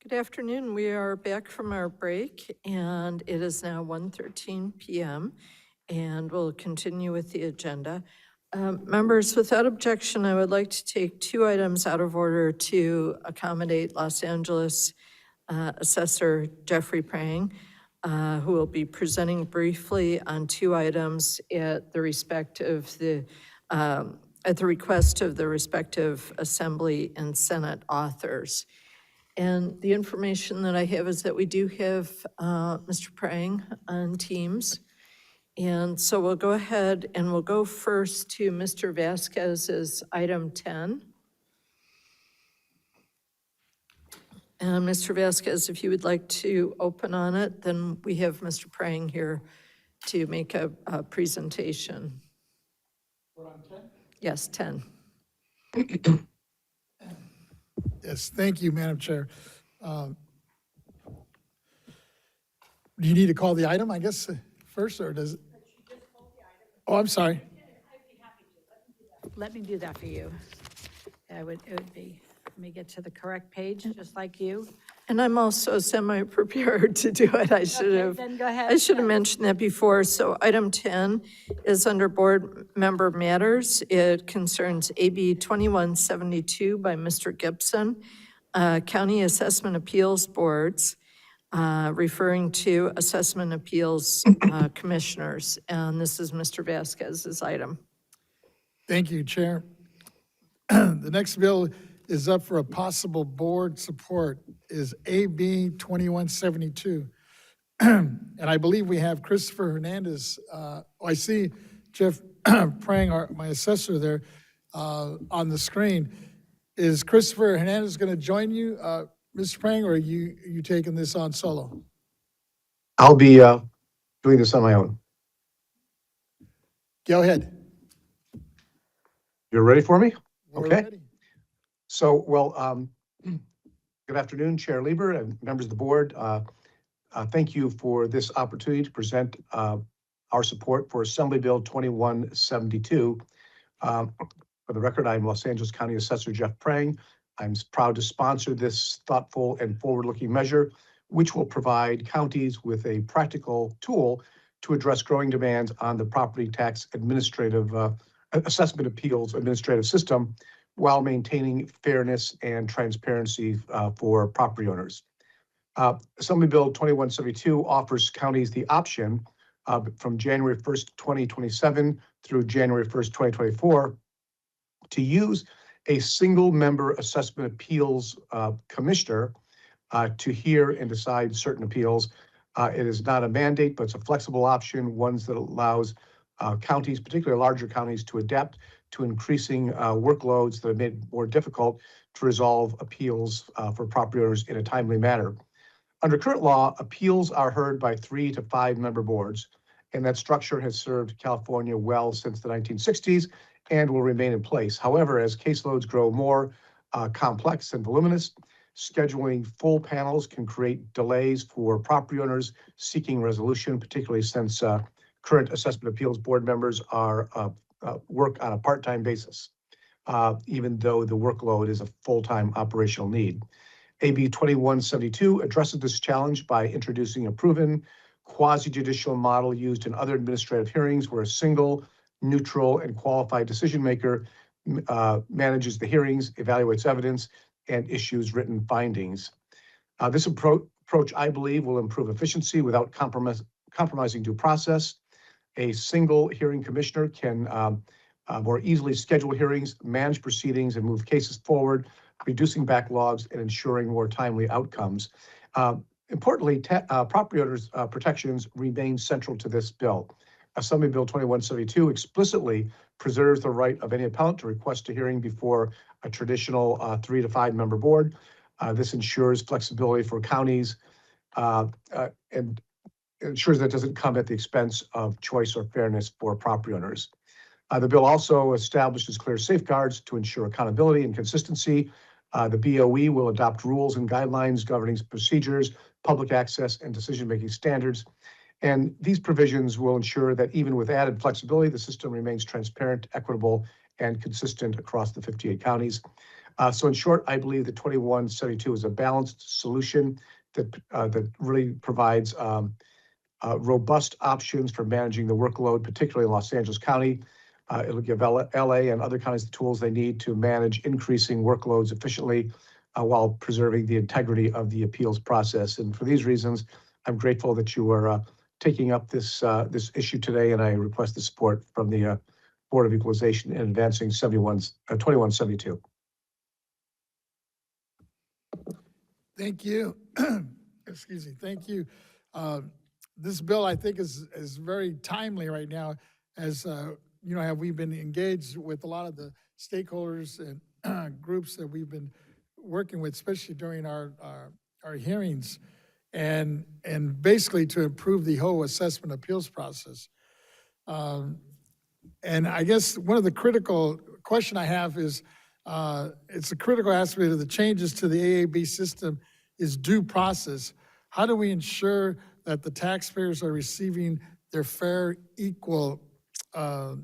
Good afternoon. We are back from our break, and it is now 1:13 p.m., and we'll continue with the agenda. Members, without objection, I would like to take two items out of order to accommodate Los Angeles Assessor Jeffrey Prang, who will be presenting briefly on two items at the request of the respective Assembly and Senate authors. And the information that I have is that we do have Mr. Prang on Teams. And so we'll go ahead and we'll go first to Mr. Vasquez's item 10. And Mr. Vasquez, if you would like to open on it, then we have Mr. Prang here to make a presentation. We're on 10? Yes, 10. Yes, thank you, Madam Chair. Do you need to call the item, I guess, first, or does it? Oh, I'm sorry. Let me do that for you. It would be, let me get to the correct page, just like you. And I'm also semi-prepared to do it. I should have. Then go ahead. I should have mentioned that before. So item 10 is under board member matters. It concerns AB 2172 by Mr. Gibson, County Assessment Appeals Boards, referring to Assessment Appeals Commissioners. And this is Mr. Vasquez's item. Thank you, Chair. The next bill is up for a possible board support is AB 2172. And I believe we have Christopher Hernandez. I see Jeff Prang, my assessor there, on the screen. Is Christopher Hernandez going to join you, Mr. Prang, or are you taking this on solo? I'll be doing this on my own. Go ahead. You're ready for me? We're Okay. ready. So, good afternoon, Chair Lieber and members of the board. Thank you for this opportunity to present our support for Assembly Bill 2172. For the record, I'm Los Angeles County Assessor Jeff Prang. I'm proud to sponsor this thoughtful and forward-looking measure, which will provide counties with a practical tool to address growing demands on the property tax assessment appeals administrative system while maintaining fairness and transparency for property owners. Assembly Bill 2172 offers counties the option from January 1st, 2027 through January 1st, 2024 to use a single member assessment appeals commissioner to hear and decide certain appeals. It is not a mandate, but it's a flexible option, one that allows counties, particularly larger counties, to adapt to increasing workloads that have made it more difficult to resolve appeals for property owners in a timely manner. Under current law, appeals are heard by 3 to 5 member boards, and that structure has served California well since the 1960s and will remain in place. However, as caseloads grow more complex and voluminous, scheduling full panels can create delays for property owners seeking resolution, particularly since current assessment appeals board members are work on a part-time basis, even though the workload is a full-time operational need. AB 2172 addresses this challenge by introducing a proven quasi-judicial model used in other administrative hearings where a single, neutral, and qualified decision maker manages the hearings, evaluates evidence, and issues written findings. This approach, I believe, will improve efficiency without compromising due process. A single hearing commissioner can more easily schedule hearings, manage proceedings, and move cases forward, reducing backlogs and ensuring more timely outcomes. Importantly, property owners' protections remain central to this bill. Assembly Bill 2172 explicitly preserves the right of any appellant to request a hearing before a traditional 3 to 5 member board. This ensures flexibility for counties and ensures that it doesn't come at the expense of choice or fairness for property owners. The bill also establishes clear safeguards to ensure accountability and consistency. The BOE will adopt rules and guidelines governing procedures, public access, and decision-making standards. And these provisions will ensure that even with added flexibility, the system remains transparent, equitable, and consistent across the 58 counties. So in short, I believe that 2172 is a balanced solution that really provides robust options for managing the workload, particularly in Los Angeles County. It'll give LA and other counties the tools they need to manage increasing workloads efficiently while preserving the integrity of the appeals process. And for these reasons, I'm grateful that you are taking up this issue today, and I request the support from the Board of Equalization in advancing 2172. Thank you. Excuse me, thank you. This bill, I think, is very timely right now, as, have we been engaged with a lot of the stakeholders and groups that we've been working with, especially during our hearings, and basically to improve the whole assessment appeals process. And I guess one of the critical question I have is, it's a critical aspect of the changes to the AAB system is due process. How do we ensure that the taxpayers are receiving their fair, equal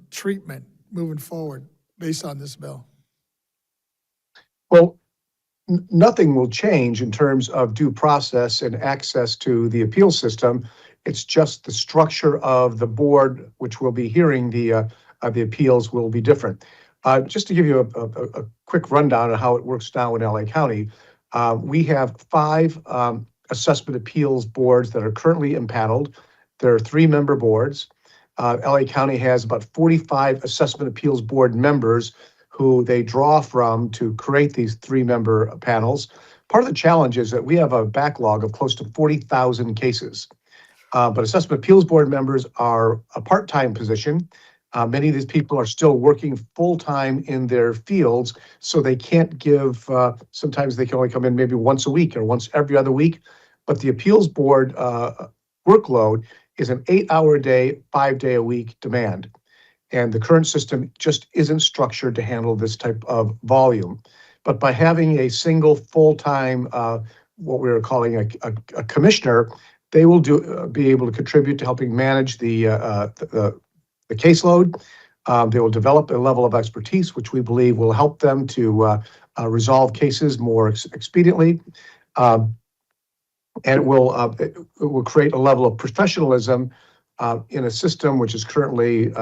treatment moving forward based on this bill? Well, nothing will change in terms of due process and access to the appeal system. It's just the structure of the board, which will be hearing the appeals, will be different. Just to give you a quick rundown of how it works now in LA County, we have 5 assessment appeals boards that are currently impaneled. There are 3-member boards. LA County has about 45 assessment appeals board members who they draw from to create these 3-member panels. Part of the challenge is that we have a backlog of close to 40,000 cases. But assessment appeals board members are a part-time position. Many of these people are still working full-time in their fields, so they can't give, sometimes they can only come in maybe once a week or once every other week. But the appeals board workload is an 8-hour-a-day, 5-day-a-week demand. And the current system just isn't structured to handle this type of volume. But by having a single full-time, what we are calling a commissioner, they will be able to contribute to helping manage the caseload. They will develop a level of expertise, which we believe will help them to resolve cases more expediently. And it will create a level of professionalism in a system which is currently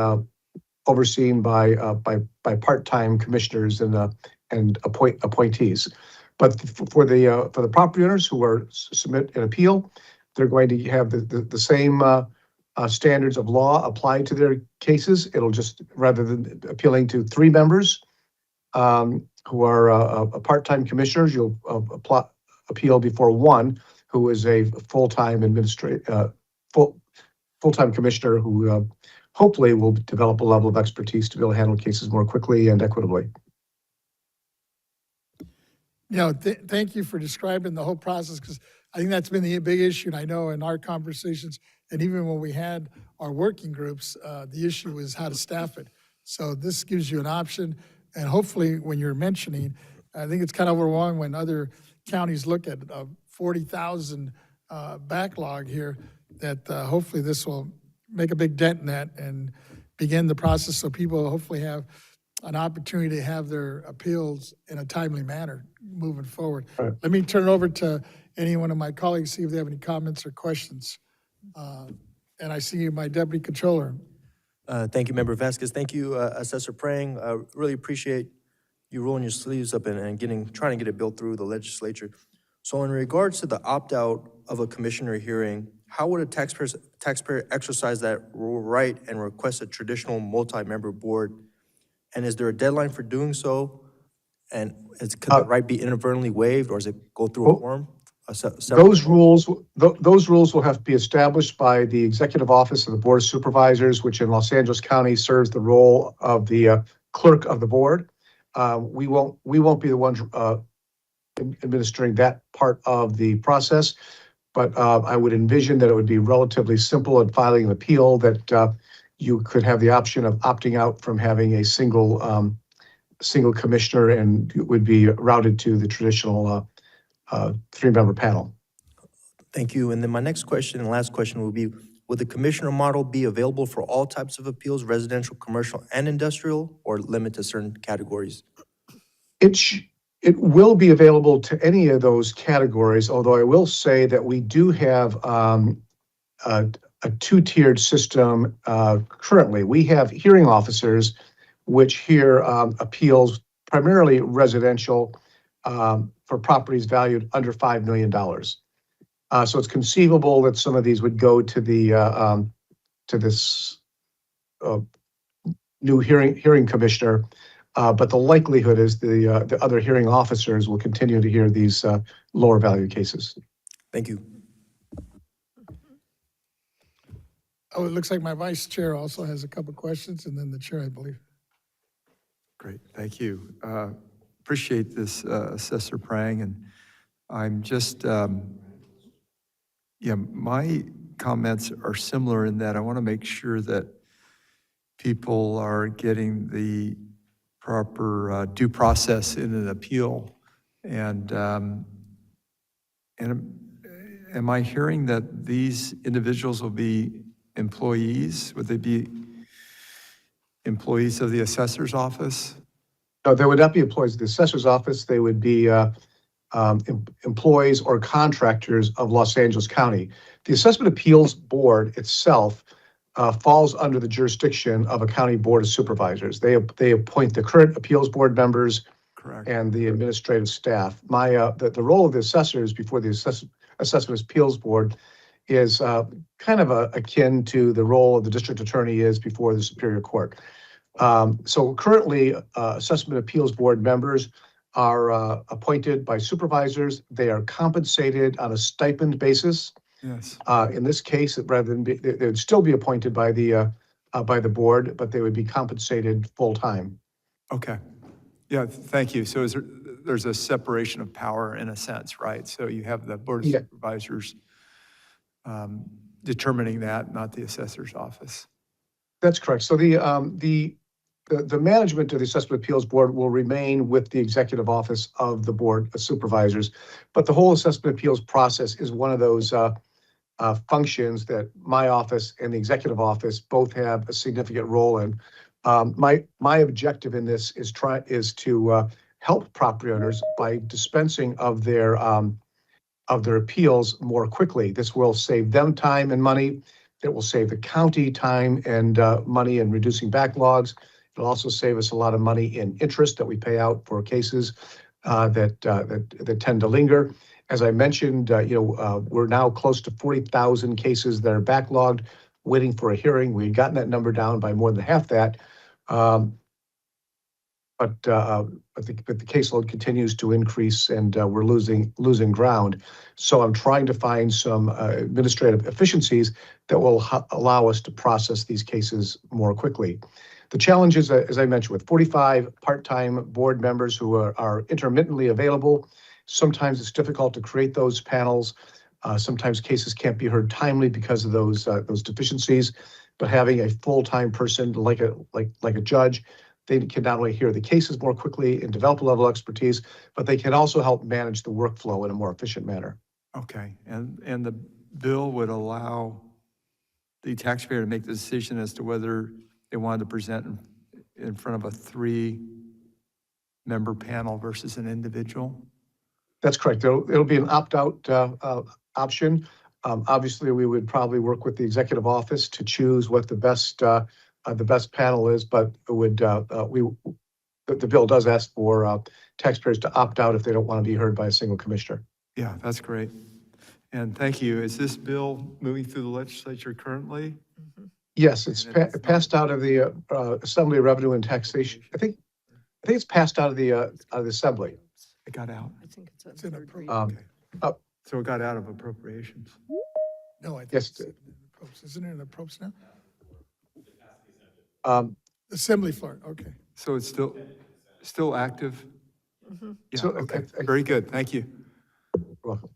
overseen by part-time commissioners and appointees. But for the property owners who submit an appeal, they're going to have the same standards of law applied to their cases. It'll just, rather than appealing to 3 members who are part-time commissioners, you'll appeal before 1 who is a full-time full-time commissioner who hopefully will develop a level of expertise to be able to handle cases more quickly and equitably. Thank you for describing the whole process, because I think that's been the big issue. And I know in our conversations, and even when we had our working groups, the issue is how to staff it. So this gives you an option. And hopefully when you're mentioning, I think it's kind of overwhelming when other counties look at 40,000 backlog here, that hopefully this will make a big dent in that and begin the process so people hopefully have an opportunity to have their appeals in a timely manner moving forward. Right. Let me turn it over to any one of my colleagues, see if they have any comments or questions. And I see my Deputy Controller. Thank you, Member Vasquez. Thank you, Assessor Prang. Really appreciate you rolling your sleeves up and trying to get it built through the legislature. So in regards to the opt-out of a commissioner hearing, how would a taxpayer exercise that right and request a traditional multi-member board? And is there a deadline for doing so? And could the right be inadvertently waived, or does it go through a form? Those rules will have to be established by the Executive Office of the Board of Supervisors, which in Los Angeles County serves the role of the clerk of the board. We won't be the ones administering that part of the process, but I would envision that it would be relatively simple in filing an appeal, that you could have the option of opting out from having a single commissioner, and it would be routed to the traditional 3-member panel. Thank you. And then my next question and last question will be, would the commissioner model be available for all types of appeals, residential, commercial, and industrial, or limit to certain categories? It It will be available to any of those categories, although I will say that we do have a two-tiered system currently. We have hearing officers which hear appeals primarily residential for properties valued under $5 million. So it's conceivable that some of these would go to this new hearing commissioner. But the likelihood is the other hearing officers will continue to hear these lower value cases. Thank you. Oh, it looks like my vice chair also has a couple questions, and then the chair, I believe. Great, thank you. Appreciate this, Assessor Prang, and I'm just, my comments are similar in that I want to make sure that people are getting the proper due process in an appeal. And am I hearing that these individuals will be employees? Would they be employees of the assessor's office? No, they would not be employees of the assessor's office. They would be employees or contractors of Los Angeles County. The Assessment Appeals Board itself falls under the jurisdiction of a county board of supervisors. They appoint the current appeals board members. Correct. And the administrative staff. The role of the assessors before the Assessment Appeals Board is kind of akin to the role of the district attorney is before the Superior Court. So currently, Assessment Appeals Board members are appointed by supervisors. They are compensated on a stipend basis. Yes. In this case, rather than they would still be appointed by the board, but they would be compensated full-time. Okay. Yeah, thank you. So there's a separation of power in a sense, right? So you have the board of Yeah. supervisors determining that, not the assessor's office. That's correct. So the management of the Assessment Appeals Board will remain with the executive office of the Board of Supervisors, but the whole Assessment Appeals process is one of those functions that my office and the executive office both have a significant role in. My objective in this is to help property owners by dispensing of their appeals more quickly. This will save them time and money. It will save the county time and money in reducing backlogs. It'll also save us a lot of money in interest that we pay out for cases that tend to linger. As I mentioned, we're now close to 40,000 cases that are backlogged, waiting for a hearing. We've gotten that number down by more than half that. But the caseload continues to increase, and we're losing ground. So I'm trying to find some administrative efficiencies that will allow us to process these cases more quickly. The challenge is, as I mentioned, with 45 part-time board members who are intermittently available, sometimes it's difficult to create those panels. Sometimes cases can't be heard timely because of those deficiencies. But having a full-time person like a judge, they can not only hear the cases more quickly and develop a level of expertise, but they can also help manage the workflow in a more efficient manner. Okay, and the bill would allow the taxpayer to make the decision as to whether they wanted to present in front of a 3-member panel versus an individual? That's correct. It'll be an opt-out option. Obviously, we would probably work with the executive office to choose what the best panel is, but it would the bill does ask for taxpayers to opt out if they don't want to be heard by a single commissioner. Yeah, that's great. And thank you. Is this bill moving through the legislature currently? Yes, it's passed out of the Assembly of Revenue and Taxation. I think it's passed out of the Assembly. It got out. I think it's on It's in third reading. So it got out of appropriations. No, I think Yes. Isn't it in the approps now? Um, Assembly floor, okay. So it's still active? Yeah, So, okay, I- very good, thank you. You're welcome.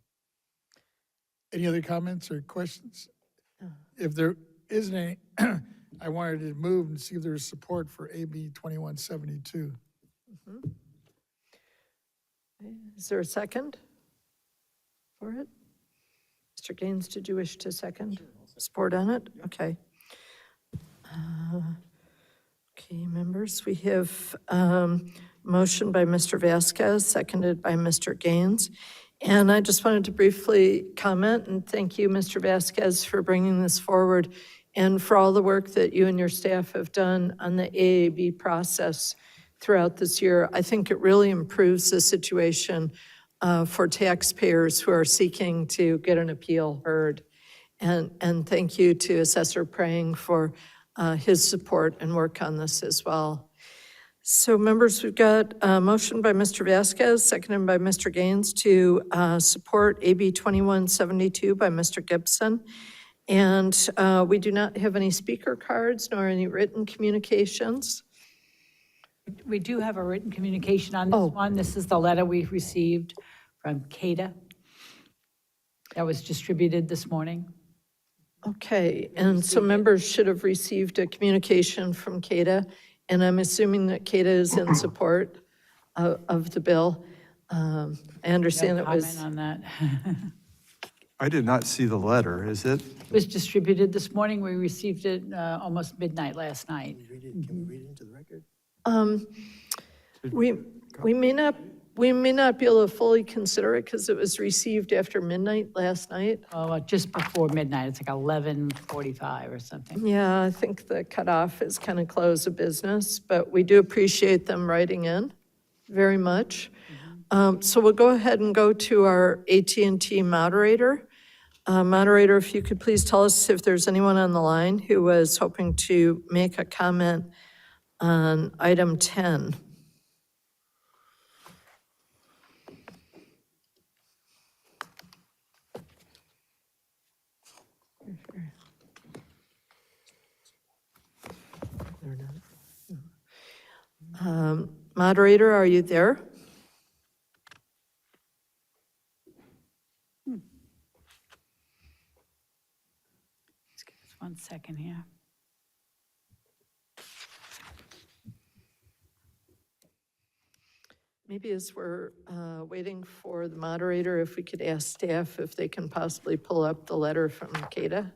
Any other comments or questions? If there isn't any, I wanted to move and see if there is support for AB 2172. Is there a second for it? Mr. Gaines, did you wish to second support on it? Okay. Okay, members, we have Motion by Mr. Vasquez, seconded by Mr. Gaines. And I just wanted to briefly comment and thank you, Mr. Vasquez, for bringing this forward and for all the work that you and your staff have done on the AAB process throughout this year. I think it really improves the situation for taxpayers who are seeking to get an appeal heard. And thank you to Assessor Prang for his support and work on this as well. So members, we've got a motion by Mr. Vasquez, seconded by Mr. Gaines to support AB 2172 by Mr. Gibson. And we do not have any speaker cards nor any written communications. We do have a written communication on this Oh. one. This is the letter we received from CADA that was distributed this morning. Okay, and so members should have received a communication from CADA, and I'm assuming that CADA is in support of the bill. I understand No it was. comment on that. I did not see the letter, is it? It was distributed this morning. We received it almost midnight last night. Can we read it into the record? We may not be able to fully consider it because it was received after midnight last night. Oh, just before midnight. It's like 11:45 or something. Yeah, I think the cutoff is kind of close of business, but we do appreciate them writing in very much. So we'll go ahead and go to our AT&T moderator. Moderator, if you could please tell us if there's anyone on the line who was hoping to make a comment on item 10. Moderator, are you there? Just give us 1 second here. Maybe as we're waiting for the moderator, if we could ask staff if they can possibly pull up the letter from CADA.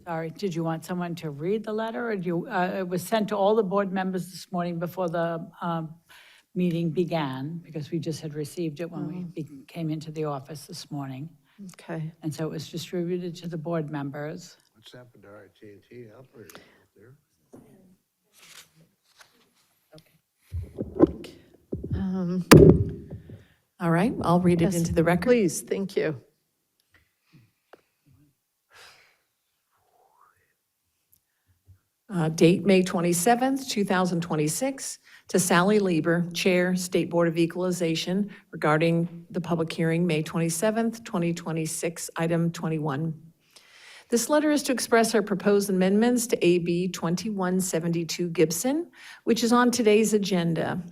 Sorry, did you want someone to read the letter, or do you, it was sent to all the board members this morning before the meeting began, because we just had received it when we came into the office this morning. Okay. And so it was distributed to the board members. What's happened to our AT&T operator there? All right, I'll read it Yes, into the record. Please, thank you. Date, May 27th, 2026, to Sally Lieber, Chair, State Board of Equalization, regarding the public hearing, May 27th, 2026, item 21. This letter is to express our proposed amendments to AB 2172 Gibson, which is on today's agenda.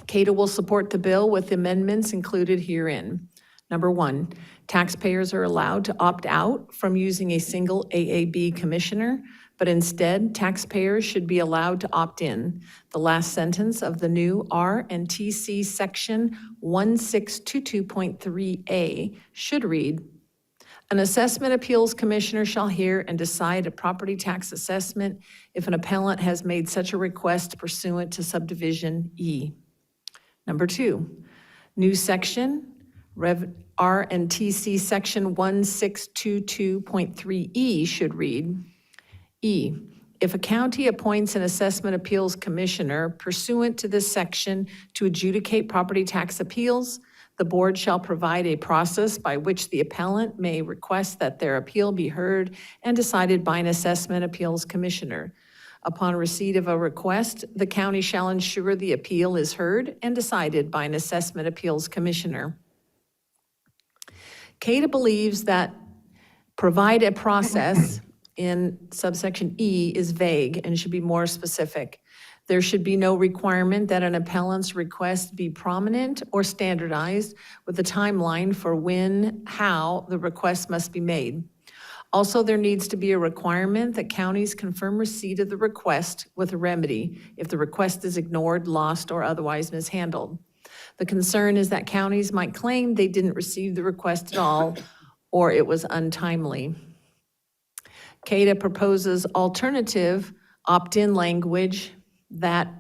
CADA will support the bill with amendments included herein. Number 1, taxpayers are allowed to opt out from using a single AAB commissioner, but instead, taxpayers should be allowed to opt in. The last sentence of the new R&TC section 1622.3A should read, an assessment appeals commissioner shall hear and decide a property tax assessment if an appellant has made such a request pursuant to subdivision E. Number 2, new section, R&TC section 1622.3E should read, E, if a county appoints an assessment appeals commissioner pursuant to this section to adjudicate property tax appeals, the board shall provide a process by which the appellant may request that their appeal be heard and decided by an assessment appeals commissioner. Upon receipt of a request, the county shall ensure the appeal is heard and decided by an assessment appeals commissioner. CADA believes that provide a process in subsection E is vague and should be more specific. There should be no requirement that an appellant's request be prominent or standardized with a timeline for when, how the request must be made. Also, there needs to be a requirement that counties confirm receipt of the request with a remedy if the request is ignored, lost, or otherwise mishandled. The concern is that counties might claim they didn't receive the request at all, or it was untimely. CADA proposes alternative opt-in language that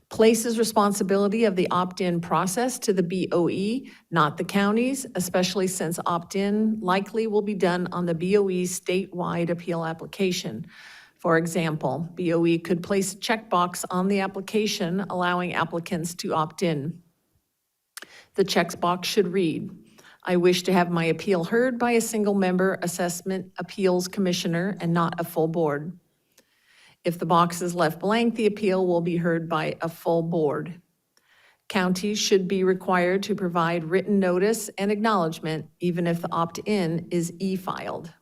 places responsibility of the opt-in process to the BOE, not the counties, especially since opt-in likely will be done on the BOE's statewide appeal application. For example, BOE could place a checkbox on the application allowing applicants to opt in. The checkbox should read, "I wish to have my appeal heard by a single member assessment appeals commissioner and not a full board." If the box is left blank, the appeal will be heard by a full board. Counties should be required to provide written notice and acknowledgement, even if the opt-in is e-filed.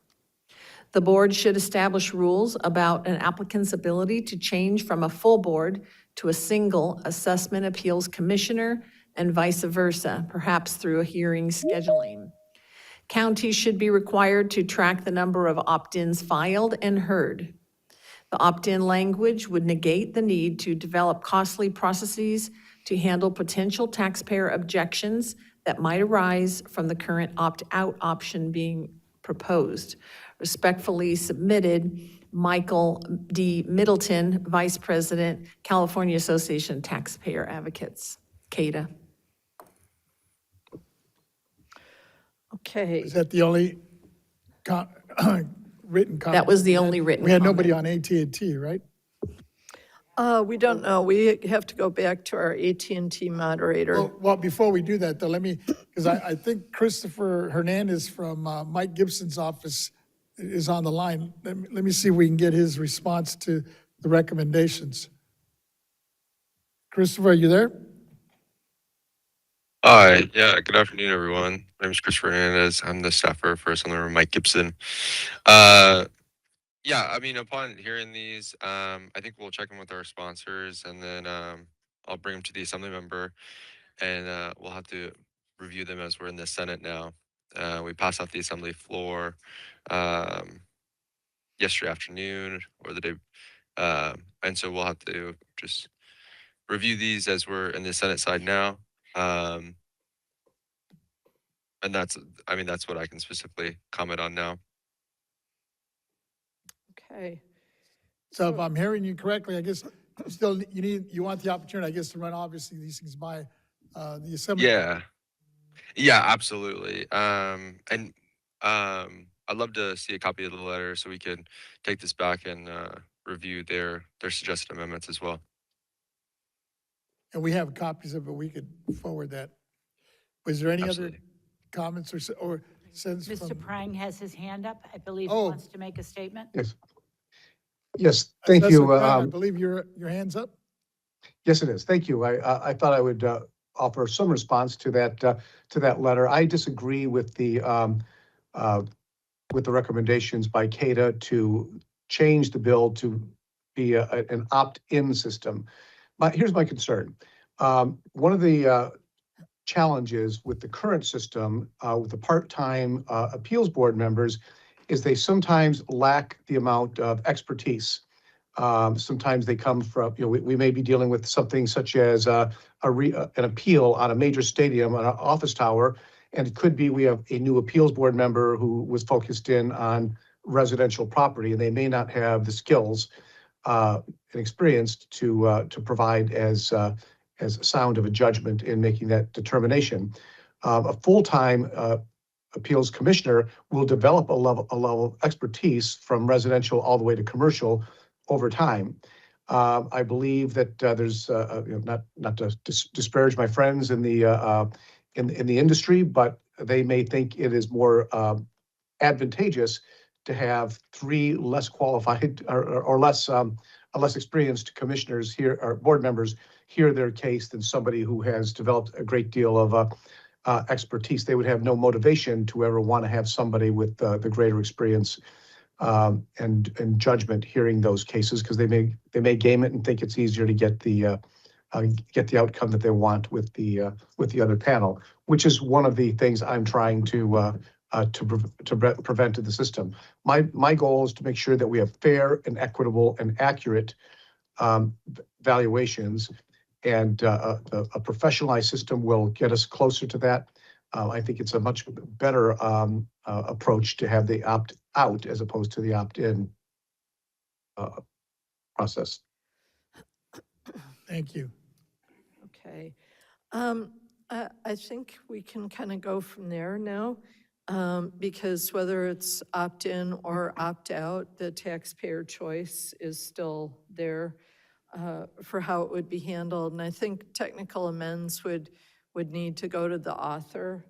The board should establish rules about an applicant's ability to change from a full board to a single assessment appeals commissioner and vice versa, perhaps through a hearing scheduling. Counties should be required to track the number of opt-ins filed and heard. The opt-in language would negate the need to develop costly processes to handle potential taxpayer objections that might arise from the current opt-out option being proposed. Respectfully submitted, Michael D. Middleton, Vice President, California Association of Taxpayer Advocates, CADA. Okay, Is that the only written comment? That was the only written We had nobody comment. on AT&T, right? we don't know. We have to go back to our AT&T moderator. Well, before we do that, though, let me, because I think Christopher Hernandez from Mike Gibson's office is on the line. Let me see if we can get his response to the recommendations. Christopher, are you there? Hi, yeah, good afternoon, everyone. My name is Christopher Hernandez. I'm the staffer for Assemblymember Mike Gibson. Yeah, I mean, upon hearing these, I think we'll check in with our sponsors and then I'll bring them to the assembly member and we'll have to review them as we're in the Senate now. We passed out the assembly floor yesterday afternoon or the day, and so we'll have to just review these as we're in the Senate side now. And that's, I mean, that's what I can specifically comment on now. Okay. So if I'm hearing you correctly, I guess still you want the opportunity, I guess, to run obviously these things by the assembly. Yeah. Yeah, absolutely. I'd love to see a copy of the letter so we can take this back and review their suggested amendments as well. And we have copies of it, we could forward that. Was there any Absolutely. other comments or sense Mr. from? Prang has his hand up. I believe he Oh. wants to make a statement. Yes. Yes, thank Assessor you. Craig, I believe your hand's up. Yes, it is. Thank you. I thought I would offer some response to that letter. I disagree with the recommendations by CADA to change the bill to be an opt-in system. Here's my concern. One of the challenges with the current system with the part-time appeals board members is they sometimes lack the amount of expertise. Sometimes they come from, we may be dealing with something such as an appeal on a major stadium, on an office tower, and it could be we have a new appeals board member who was focused in on residential property, and they may not have the skills and experience to provide as sound of a judgment in making that determination. A full-time appeals commissioner will develop a level of expertise from residential all the way to commercial over time. I believe that there's not to disparage my friends in the industry, but they may think it is more advantageous to have three less qualified or less experienced commissioners here or board members hear their case than somebody who has developed a great deal of expertise. They would have no motivation to ever want to have somebody with the greater experience and judgment hearing those cases, because they may game it and think it's easier to get the outcome that they want with the other panel, which is one of the things I'm trying to prevent in the system. My goal is to make sure that we have fair and equitable and accurate valuations. and a professionalized system will get us closer to that. I think it's a much better approach to have the opt-out as opposed to the opt-in process. Thank you. Okay. I think we can kind of go from there now, because whether it's opt-in or opt-out, the taxpayer choice is still there for how it would be handled. And I think technical amends would need to go to the author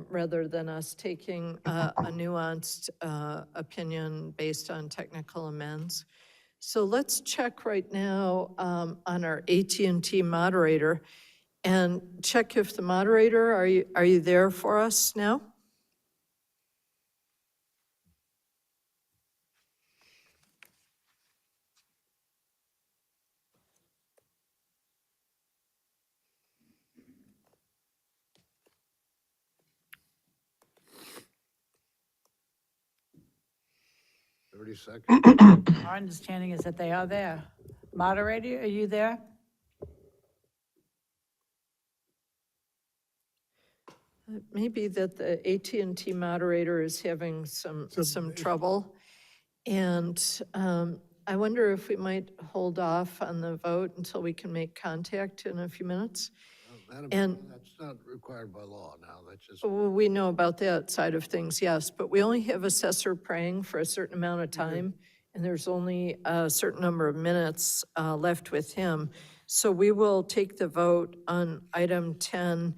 rather than us taking a nuanced opinion based on technical amends. So let's check right now on our AT&T moderator and check if the moderator, are you there for us now? Thirty seconds. Our understanding is that they are there. Moderator, are you there? It may be that the AT&T moderator is having some trouble. And I wonder if we might hold off on the vote until we can make contact in a few minutes. And- That's not required by law now, that's just. Well, we know about that side of things, yes, but we only have Assessor Prang for a certain amount of time, and there's only a certain number of minutes left with him. So we will take the vote on item 10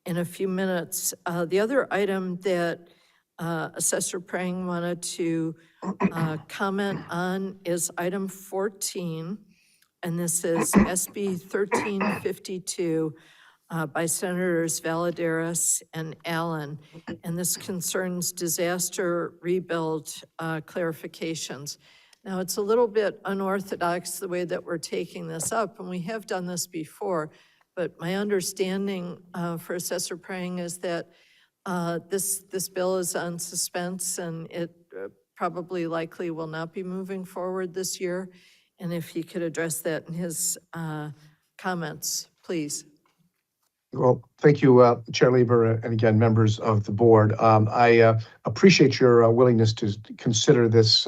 in a few minutes. The other item that Assessor Prang wanted to comment on is item 14, and this is SB 1352 by Senators Valadares and Allen, and this concerns disaster rebuild clarifications. Now, it's a little bit unorthodox the way that we're taking this up, and we have done this before, but my understanding for Assessor Prang is that this bill is on suspense, and it probably likely will not be moving forward this year. And if he could address that in his comments, please. Well, thank you, Chair Lieber, and again, members of the board. I appreciate your willingness to consider this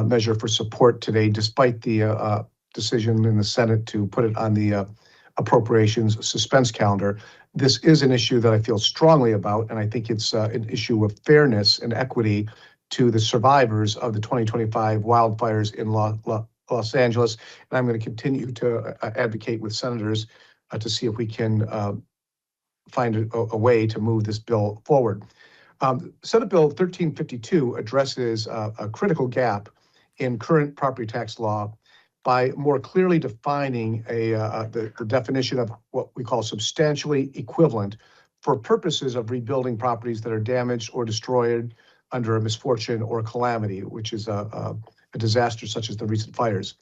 measure for support today, despite the decision in the Senate to put it on the appropriations suspense calendar. This is an issue that I feel strongly about, and I think it's an issue of fairness and equity to the survivors of the 2025 wildfires in Los Angeles. And I'm going to continue to advocate with senators to see if we can find a way to move this bill forward. Senate Bill 1352 addresses a critical gap in current property tax law by more clearly defining the definition of what we call substantially equivalent for purposes of rebuilding properties that are damaged or destroyed under a misfortune or calamity, which is a disaster such as the recent fires.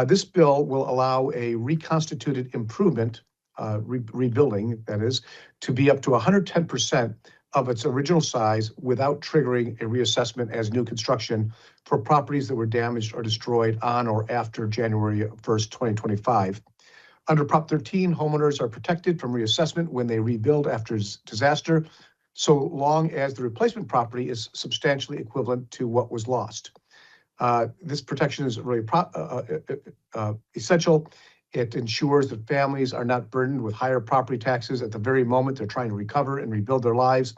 This bill will allow a reconstituted improvement, rebuilding, that is, to be up to 110% of its original size without triggering a reassessment as new construction for properties that were damaged or destroyed on or after January 1st, 2025. Under Prop 13, homeowners are protected from reassessment when they rebuild after disaster, so long as the replacement property is substantially equivalent to what was lost. This protection is really essential. It ensures that families are not burdened with higher property taxes at the very moment they're trying to recover and rebuild their lives.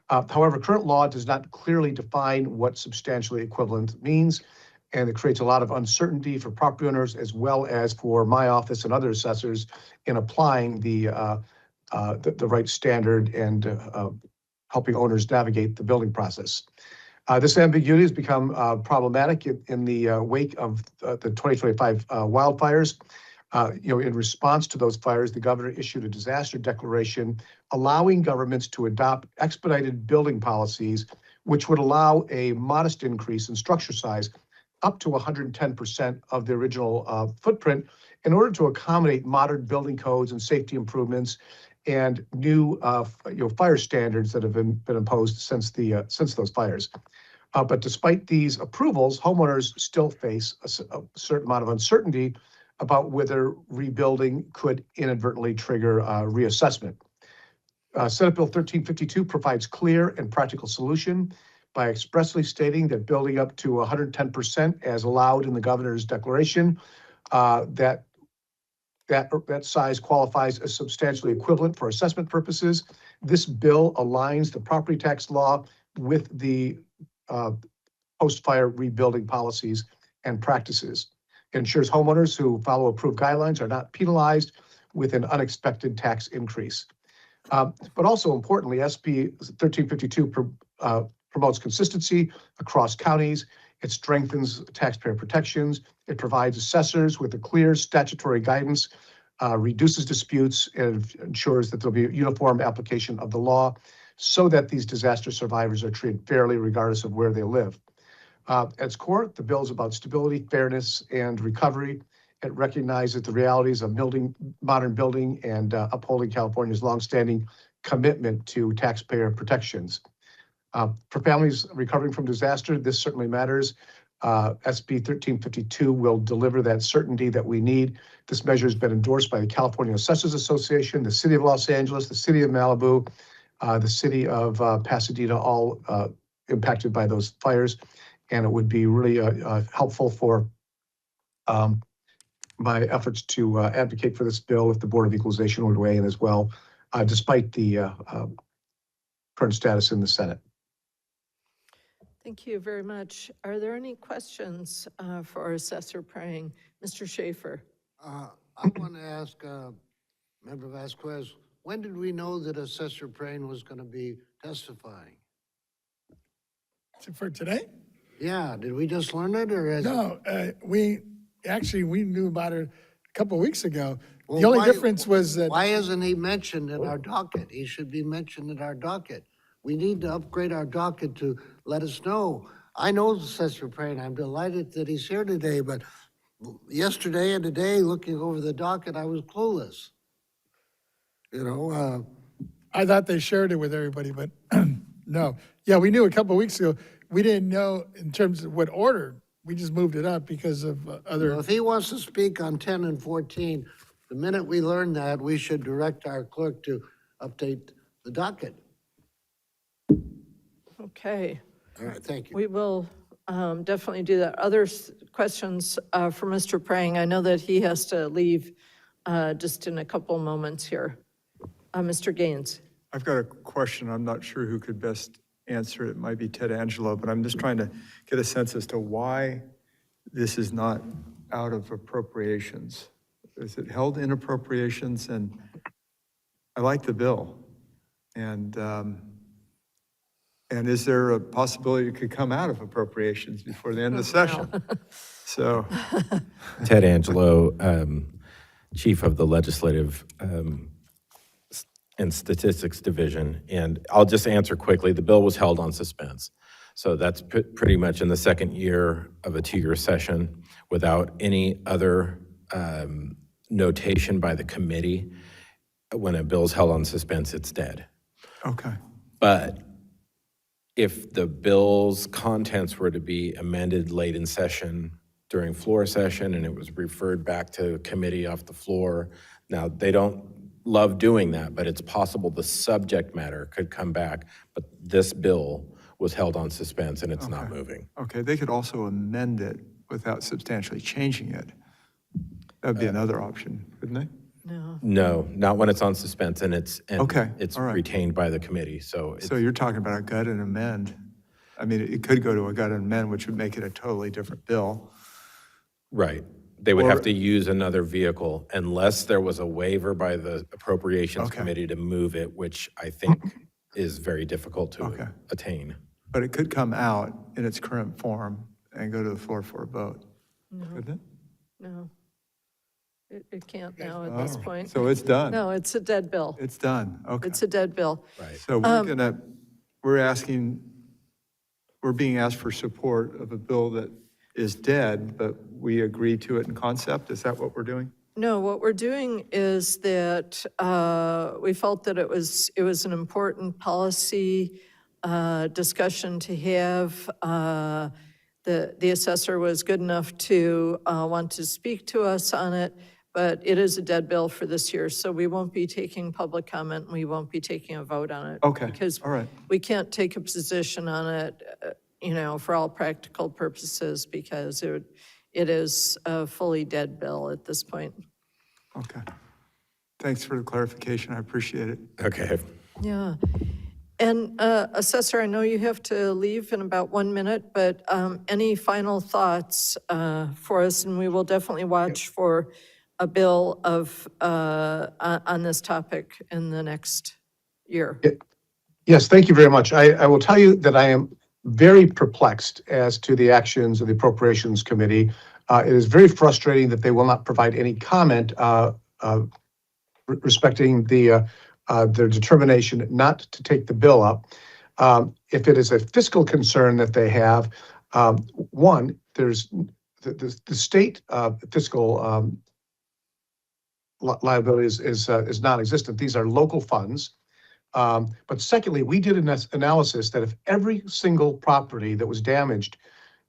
However, current law does not clearly define what substantially equivalent means, and it creates a lot of uncertainty for property owners as well as for my office and other assessors in applying the right standard and helping owners navigate the building process. This ambiguity has become problematic in the wake of the 2025 wildfires. In response to those fires, the governor issued a disaster declaration allowing governments to adopt expedited building policies, which would allow a modest increase in structure size up to 110% of the original footprint in order to accommodate modern building codes and safety improvements and new fire standards that have been imposed since those fires. But despite these approvals, homeowners still face a certain amount of uncertainty about whether rebuilding could inadvertently trigger reassessment. Senate Bill 1352 provides clear and practical solution by expressly stating that building up to 110% as allowed in the governor's declaration, that size qualifies as substantially equivalent for assessment purposes. This bill aligns the property tax law with the post-fire rebuilding policies and practices. It ensures homeowners who follow approved guidelines are not penalized with an unexpected tax increase. But also importantly, SB 1352 promotes consistency across counties. It strengthens taxpayer protections. It provides assessors with a clear statutory guidance, reduces disputes, and ensures that there'll be a uniform application of the law so that these disaster survivors are treated fairly regardless of where they live. At its core, the bill is about stability, fairness, and recovery. It recognizes the realities of modern building and upholding California's longstanding commitment to taxpayer protections. For families recovering from disaster, this certainly matters. SB 1352 will deliver that certainty that we need. This measure has been endorsed by the California Assessors Association, the City of Los Angeles, the City of Malibu, the City of Pasadena, all impacted by those fires. And it would be really helpful for my efforts to advocate for this bill if the Board of Equalization would weigh in as well, despite the current status in the Senate. Thank you very much. Are there any questions for our Assessor Prang? Mr. Schaefer? I want to ask Member Vasquez, when did we know that Assessor Prane was going to be testifying? For today? Yeah, did we just learn it or has it? No, we knew about it a couple of weeks ago. Well, The only why- difference was that, Why isn't he mentioned in our docket? He should be mentioned in our docket. We need to upgrade our docket to let us know. I know Assessor Prane. I'm delighted that he's here today, but yesterday and today, looking over the docket, I was clueless. You know, I thought they shared it with everybody, but no. Yeah, we knew a couple of weeks ago. We didn't know in terms of what order. We just moved it up because of other. if he wants to speak on 10 and 14, the minute we learn that, we should direct our clerk to update the docket. Okay. All right, thank you. We will definitely do that. Other questions for Mr. Prang? I know that he has to leave just in a couple moments here. Mr. Gaines? I've got a question. I'm not sure who could best answer it. It might be Ted Angelo, but I'm just trying to get a sense as to why this is not out of appropriations. Is it held in appropriations? And I like the bill. And is there a possibility it could come out of appropriations before the end of the session? So, Ted Angelo, Chief of the Legislative and Statistics Division. And I'll just answer quickly. The bill was held on suspense. So that's pretty much in the second year of a two-year session without any other notation by the committee. When a bill's held on suspense, it's dead. okay. But if the bill's contents were to be amended late in session during floor session and it was referred back to committee off the floor, now they don't love doing that, but it's possible the subject matter could come back. But this bill was held on suspense and it's not moving. Okay, they could also amend it without substantially changing it. That'd be another option, couldn't they? No. No, not when it's on suspense and it's Okay, it's all right. retained by the committee. So it's, So you're talking about a gut and amend. I mean, it could go to a gut and amend, which would make it a totally different bill. right. They would Or- have to use another vehicle unless there was a waiver by the Appropriations Okay. Committee to move it, which I think is very difficult to Okay. attain. But it could come out in its current form and go to the floor for a vote, couldn't it? No. It can't now at this Oh, point. So it's done. No, it's a dead bill. It's done, okay. It's a dead bill. Right. So we're being asked for support of a bill that is dead, but we agree to it in concept? Is that what we're doing? No, what we're doing is that we felt that it was an important policy discussion to have, the assessor was good enough to want to speak to us on it, but it is a dead bill for this year, so we won't be taking public comment, and we won't be taking a vote on it. Okay, Because all right. we can't take a position on it, for all practical purposes, because it is a fully dead bill at this point. Okay. Thanks for the clarification. I appreciate it. Okay. Yeah. And Assessor, I know you have to leave in about 1 minute, but any final thoughts for us? And we will definitely watch for a bill on this topic in the next year. Yes, thank you very much. I will tell you that I am very perplexed as to the actions of the Appropriations Committee. It is very frustrating that they will not provide any comment respecting their determination not to take the bill up. If it is a fiscal concern that they have, one, there's the state fiscal liability is non-existent. These are local funds. But secondly, we did an analysis that if every single property that was damaged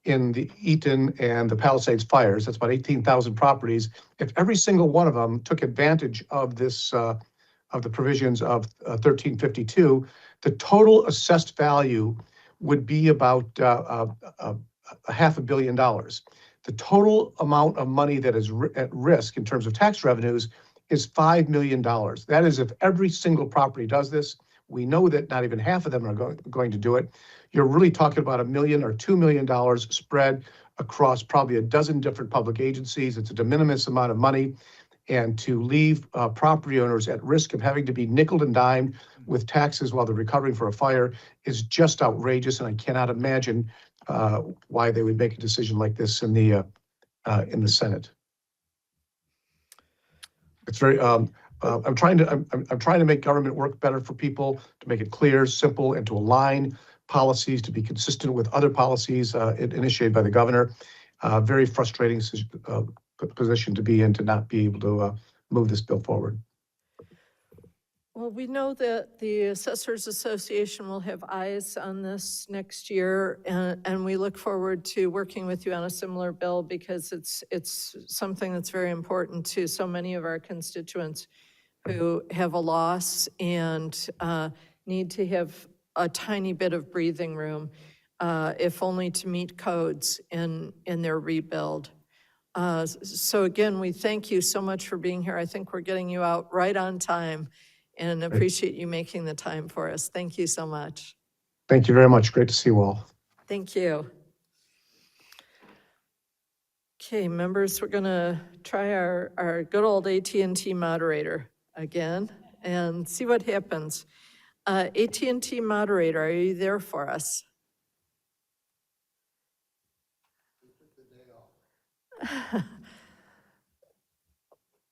in the Eaton and the Palisades fires, that's about 18,000 properties, if every single one of them took advantage of this, of the provisions of 1352, the total assessed value would be about $500 million. The total amount of money that is at risk in terms of tax revenues is $5 million. That is if every single property does this. We know that not even half of them are going to do it. You're really talking about $1 million or $2 million spread across probably a dozen different public agencies. It's a de minimis amount of money. And to leave property owners at risk of having to be nickeled and dimed with taxes while they're recovering for a fire is just outrageous. And I cannot imagine why they would make a decision like this in the Senate. It's very. I'm trying to make government work better for people, to make it clear, simple, and to align policies to be consistent with other policies initiated by the governor. Very frustrating position to be in, to not be able to move this bill forward. Well, we know that the Assessors Association will have eyes on this next year, and we look forward to working with you on a similar bill, because it's something that's very important to so many of our constituents who have a loss and need to have a tiny bit of breathing room, if only to meet codes in their rebuild. So again, we thank you so much for being here. I think we're getting you out right on time, and appreciate you making the time for us. Thank you so much. Thank you very much. Great to see you all. Thank you. Okay, members, we're gonna try our good old AT&T moderator again and see what happens. AT&T moderator, are you there for us?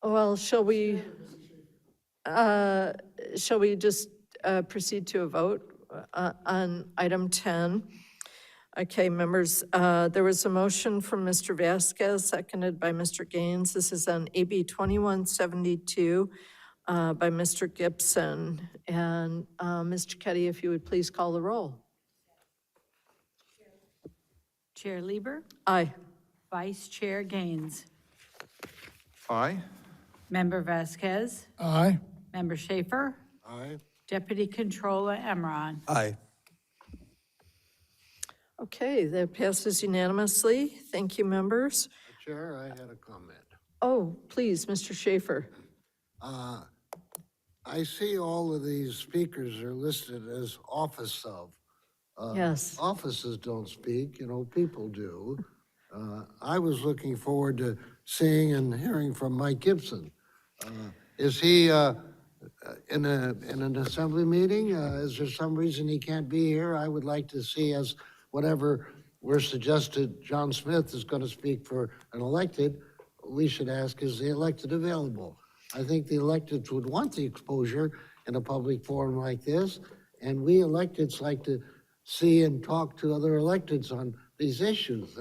Well, shall we just proceed to a vote on item 10? Okay, members, there was a motion from Mr. Vasquez, seconded by Mr. Gaines. This is on AB 2172 by Mr. Gibson. And Mr. Ketty, if you would please call the roll. Chair Lieber, Aye. Vice Chair Gaines, Aye. Member Vasquez, Aye. Member Schaefer, Aye. Deputy Controller Emron. Aye. Okay, that passes unanimously. Thank you, members. Chair, I had a comment. Oh, please, Mr. Schaefer. I see all of these speakers are listed as office of. Yes. Offices don't speak, people do. I was looking forward to seeing and hearing from Mike Gibson. Is he in an assembly meeting? Is there some reason he can't be here? I would like to see, as whatever we're suggested, John Smith is going to speak for an elected, we should ask, is the elected available? I think the electeds would want the exposure in a public forum like this, and we electeds like to see and talk to other electeds on these issues.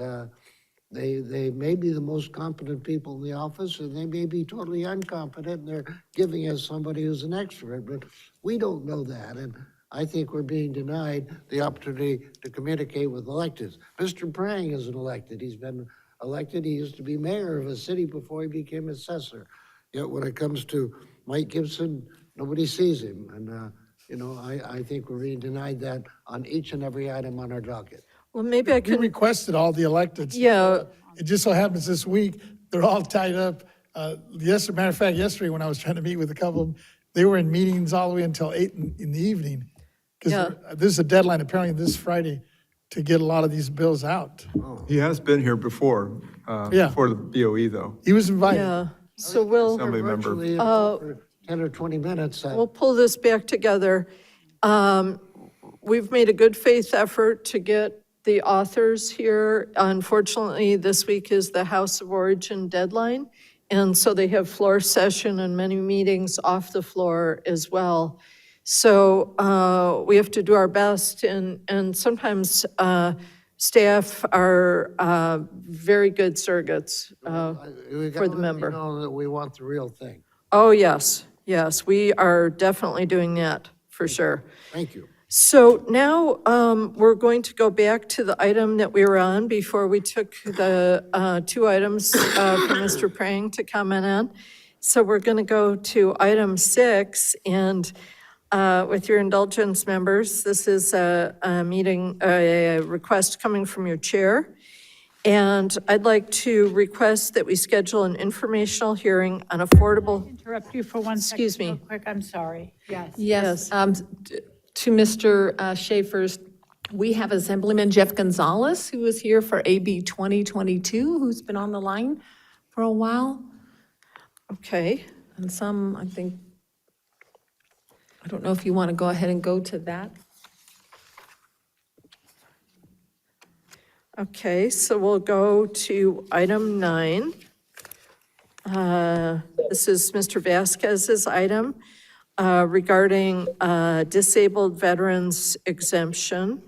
They may be the most competent people in the office, and they may be totally incompetent, and they're giving us somebody who's an expert, but we don't know that. And I think we're being denied the opportunity to communicate with electeds. Mr. Prang isn't elected. He's been elected. He used to be mayor of a city before he became assessor. Yet when it comes to Mike Gibson, nobody sees him. And, I think we're being denied that on each and every item on our docket. Well, maybe I We can, requested all the electeds. yeah, It just so happens this week, they're all tied up. Matter of fact, yesterday when I was trying to meet with a couple of them, they were in meetings all the way until 8 in the evening. Yeah. Because this is a deadline apparently this Friday to get a lot of these bills out. He has been here before, Yeah. before the BOE, though. He was invited. yeah. So we'll, Assembly member. Virtually for 10 or 20 minutes. we'll pull this back together. We've made a good faith effort to get the authors here. Unfortunately, this week is the House of Origin deadline, and so they have floor session and many meetings off the floor as well. So we have to do our best, and sometimes staff are very good surrogates for the member. We know that we want the real thing. Oh, yes, yes, we are definitely doing that, for sure. Thank you. So now we're going to go back to the item that we were on before we took the two items for Mr. Prang to comment on. So we're going to go to item 6, and with your indulgence, members, this is a request coming from your chair. And I'd like to request that we schedule an informational hearing on affordable, Interrupt you for 1 second. Excuse me. Real quick, I'm sorry. Yes. Yes, to Mr. Schaefer's, we have Assemblyman Jeff Gonzalez, who is here for AB 2022, who's been on the line for a while. okay. And some, I think, I don't know if you want to go ahead and go to that. Okay, so we'll go to item 9. This is Mr. Vasquez's item regarding disabled veterans exemption,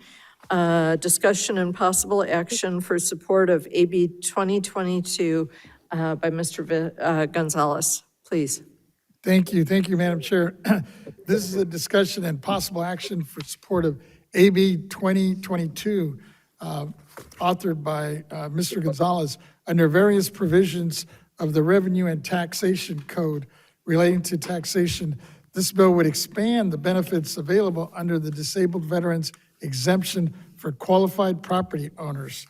discussion and possible action for support of AB 2022 by Mr. Gonzalez, please. Thank you, Madam Chair. This is a discussion and possible action for support of AB 2022, authored by Mr. Gonzalez, under various provisions of the Revenue and Taxation Code relating to taxation. This bill would expand the benefits available under the disabled veterans exemption for qualified property owners.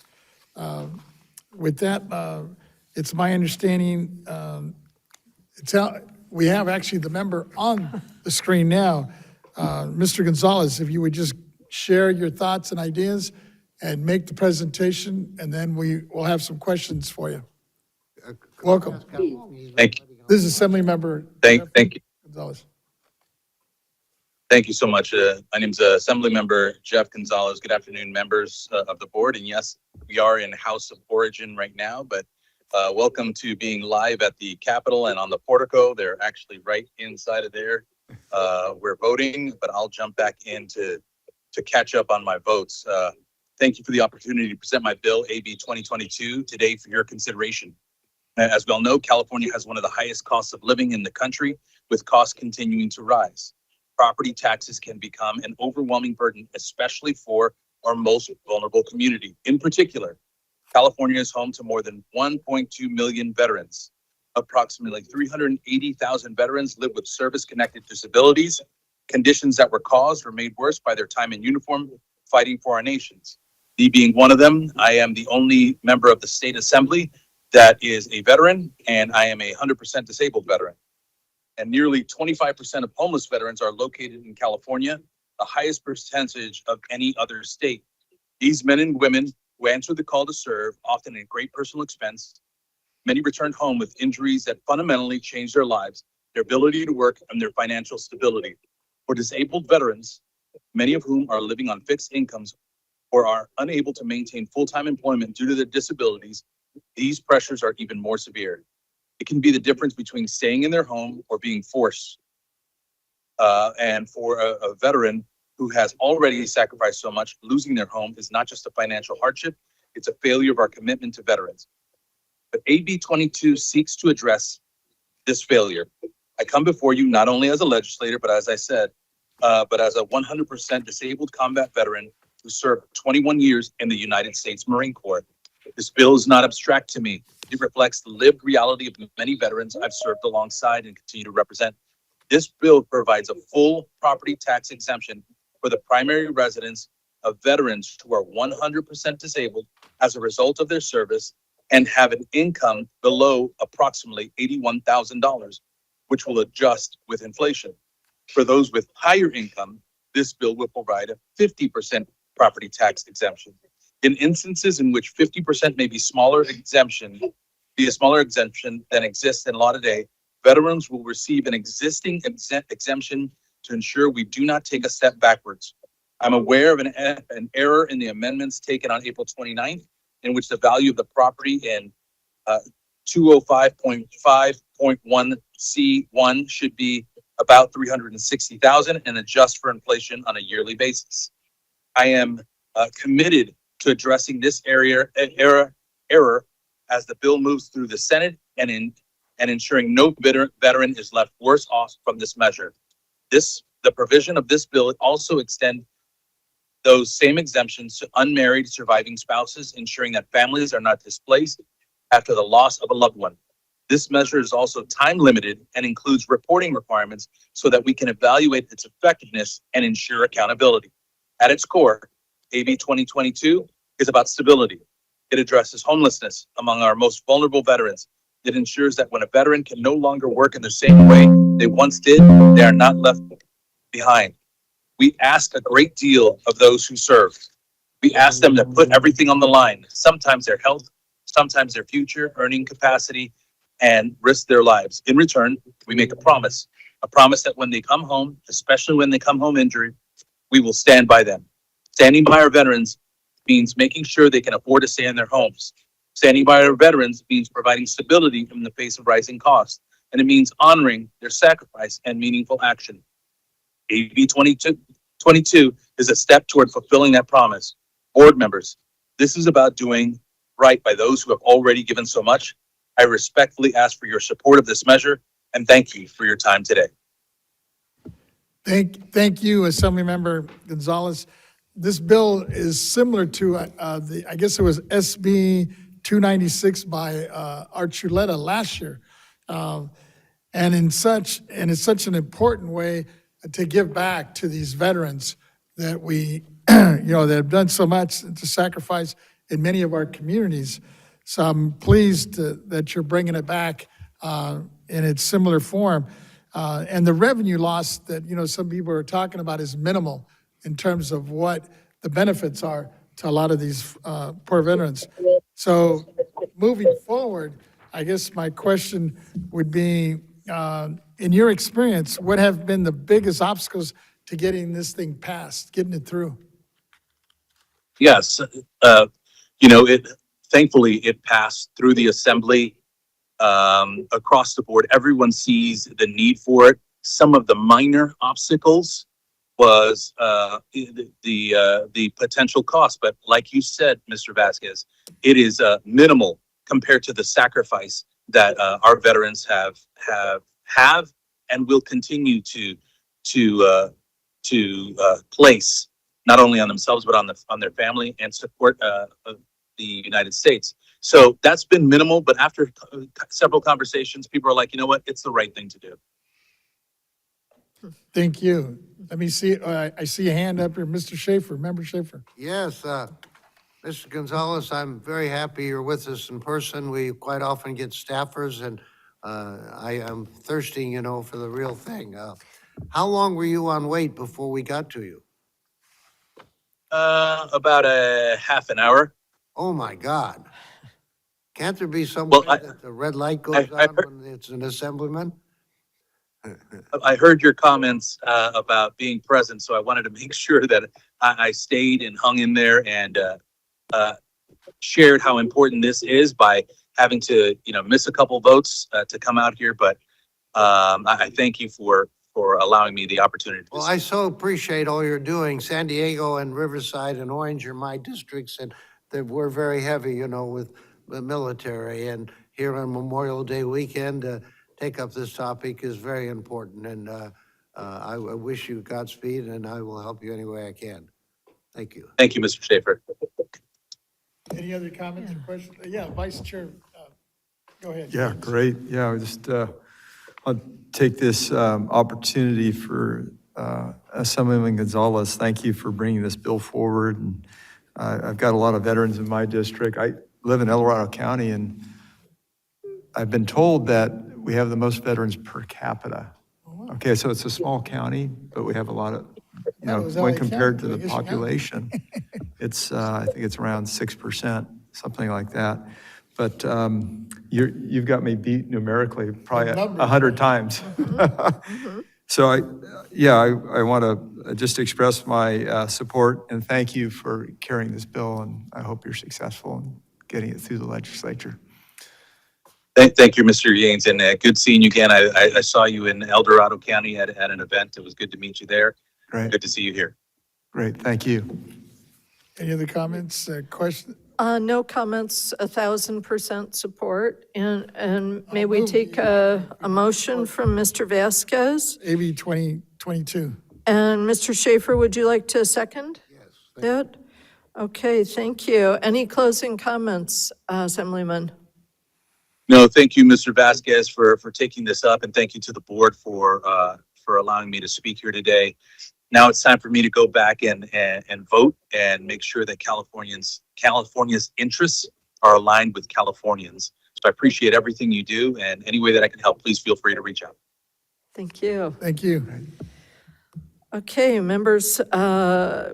With that, it's my understanding, we have actually the member on the screen now. Mr. Gonzalez, if you would just share your thoughts and ideas and make the presentation, and then we will have some questions for you. Welcome. Thank you. This is Assembly Member Thank you. Gonzalez. Thank you so much. My name's Assembly Member Jeff Gonzalez. Good afternoon, members of the board. And yes, we are in House of Origin right now, but welcome to being live at the Capitol and on the portico. They're actually right inside of there. We're voting, but I'll jump back in to catch up on my votes. Thank you for the opportunity to present my bill, AB 2022, today for your consideration. As we all know, California has one of the highest costs of living in the country, with costs continuing to rise. Property taxes can become an overwhelming burden, especially for our most vulnerable community. In particular, California is home to more than 1.2 million veterans. Approximately 380,000 veterans live with service-connected disabilities, conditions that were caused or made worse by their time in uniform fighting for our nations. Me being one of them, I am the only member of the state assembly that is a veteran, and I am a 100% disabled veteran. And nearly 25% of homeless veterans are located in California, the highest percentage of any other state. These men and women who answered the call to serve, often at great personal expense, many returned home with injuries that fundamentally changed their lives, their ability to work, and their financial stability. For disabled veterans, many of whom are living on fixed incomes or are unable to maintain full-time employment due to their disabilities, these pressures are even more severe. It can be the difference between staying in their home or being forced. And for a veteran who has already sacrificed so much, losing their home is not just a financial hardship, it's a failure of our commitment to veterans. But AB 22 seeks to address this failure. I come before you not only as a legislator, but as I said, but as a 100% disabled combat veteran who served 21 years in the United States Marine Corps. This bill is not abstract to me. It reflects the lived reality of many veterans I've served alongside and continue to represent. This bill provides a full property tax exemption for the primary residence of veterans who are 100% disabled as a result of their service and have an income below approximately $81,000, which will adjust with inflation. For those with higher income, this bill will provide a 50% property tax exemption. In instances in which 50% may be a smaller exemption than exists in law today, veterans will receive an existing exemption to ensure we do not take a step backwards. I'm aware of an error in the amendments taken on April 29th, in which the value of the property in 205.5.1C1 should be about 360,000 and adjust for inflation on a yearly basis. I am committed to addressing this error as the bill moves through the Senate and ensuring no veteran is left worse off from this measure. The provision of this bill also extend those same exemptions to unmarried surviving spouses, ensuring that families are not displaced after the loss of a loved one. This measure is also time limited and includes reporting requirements so that we can evaluate its effectiveness and ensure accountability. At its core, AB 2022 is about stability. It addresses homelessness among our most vulnerable veterans. It ensures that when a veteran can no longer work in the same way they once did, they are not left behind. We ask a great deal of those who serve. We ask them to put everything on the line, sometimes their health, sometimes their future, earning capacity, and risk their lives. In return, we make a promise that when they come home, especially when they come home injured, we will stand by them. Standing by our veterans means making sure they can afford to stay in their homes. Standing by our veterans means providing stability in the face of rising costs, and it means honoring their sacrifice and meaningful action. AB 22 is a step toward fulfilling that promise. Board members, this is about doing right by those who have already given so much. I respectfully ask for your support of this measure and thank you for your time today. Thank you, Assemblymember Gonzalez. This bill is similar to, I guess it was SB 296 by Archuleta last year. And it's such an important way to give back to these veterans that we, that have done so much to sacrifice in many of our communities. So I'm pleased that you're bringing it back in its similar form. And the revenue loss that, some people are talking about is minimal in terms of what the benefits are to a lot of these poor veterans. So moving forward, I guess my question would be, in your experience, what have been the biggest obstacles to getting this thing passed, getting it through? Yes, thankfully it passed through the assembly across the board. Everyone sees the need for it. Some of the minor obstacles was the potential cost, but like you said, Mr. Vasquez, it is minimal compared to the sacrifice that our veterans have and will continue to place not only on themselves but on their family and support the United States. So that's been minimal, but after several conversations, people are like, you know what, it's the right thing to do. Thank you. Let me see, I see a hand up here, Mr. Schaefer, Member Schaefer. Yes, Mr. Gonzalez, I'm very happy you're with us in person. We quite often get staffers, and I am thirsting, for the real thing. How long were you on wait before we got to you? About a half an hour. Oh, my God. Can't there be some way that the red light goes on when it's an assemblyman? I heard your comments about being present, so I wanted to make sure that I stayed and hung in there and shared how important this is by having to, miss a couple votes to come out here. But I thank you for allowing me the opportunity to Well, I so appreciate all you're doing. San Diego and Riverside and Orange are my districts, and we're very heavy, with the military. And here on Memorial Day weekend, take up this topic is very important. And I wish you Godspeed, and I will help you any way I can. Thank you. Thank you, Mr. Schaefer. Any other comments or questions? Yeah, Vice Chair, go ahead. Yeah, James. great. Yeah, I just, I'll take this opportunity for Assemblyman Gonzalez. Thank you for bringing this bill forward. And I've got a lot of veterans in my district. I live in El Dorado County, and I've been told that we have the most veterans per capita. Okay, so it's a small county, but we have a lot of, That was when LA compared County, to the biggest county. population, it's, I think it's around 6%, something like that. But you've got me beat numerically probably numbers, 100 right. times. So I want to just express my support and thank you for carrying this bill, and I hope you're successful in getting it through the legislature. Thank you, Mr. Yanes, and good seeing you again. I saw you in El Dorado County at an event. It was good to meet you there. Great, Good to see you here. great, thank you. Any other comments, questions? No comments, 1,000% support. And may we move take a motion from Mr. Vasquez? AB 2022. And Mr. Schaefer, would you like to second that? Okay, thank you. Any closing comments, Assemblyman? No, thank you, Mr. Vasquez, for taking this up, and thank you to the board for allowing me to speak here today. Now it's time for me to go back and vote and make sure that California's interests are aligned with Californians. So I appreciate everything you do, and any way that I can help, please feel free to reach out. Thank you. Thank you. Okay, members,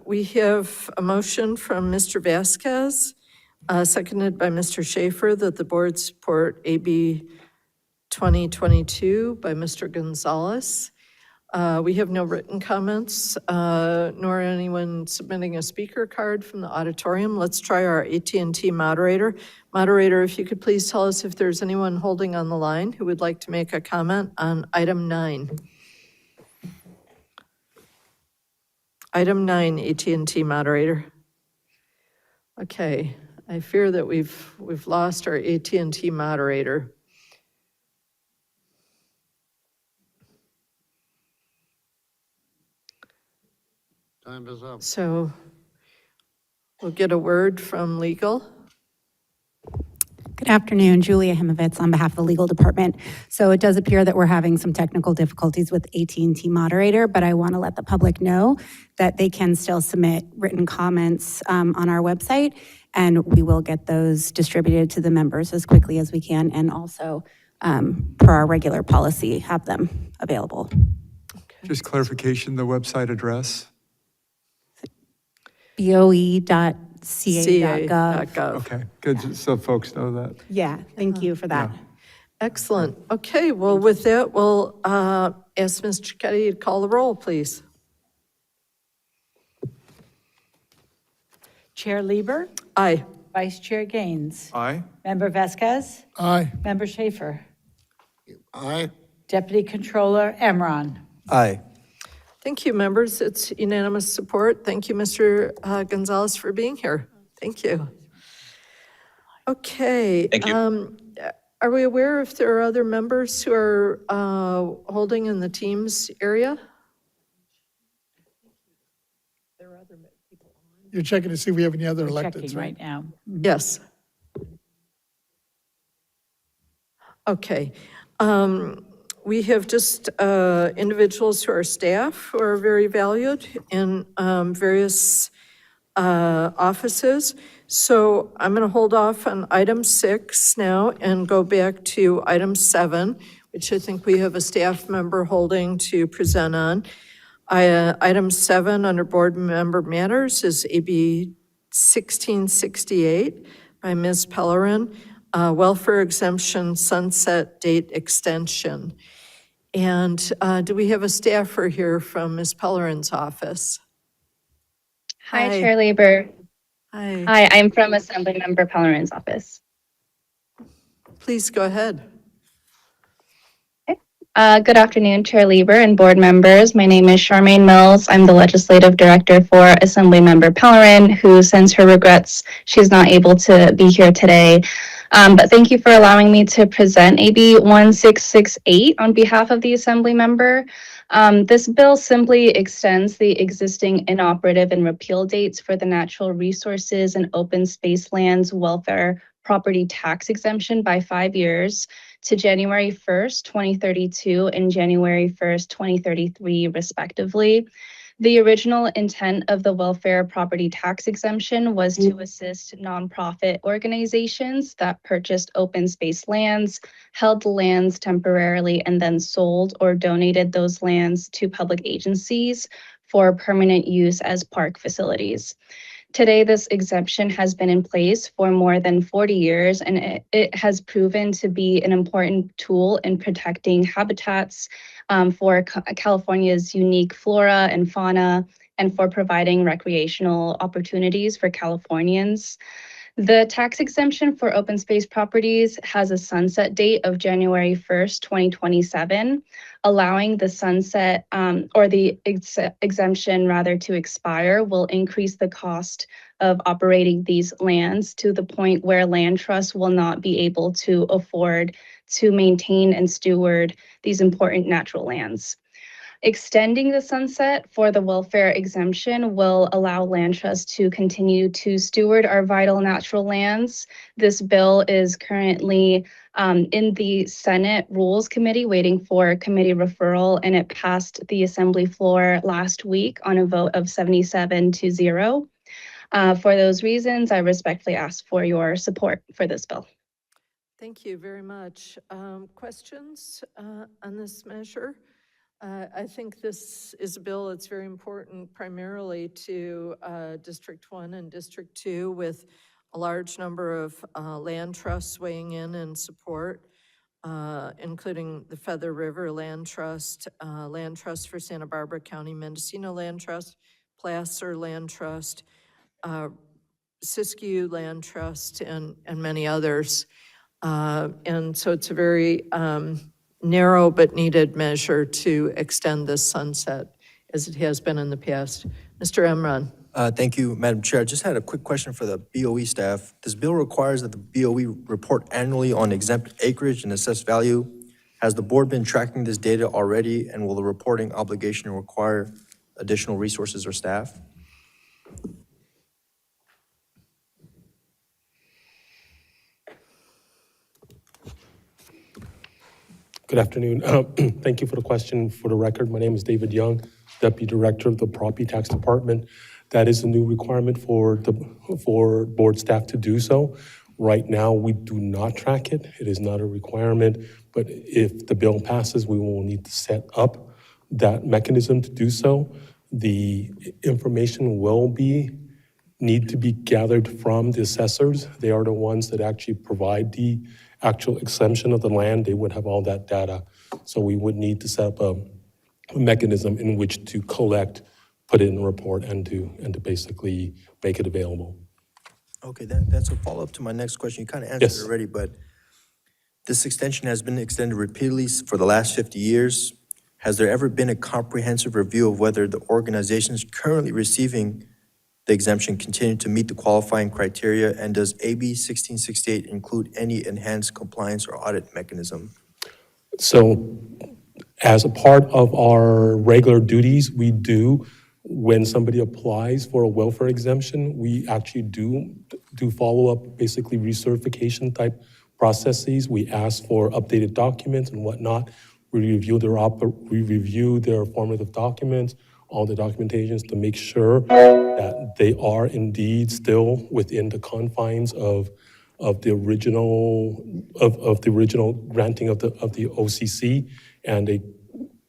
we have a motion from Mr. Vasquez, seconded by Mr. Schaefer, that the board support AB 2022 by Mr. Gonzalez. We have no written comments, nor anyone submitting a speaker card from the auditorium. Let's try our AT&T moderator. Moderator, if you could please tell us if there's anyone holding on the line who would like to make a comment on item 9. Item 9, AT&T moderator. Okay, I fear that we've lost our AT&T moderator. Time is up. So we'll get a word from legal. Good afternoon, Julia Himovitz on behalf of the legal department. So it does appear that we're having some technical difficulties with AT&T moderator, but I want to let the public know that they can still submit written comments on our website, and we will get those distributed to the members as quickly as we can, and also, per our regular policy, have them available. Just clarification, the website address? BOE.ca.gov. Okay, good, so folks know that. Yeah, thank you for that. Excellent. Okay, well, with that, we'll ask Ms. Cicchetti to call the roll, please. Chair Lieber, Aye. Vice Chair Gaines, Aye? Member Vasquez, Aye. Member Schaefer, Aye. Deputy Controller Emron. Aye. Thank you, members. It's unanimous support. Thank you, Mr. Gonzalez, for being here. Thank you. Okay. Thank you. Are we aware if there are other members who are holding in the Teams area? You're checking to see if we have any other We're electeds, checking right? right now. Yes. Okay. We have just individuals who are staff who are very valued in various offices. So I'm going to hold off on item 6 now and go back to item 7, which I think we have a staff member holding to present on. Item 7 under board member matters is AB 1668 by Ms. Pellerin, welfare exemption sunset date extension. And do we have a staffer here from Ms. Pellerin's office? Hi, Hi. Chair Lieber. Hi, Hi, I'm from Assemblymember Pellerin's office. please go ahead. Good afternoon, Chair Lieber and board members. My name is Charmaine Mills. I'm the Legislative Director for Assemblymember Pellerin, who sends her regrets she's not able to be here today. But thank you for allowing me to present AB 1668 on behalf of the Assemblymember. This bill simply extends the existing inoperative and repeal dates for the natural resources and open space lands welfare property tax exemption by 5 years to January 1st, 2032 and January 1st, 2033 respectively. The original intent of the welfare property tax exemption was to assist nonprofit organizations that purchased open space lands, held the lands temporarily, and then sold or donated those lands to public agencies for permanent use as park facilities. Today, this exemption has been in place for more than 40 years, and it has proven to be an important tool in protecting habitats for California's unique flora and fauna, and for providing recreational opportunities for Californians. The tax exemption for open space properties has a sunset date of January 1st, 2027, allowing the sunset or the exemption rather to expire will increase the cost of operating these lands to the point where land trusts will not be able to afford to maintain and steward these important natural lands. Extending the sunset for the welfare exemption will allow land trusts to continue to steward our vital natural lands. This bill is currently in the Senate Rules Committee waiting for committee referral, and it passed the Assembly floor last week on a vote of 77-0. For those reasons, I respectfully ask for your support for this bill. Thank you very much. Questions on this measure? I think this is a bill that's very important primarily to District 1 and District 2 with a large number of land trusts weighing in support, including the Feather River Land Trust for Santa Barbara County, Mendocino Land Trust, Placer Land Trust, Siskiyou Land Trust, and many others. And so it's a very narrow but needed measure to extend this sunset as it has been in the past. Mr. Emron. Thank you, Madam Chair. I just had a quick question for the BOE staff. This bill requires that the BOE report annually on exempt acreage and assessed value. Has the board been tracking this data already, and will the reporting obligation require additional resources or staff? Good afternoon. Thank you for the question. For the record, my name is David Young, Deputy Director of the Property Tax Department. That is a new requirement for board staff to do so. Right now, we do not track it. It is not a requirement, but if the bill passes, we will need to set up that mechanism to do so. The information will need to be gathered from the assessors. They are the ones that actually provide the actual exemption of the land. They would have all that data. So we would need to set up a mechanism in which to collect, put it in a report, and to basically make it available. Okay, that's a follow-up to my next question. You kind of answered Yes. it already, but this extension has been extended repeatedly for the last 50 years. Has there ever been a comprehensive review of whether the organizations currently receiving the exemption continue to meet the qualifying criteria? And does AB 1668 include any enhanced compliance or audit mechanism? So as a part of our regular duties, we do, when somebody applies for a welfare exemption, we actually do follow up, basically recertification type processes. We ask for updated documents and whatnot. We review their formative documents, all the documentations, to make sure that they are indeed still within the confines of the original granting of the OCC, and they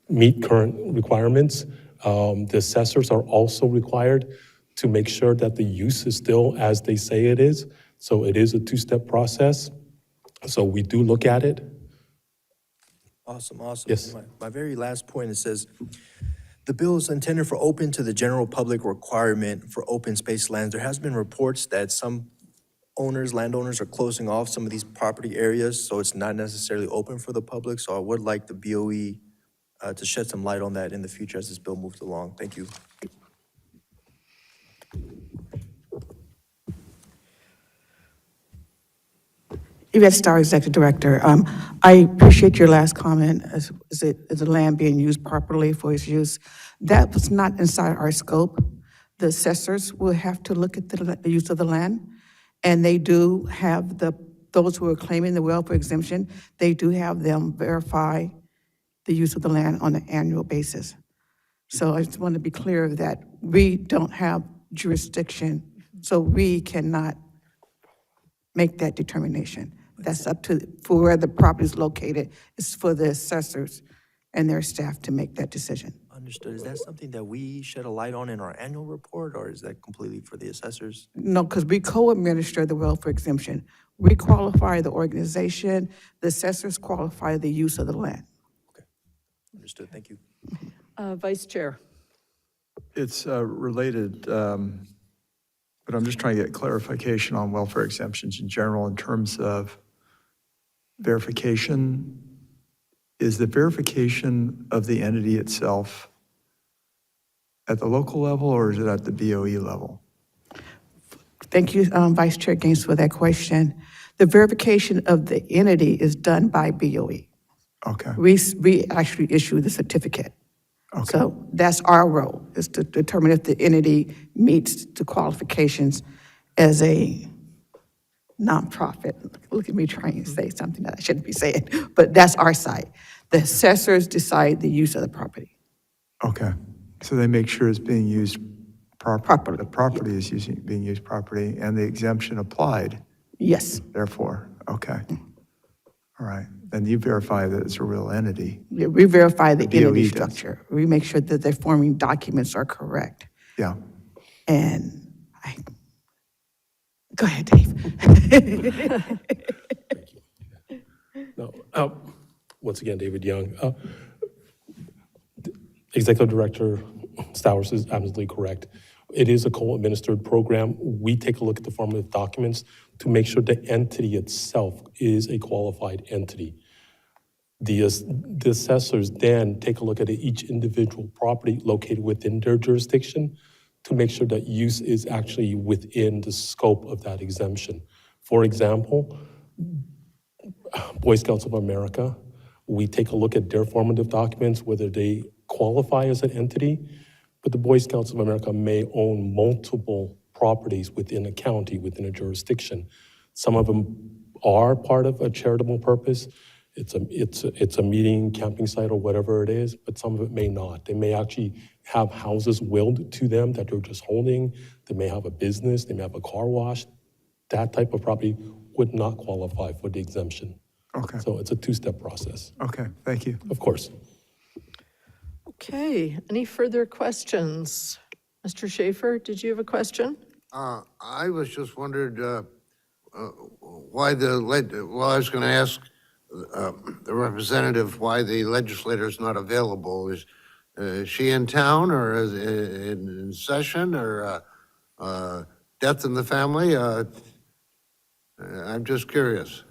meet current requirements. The assessors are also required to make sure that the use is still as they say it is. So it is a two-step process. So we do look at it. Awesome, awesome. Yes. My very last point, it says, the bill is intended for open to the general public requirement for open space lands. There has been reports that some landowners are closing off some of these property areas, so it's not necessarily open for the public. So I would like the BOE to shed some light on that in the future as this bill moves along. Thank you. Yvette Starr, Executive Director. I appreciate your last comment, is the land being used properly for its use? That was not inside our scope. The assessors will have to look at the use of the land, and they do have those who are claiming the welfare exemption, they do have them verify the use of the land on an annual basis. So I just want to be clear that we don't have jurisdiction, so we cannot make that determination. That's up to, for where the property is located, it's for the assessors and their staff to make that decision. Understood. Is that something that we shed a light on in our annual report, or is that completely for the assessors? No, because we co-administer the welfare exemption. We qualify the organization, the assessors qualify the use of the land. Understood. Thank you. Vice Chair. It's related, but I'm just trying to get clarification on welfare exemptions in general in terms of verification. Is the verification of the entity itself at the local level, or is it at the BOE level? Thank you, Vice Chair Gaines, for that question. The verification of the entity is done by BOE. Okay, We actually issue the certificate. okay, So that's our role, is to determine if the entity meets the qualifications as a nonprofit. Look at me trying to say something that I shouldn't be saying, but that's our side. The assessors decide the use of the property. okay. So they make sure it's being used Properly, the property is being used properly, and the exemption applied, Yes, therefore, okay. All right, then you verify that it's a real entity. yeah, we verify the The BOE entity does. structure. We make sure that the forming documents are correct. Yeah, And go ahead, Dave. No, once again, David Young. Executive Director Stowers is absolutely correct. It is a co-administered program. We take a look at the formative documents to make sure the entity itself is a qualified entity. The assessors then take a look at each individual property located within their jurisdiction to make sure that use is actually within the scope of that exemption. For example, Boy Scouts of America, we take a look at their formative documents, whether they qualify as an entity, but the Boy Scouts of America may own multiple properties within a county, within a jurisdiction. Some of them are part of a charitable purpose. It's a meeting, camping site, or whatever it is, but some of it may not. They may actually have houses willed to them that they're just holding. They may have a business, they may have a car wash. That type of property would not qualify for the exemption. okay, So it's a two-step process, okay, thank you. of course. Okay, any further questions? Mr. Schaefer, did you have a question? I was just wondered why I was going to ask the representative why the legislator is not available. Is she in town, or is in session, or death in the family? I'm just curious.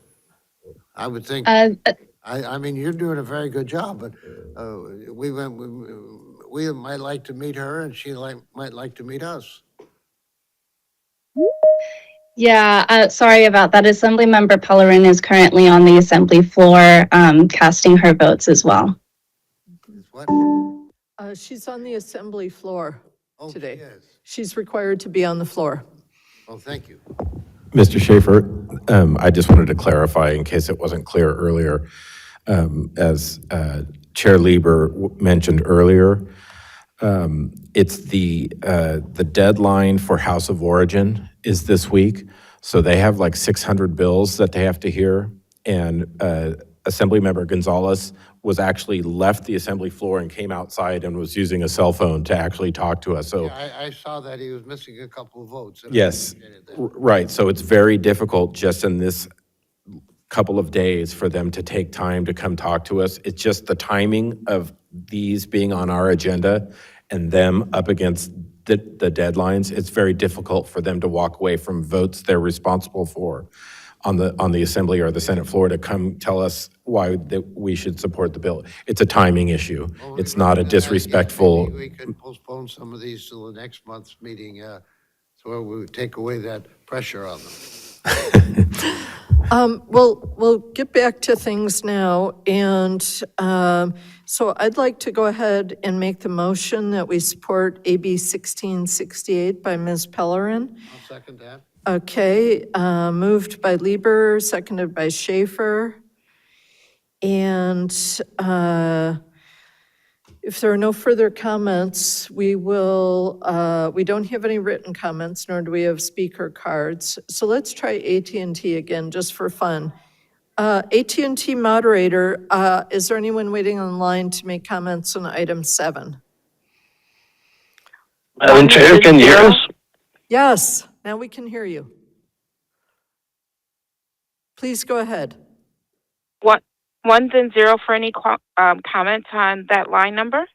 I would think, I mean, you're doing a very good job, but we might like to meet her, and she might like to meet us. Yeah, sorry about that. Assemblymember Pellerin is currently on the assembly floor, casting her votes as well. What? She's on the assembly floor Oh, she today. is. She's required to be on the floor. Well, thank you. Mr. Schaefer, I just wanted to clarify in case it wasn't clear earlier. As Chair Lieber mentioned earlier, it's the deadline for House of Origin is this week. So they have like 600 bills that they have to hear. And Assemblymember Gonzalez was actually left the assembly floor and came outside and was using a cell phone to actually talk to us. So Yeah, I saw that he was missing a couple of votes. and I yes, appreciated that. right. So it's very difficult just in this couple of days for them to take time to come talk to us. It's just the timing of these being on our agenda and them up against the deadlines. It's very difficult for them to walk away from votes they're responsible for on the Assembly or the Senate floor to come tell us why we should support the bill. It's a timing issue. Well, It's not a maybe disrespectful. we could postpone some of these till the next month's meeting, so we would take away that pressure on them. We'll get back to things now, and so I'd like to go ahead and make the motion that we support AB 1668 by Ms. Pellerin. I'll second that. Okay, moved by Lieber, seconded by Schaefer. And if there are no further comments, we don't have any written comments, nor do we have speaker cards. So let's try AT&T again, just for fun. AT&T moderator, is there anyone waiting on line to make comments on item 7? Madam Chair, can you hear us? Yes, now we can hear you. Please go ahead. 110 for any comments on that line number?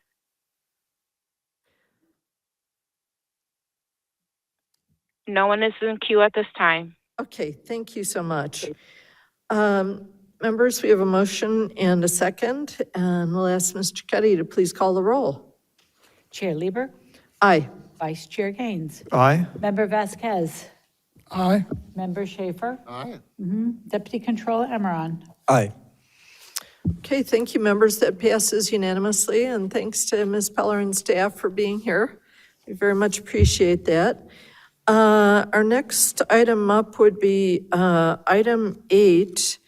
No one is in queue at this time. Okay, thank you so much. Members, we have a motion and a second, and we'll ask Ms. Cicchetti to please call the roll. Chair Lieber, Aye. Vice Chair Gaines, Aye? Member Vasquez, Aye. Member Schaefer, Aye. Deputy Controller Emeron. Aye. Okay, thank you, members. That passes unanimously, and thanks to Ms. Peller and staff for being here. We very much appreciate that. Our next item up would be item 8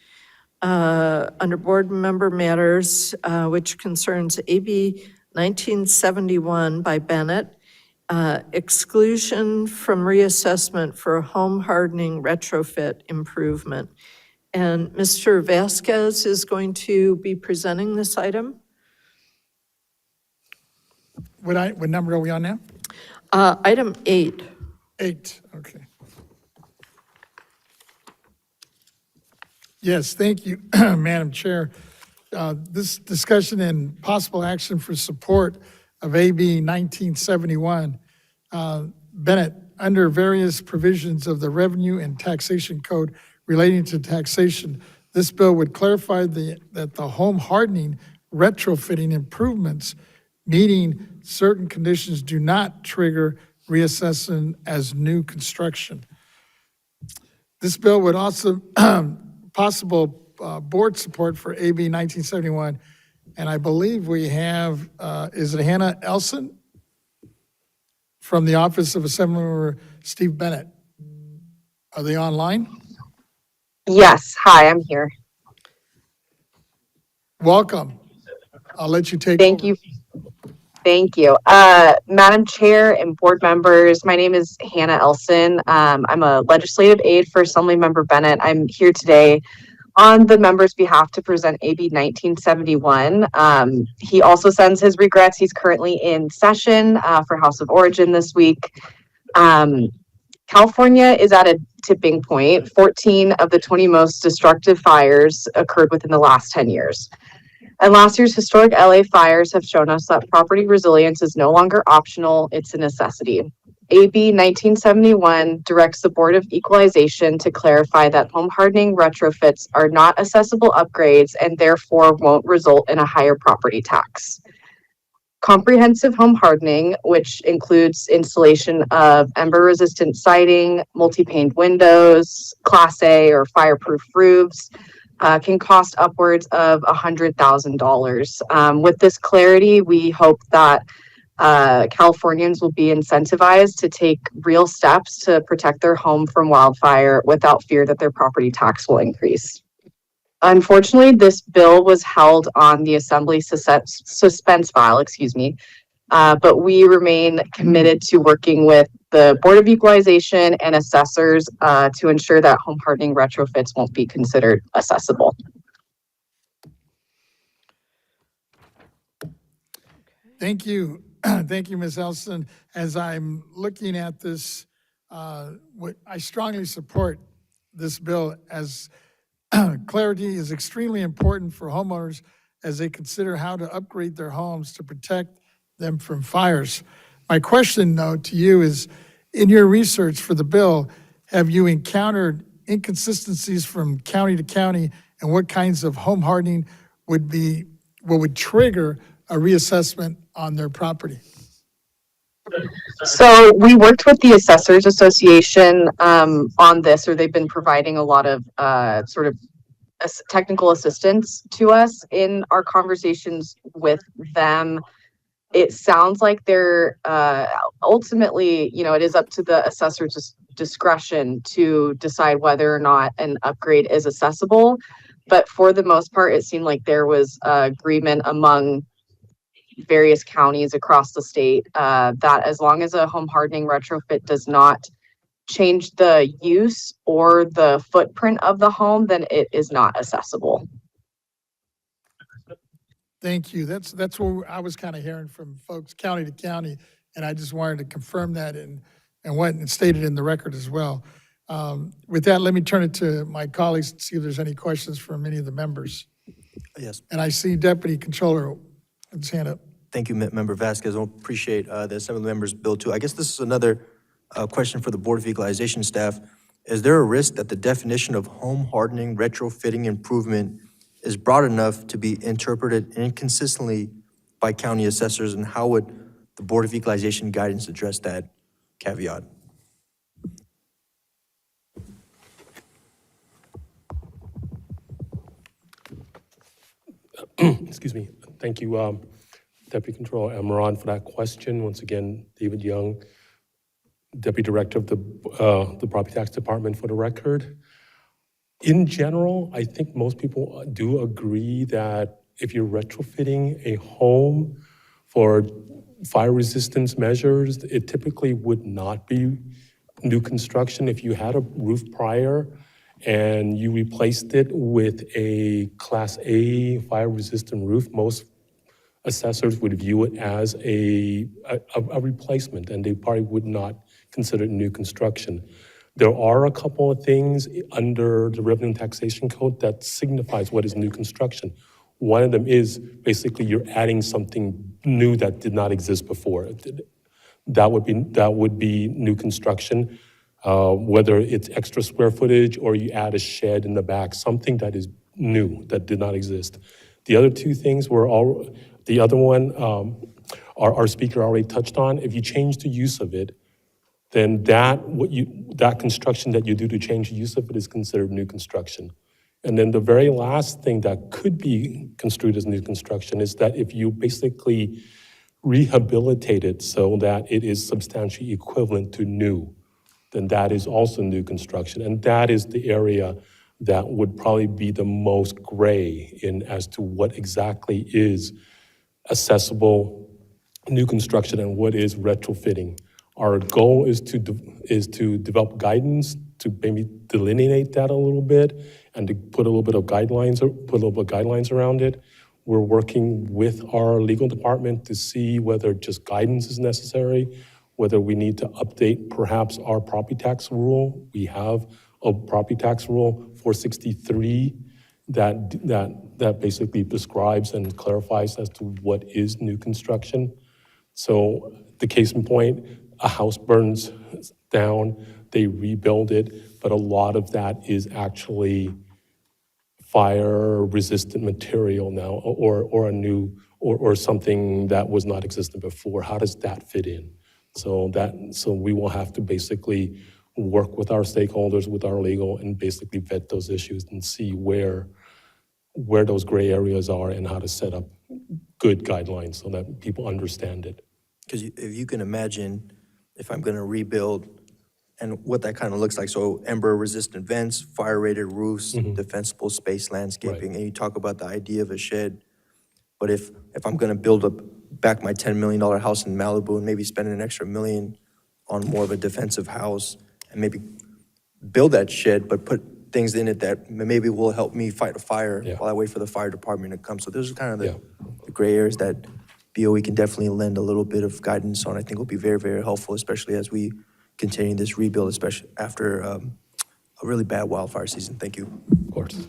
under board member matters, which concerns AB 1971 by Bennett, exclusion from reassessment for home hardening retrofit improvement. And Mr. Vasquez is going to be presenting this item. What number are we on now? Item 8. 8, okay. Yes, thank you, Madam Chair. This discussion and possible action for support of AB 1971, Bennett, under various provisions of the Revenue and Taxation Code relating to taxation, this bill would clarify that the home hardening retrofitting improvements meeting certain conditions do not trigger reassessment as new construction. This bill would also possible board support for AB 1971, and I believe we have, is it Hannah Elson from the Office of Assemblymember Steve Bennett? Are they online? Yes, hi, I'm here. Welcome. I'll let you take Thank over. you. Thank you. Madam Chair and board members, my name is Hannah Elson. I'm a legislative aide for Assemblymember Bennett. I'm here today on the member's behalf to present AB 1971. He also sends his regrets. He's currently in session for House of Origin this week. California is at a tipping point. 14 of the 20 most destructive fires occurred within the last 10 years. And last year's historic LA fires have shown us that property resilience is no longer optional, it's a necessity. AB 1971 directs the Board of Equalization to clarify that home hardening retrofits are not accessible upgrades and therefore won't result in a higher property tax. Comprehensive home hardening, which includes installation of ember-resistant siding, multi-paned windows, Class A or fireproof roofs, can cost upwards of $100,000. With this clarity, we hope that Californians will be incentivized to take real steps to protect their home from wildfire without fear that their property tax will increase. Unfortunately, this bill was held on the Assembly suspense file, but we remain committed to working with the Board of Equalization and assessors to ensure that home hardening retrofits won't be considered accessible. Thank you. Thank you, Ms. Elson. As I'm looking at this, I strongly support this bill, as clarity is extremely important for homeowners as they consider how to upgrade their homes to protect them from fires. My question, though, to you is, in your research for the bill, have you encountered inconsistencies from county to county, and what kinds of home hardening would trigger a reassessment on their property? So we worked with the Assessors Association on this, or they've been providing a lot of sort of technical assistance to us in our conversations with them. It sounds like they're ultimately, it is up to the assessor's discretion to decide whether or not an upgrade is accessible. But for the most part, it seemed like there was agreement among various counties across the state that as long as a home hardening retrofit does not change the use or the footprint of the home, then it is not accessible. Thank you. That's what I was kind of hearing from folks county to county, and I just wanted to confirm that and went and stated in the record as well. With that, let me turn it to my colleagues to see if there's any questions from any of the members. Yes. And I see Deputy Controller with his hand up. Thank you, Member Vasquez. I appreciate the Assembly members' bill too. I guess this is another question for the Board of Equalization staff. Is there a risk that the definition of home hardening, retrofitting improvement is broad enough to be interpreted inconsistently by county assessors, and how would the Board of Equalization guidance address that caveat? Excuse me. Thank you, Deputy Controller Amaran, for that question. Once again, David Young, Deputy Director of the Property Tax Department, for the record. In general, I think most people do agree that if you're retrofitting a home for fire resistance measures, it typically would not be new construction. If you had a roof prior and you replaced it with a Class A fire resistant roof, most assessors would view it as a replacement, and they probably would not consider it new construction. There are a couple of things under the Revenue and Taxation Code that signifies what is new construction. One of them is basically you're adding something new that did not exist before. That would be new construction, whether it's extra square footage or you add a shed in the back, something that is new that did not exist. The other two things were all. The other one, our speaker already touched on. If you change the use of it, then that construction that you do to change the use of it is considered new construction. And then the very last thing that could be construed as new construction is that if you basically rehabilitate it so that it is substantially equivalent to new, then that is also new construction. And that is the area that would probably be the most gray in as to what exactly is accessible new construction and what is retrofitting. Our goal is to develop guidance to maybe delineate that a little bit and to put a little bit of guidelines around it. We're working with our legal department to see whether just guidance is necessary, whether we need to update perhaps our property tax rule. We have a property tax rule 463 that basically describes and clarifies as to what is new construction. So the case in point, a house burns down, they rebuild it, but a lot of that is actually fire-resistant material now, or a new, or something that was not existent before. How does that fit in? So we will have to basically work with our stakeholders, with our legal, and basically vet those issues and see where those gray areas are and how to set up good guidelines so that people understand it. Because if you can imagine, if I'm going to rebuild and what that kind of looks like. So ember-resistant vents, fire-rated roofs, defensible space landscaping, and you talk about the idea of a shed. But if I'm going to build back my $10 million house in Malibu and maybe spend an extra $1 million on more of a defensive house and maybe build that shed, but put things in it that maybe will help me fight a fire while I wait for the fire department to come. So those are kind of the gray areas that BOE can definitely lend a little bit of guidance on. I think will be very, very helpful, especially as we continue this rebuild, especially after a really bad wildfire season. Thank you. Of course.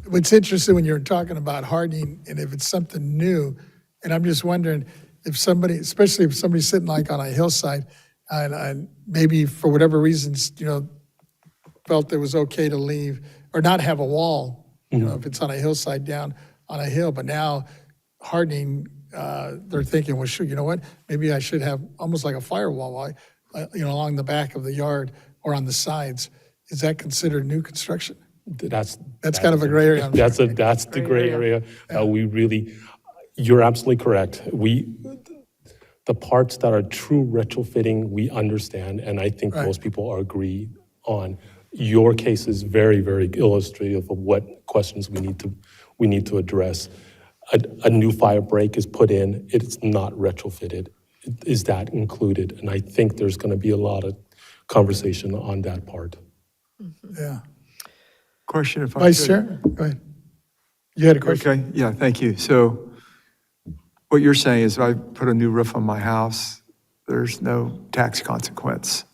What's interesting when you're talking about hardening and if it's something new, and I'm just wondering if somebody, especially if somebody's sitting like on a hillside and maybe for whatever reasons, felt it was okay to leave or not have a wall, if it's on a hillside down on a hill, but now hardening they're thinking, well, shoot, you know what? Maybe I should have almost like a firewall, along the back of the yard or on the sides. Is that considered new construction? That's Kind of a gray area. I'm That's sure. that's the gray area. We really, you're absolutely correct. The parts that are true retrofitting, we understand, and I think Right. most people agree on. Your case is very, very illustrative of what questions we need to address. A new fire break is put in, it's not retrofitted. Is that included? And I think there's going to be a lot of conversation on that part. Yeah. Question if I Vice could. Chair, go ahead. You had a question? Okay, yeah, thank you. So what you're saying is if I put a new roof on my house, there's no tax consequence?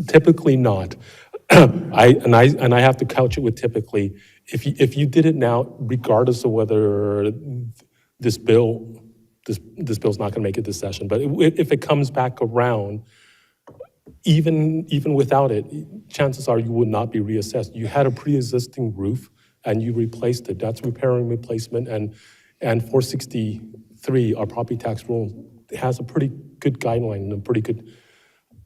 Typically not. I have to couch it with typically. If you did it now, regardless of whether this bill's not going to make it this session, but if it comes back around, even without it, chances are you would not be reassessed. You had a pre-existing roof and you replaced it. That's repair and replacement, and 463, our property tax rule, has a pretty good guideline and a pretty good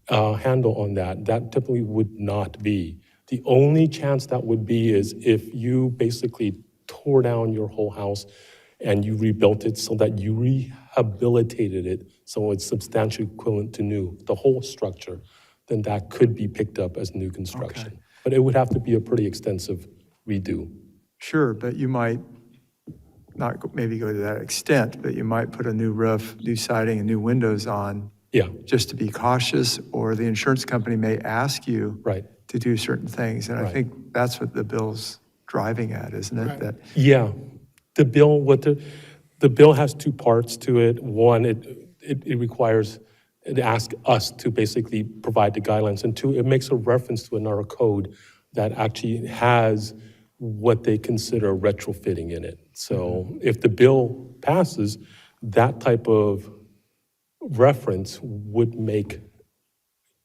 handle on that. That typically would not be. The only chance that would be is if you basically tore down your whole house and you rebuilt it so that you rehabilitated it so it's substantially equivalent to new, the whole structure, then that could be picked up as new construction. Okay. But it would have to be a pretty extensive redo. Sure, but you might maybe go to that extent, but you might put a new roof, new siding, and new windows on. Yeah. Just to be cautious, or the insurance company may ask you Right. to do certain things. And I Right. think that's what the bill's driving at, isn't it? Right. That Yeah, the bill has two parts to it. One, it requires, it asks us to basically provide the guidelines. And two, it makes a reference to another code that actually has what they consider retrofitting in it. So if the bill passes, that type of reference would make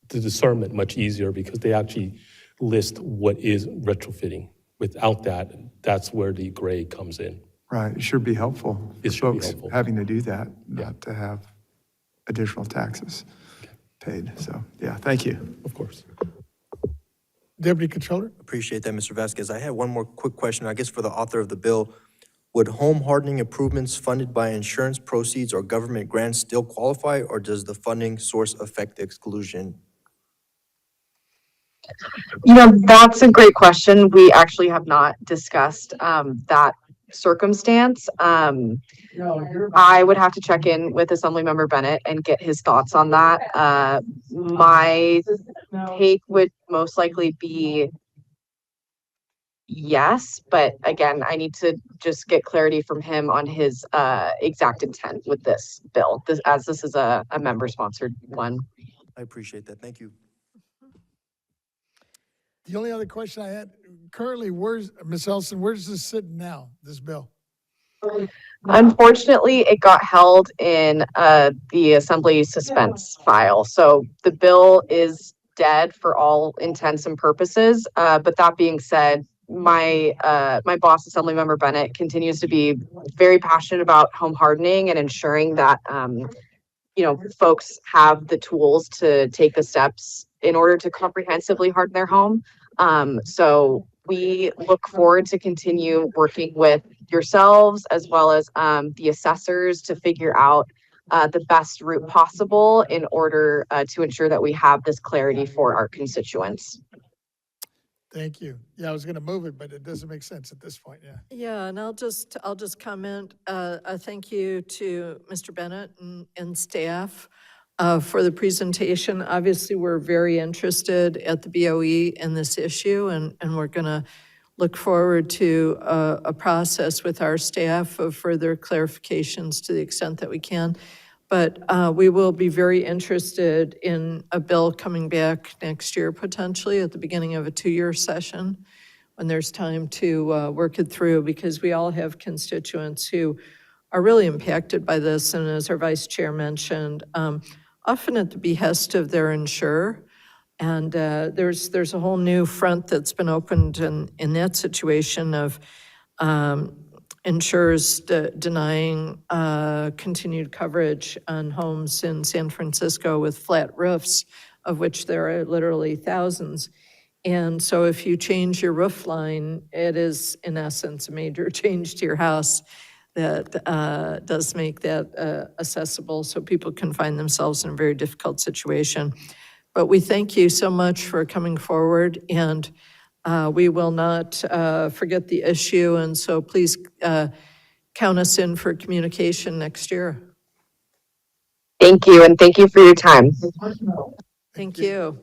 the discernment much easier because they actually list what is retrofitting. Without that, that's where the gray comes in. right, it should be helpful for It should be folks helpful. having to do that, not to have additional taxes paid. So, yeah, thank you. Of course. Deputy Controller? Appreciate that, Mr. Vasquez. I had one more quick question, I guess, for the author of the bill. Would home hardening improvements funded by insurance proceeds or government grants still qualify, or does the funding source affect the exclusion? That's a great question. We actually have not discussed that circumstance. I would have to check in with Assemblymember Bennett and get his thoughts on that. My take would most likely be yes, but again, I need to just get clarity from him on his exact intent with this bill, as this is a member-sponsored one. I appreciate that. Thank you. The only other question I had, currently, Ms. Elson, where's this sitting now, this bill? Unfortunately, it got held in the Assembly suspense file. So the bill is dead for all intents and purposes. But that being said, my boss, Assemblymember Bennett, continues to be very passionate about home hardening and ensuring that folks have the tools to take the steps in order to comprehensively harden their home. So we look forward to continue working with yourselves as well as the assessors to figure out the best route possible in order to ensure that we have this clarity for our constituents. Thank you. Yeah, I was going to move it, but it doesn't make sense at this point, yeah. Yeah, and I'll just comment, a thank you to Mr. Bennett and staff for the presentation. Obviously, we're very interested at the BOE in this issue, and we're going to look forward to a process with our staff of further clarifications to the extent that we can. But we will be very interested in a bill coming back next year, potentially at the beginning of a 2-year session, when there's time to work it through, because we all have constituents who are really impacted by this, and as our vice chair mentioned, often at the behest of their insurer. And there's a whole new front that's been opened in that situation of insurers denying continued coverage on homes in San Francisco with flat roofs, of which there are literally thousands. And so if you change your roof line, it is in essence a major change to your house that does make that accessible so people can find themselves in a very difficult situation. But we thank you so much for coming forward, and we will not forget the issue, and so please count us in for communication next year. Thank you, and thank you for your time. Thank you.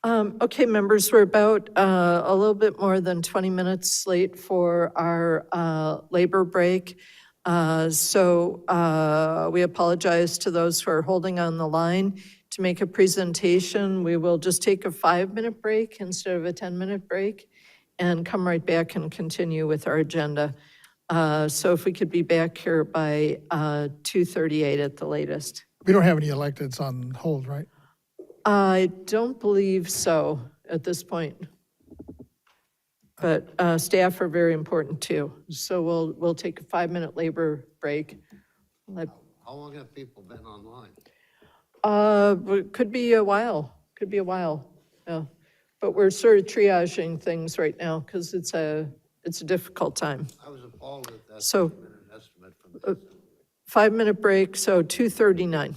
Okay, members, we're about a little bit more than 20 minutes late for our labor break. So we apologize to those who are holding on the line to make a presentation. We will just take a 5-minute break instead of a 10-minute break and come right back and continue with our agenda. So if we could be back here by 2:38 at the latest. We don't have any electeds on hold, right? I don't believe so at this point. But staff are very important too. So we'll take a 5-minute labor break. How long have people been online? It could be a while, yeah. But we're sort of triaging things right now because it's a difficult time. I was appalled at that So, 3-minute estimate from the 5-minute break, so 2:39.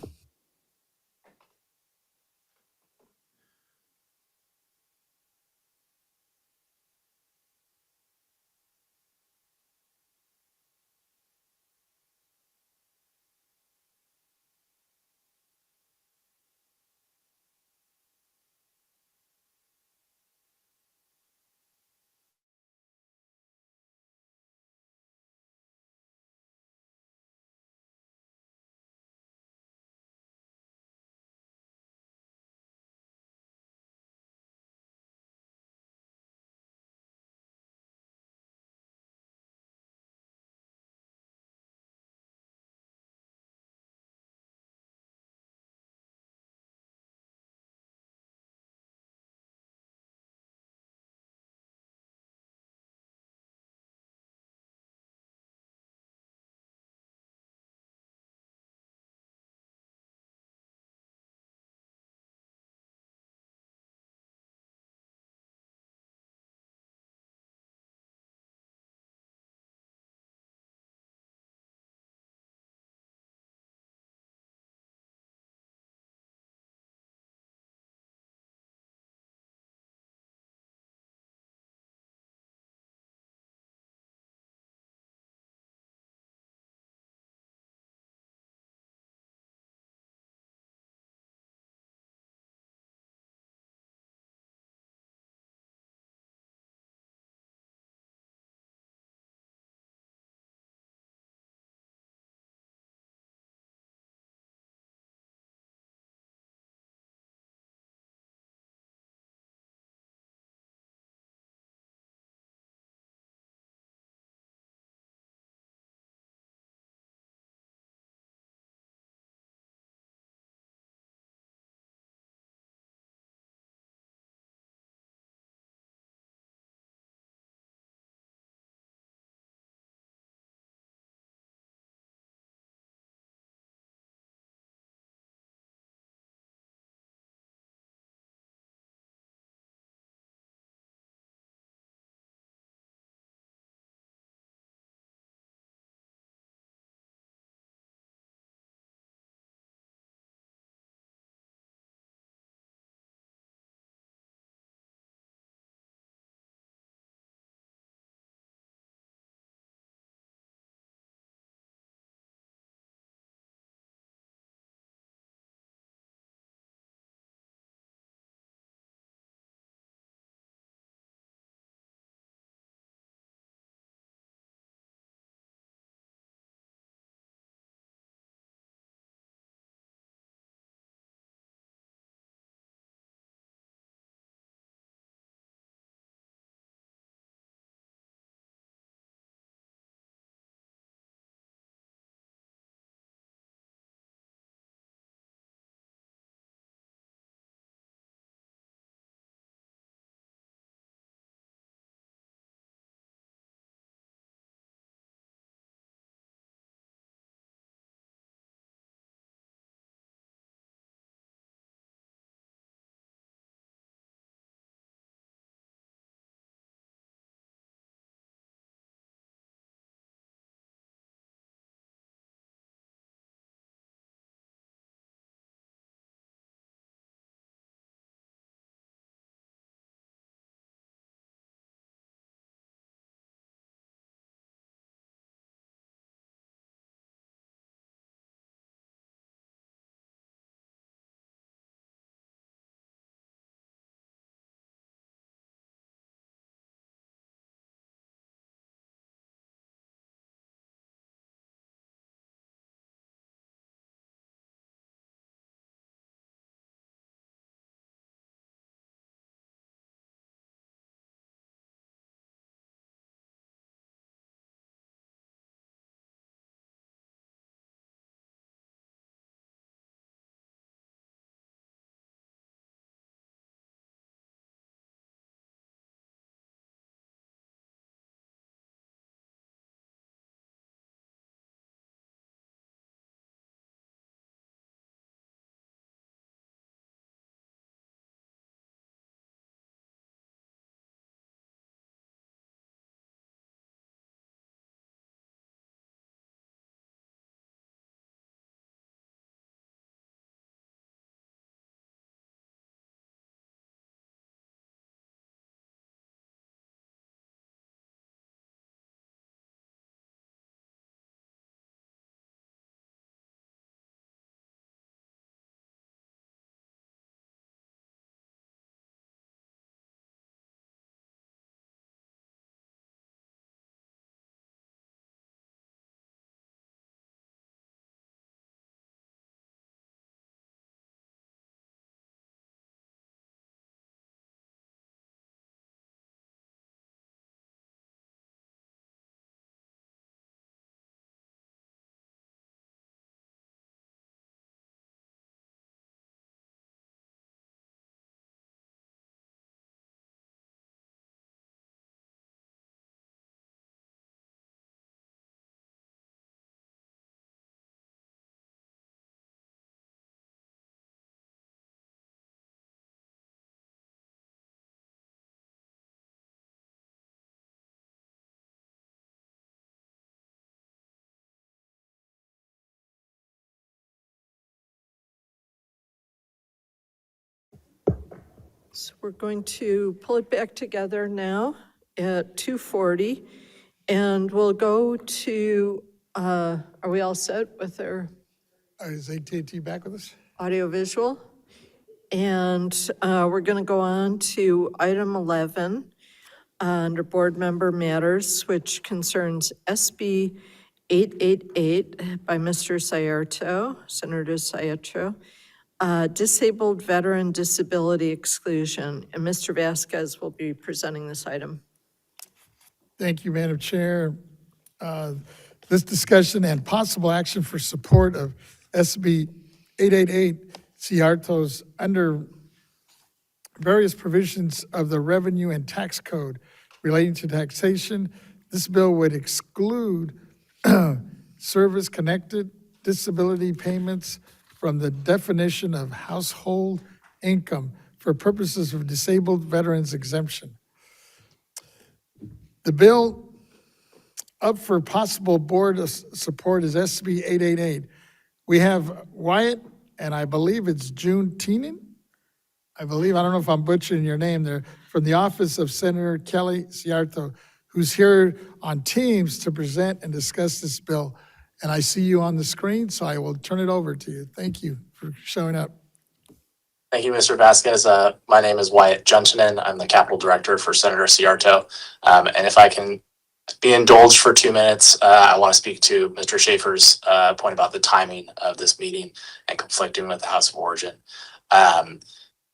So we're going to pull it back together now at 2:40, and we'll go to, are we all set with our Is AT&T back with us? audiovisual? And we're going to go on to item 11 under board member matters, which concerns SB 888 by Mr. Sayerto, Senator Sayerto, disabled veteran disability exclusion. And Mr. Vasquez will be presenting this item. Thank you, Madam Chair. This discussion and possible action for support of SB 888 Ciartos under various provisions of the Revenue and Tax Code relating to taxation. This bill would exclude service-connected disability payments from the definition of household income for purposes of disabled veterans exemption. The bill up for possible board support is SB 888. We have Wyatt, and I believe it's June Teenan. I don't know if I'm butchering your name there, from the office of Senator Kelly Ciarto, who's here on Teams to present and discuss this bill. And I see you on the screen, so I will turn it over to you. Thank you for showing up. Thank you, Mr. Vasquez. My name is Wyatt Juntinen. I'm the Capital Director for Senator Ciarto. And if I can be indulged for 2 minutes, I want to speak to Mr. Schaefer's point about the timing of this meeting and conflicting with the House of Origin.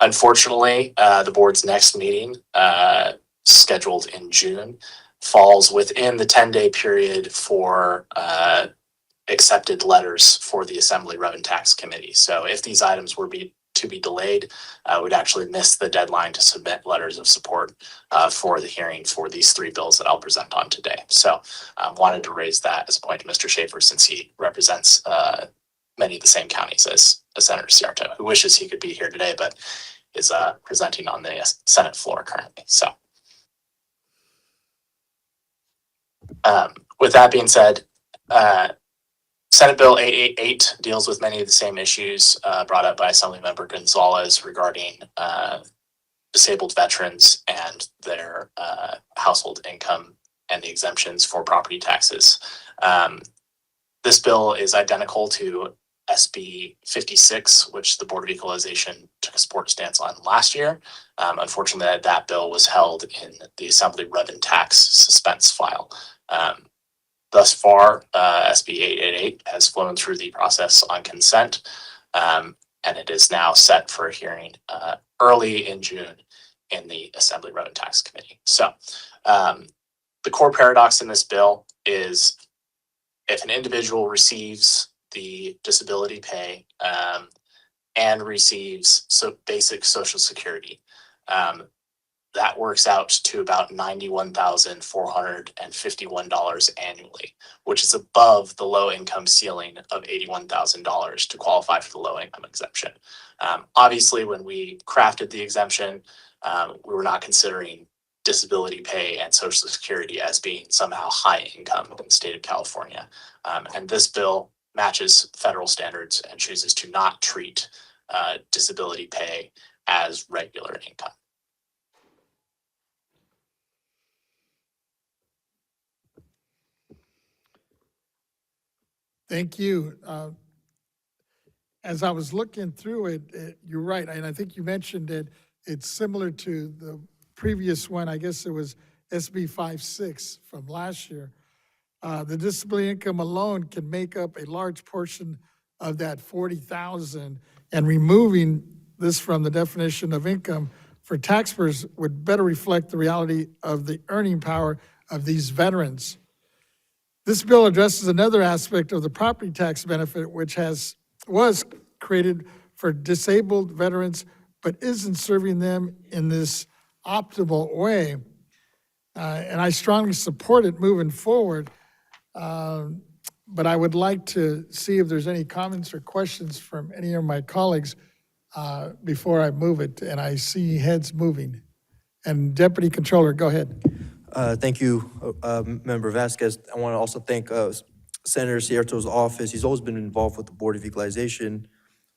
Unfortunately, the board's next meeting, scheduled in June, falls within the 10-day period for accepted letters for the Assembly Revenue Tax Committee. So if these items were to be delayed, we'd actually miss the deadline to submit letters of support for the hearing for these 3 bills that I'll present on today. So I wanted to raise that as a point to Mr. Schaefer, since he represents many of the same counties as Senator Ciarto, who wishes he could be here today, but is presenting on the Senate floor currently. So with that being said, Senate Bill 888 deals with many of the same issues brought up by Assemblymember Gonzalez regarding disabled veterans and their household income and the exemptions for property taxes. This bill is identical to SB 56, which the Board of Equalization took a support stance on last year. Unfortunately, that bill was held in the Assembly Revenue Tax suspense file. Thus far, SB 888 has flown through the process on consent, and it is now set for a hearing early in June in the Assembly Revenue Tax Committee. So the core paradox in this bill is if an individual receives the disability pay and receives basic Social Security, that works out to about $91,451 annually, which is above the low income ceiling of $81,000 to qualify for the low income exemption. Obviously, when we crafted the exemption, we were not considering disability pay and Social Security as being somehow high income in the state of California. And this bill matches federal standards and chooses to not treat disability pay as regular income. Thank you. As I was looking through it, you're right, and I think you mentioned it, it's similar to the previous one, I guess it was SB 56 from last year. The disability income alone can make up a large portion of that 40,000, and removing this from the definition of income for taxpayers would better reflect the reality of the earning power of these veterans. This bill addresses another aspect of the property tax benefit, which was created for disabled veterans, but isn't serving them in this optimal way. And I strongly support it moving forward. But I would like to see if there's any comments or questions from any of my colleagues before I move it. And I see heads moving. And Deputy Controller, go ahead. Thank you, Member Vasquez. I want to also thank Senator Ciarto's office. He's always been involved with the Board of Equalization.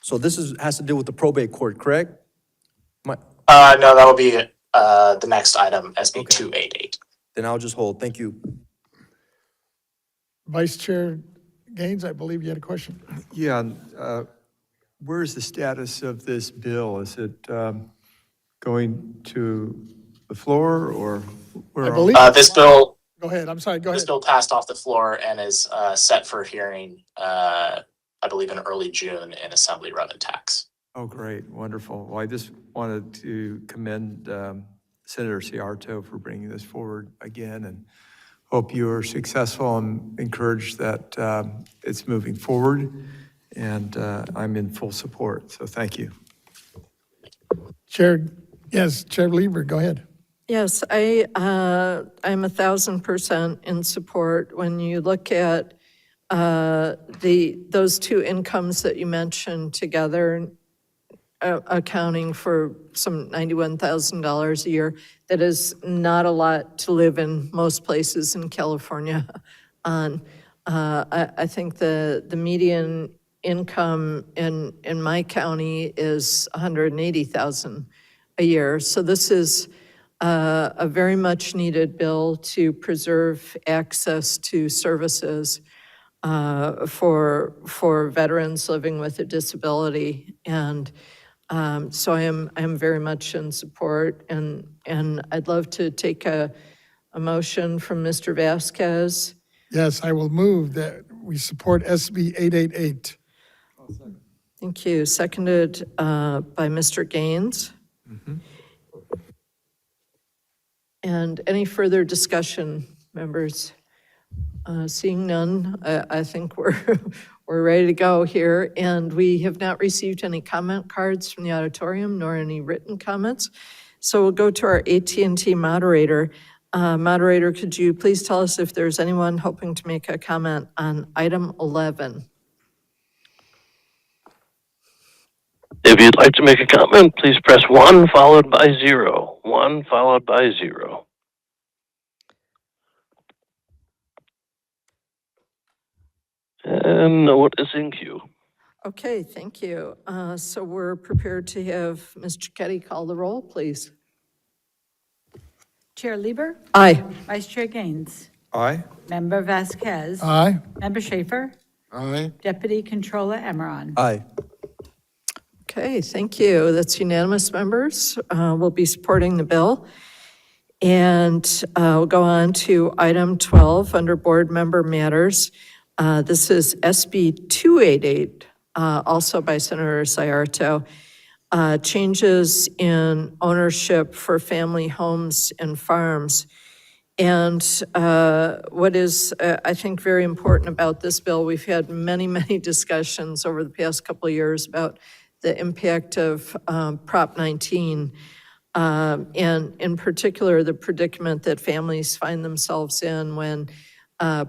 So this has to do with the probate court, correct? No, that'll be the next item, SB Okay. 288. Then I'll just hold. Thank you. Vice Chair Gaines, I believe you had a question. Yeah, where is the status of this bill? Is it going to the floor or where I are believe. we? This bill Go ahead, I'm sorry, go This ahead. bill passed off the floor and is set for hearing, I believe, in early June in Assembly Run and Tax. Oh, great, wonderful. Well, I just wanted to commend Senator Ciarto for bringing this forward again, and hope you are successful and encouraged that it's moving forward. And I'm in full support, so thank you. Chair, yes, Chair Lieber, go ahead. Yes, I'm 1,000% in support. When you look at those two incomes that you mentioned together, accounting for some $91,000 a year, that is not a lot to live in most places in California on. I think the median income in my county is $180,000 a year. So this is a very much needed bill to preserve access to services for veterans living with a disability. And so I am very much in support, and I'd love to take a motion from Mr. Vasquez. Yes, I will move that we support SB 888. Thank you. Seconded by Mr. Gaines. And any further discussion, members? Seeing none, I think we're ready to go here. And we have not received any comment cards from the auditorium nor any written comments. So we'll go to our AT&T moderator. Moderator, could you please tell us if there's anyone hoping to make a comment on item 11? If you'd like to make a comment, please press 1 followed by 0. 1 followed by 0. And no one is in queue. Okay, thank you. So we're prepared to have Ms. Cicchetti call the roll, please. Chair Lieber? Aye. Vice Chair Gaines? Aye? Member Vasquez? Aye. Member Schaefer? Aye. Deputy Controller Emeron? Aye. Okay, thank you. That's unanimous, members. We'll be supporting the bill. And we'll go on to item 12 under board member matters. This is SB 288, also by Senator Ciarto. Changes in ownership for family homes and farms. And what is, I think, very important about this bill, we've had many, many discussions over the past couple of years about the impact of Prop 19, and in particular, the predicament that families find themselves in when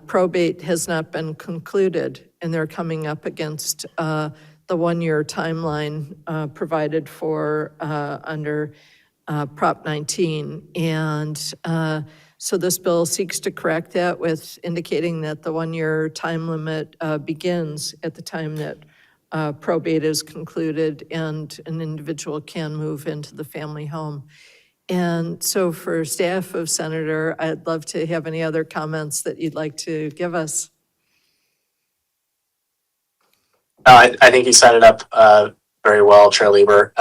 probate has not been concluded and they're coming up against the one-year timeline provided for under Prop 19. And so this bill seeks to correct that with indicating that the one-year time limit begins at the time that probate is concluded and an individual can move into the family home. And so for staff of Senator, I'd love to have any other comments that you'd like to give us. I think you set it up very well, Chair Lieber.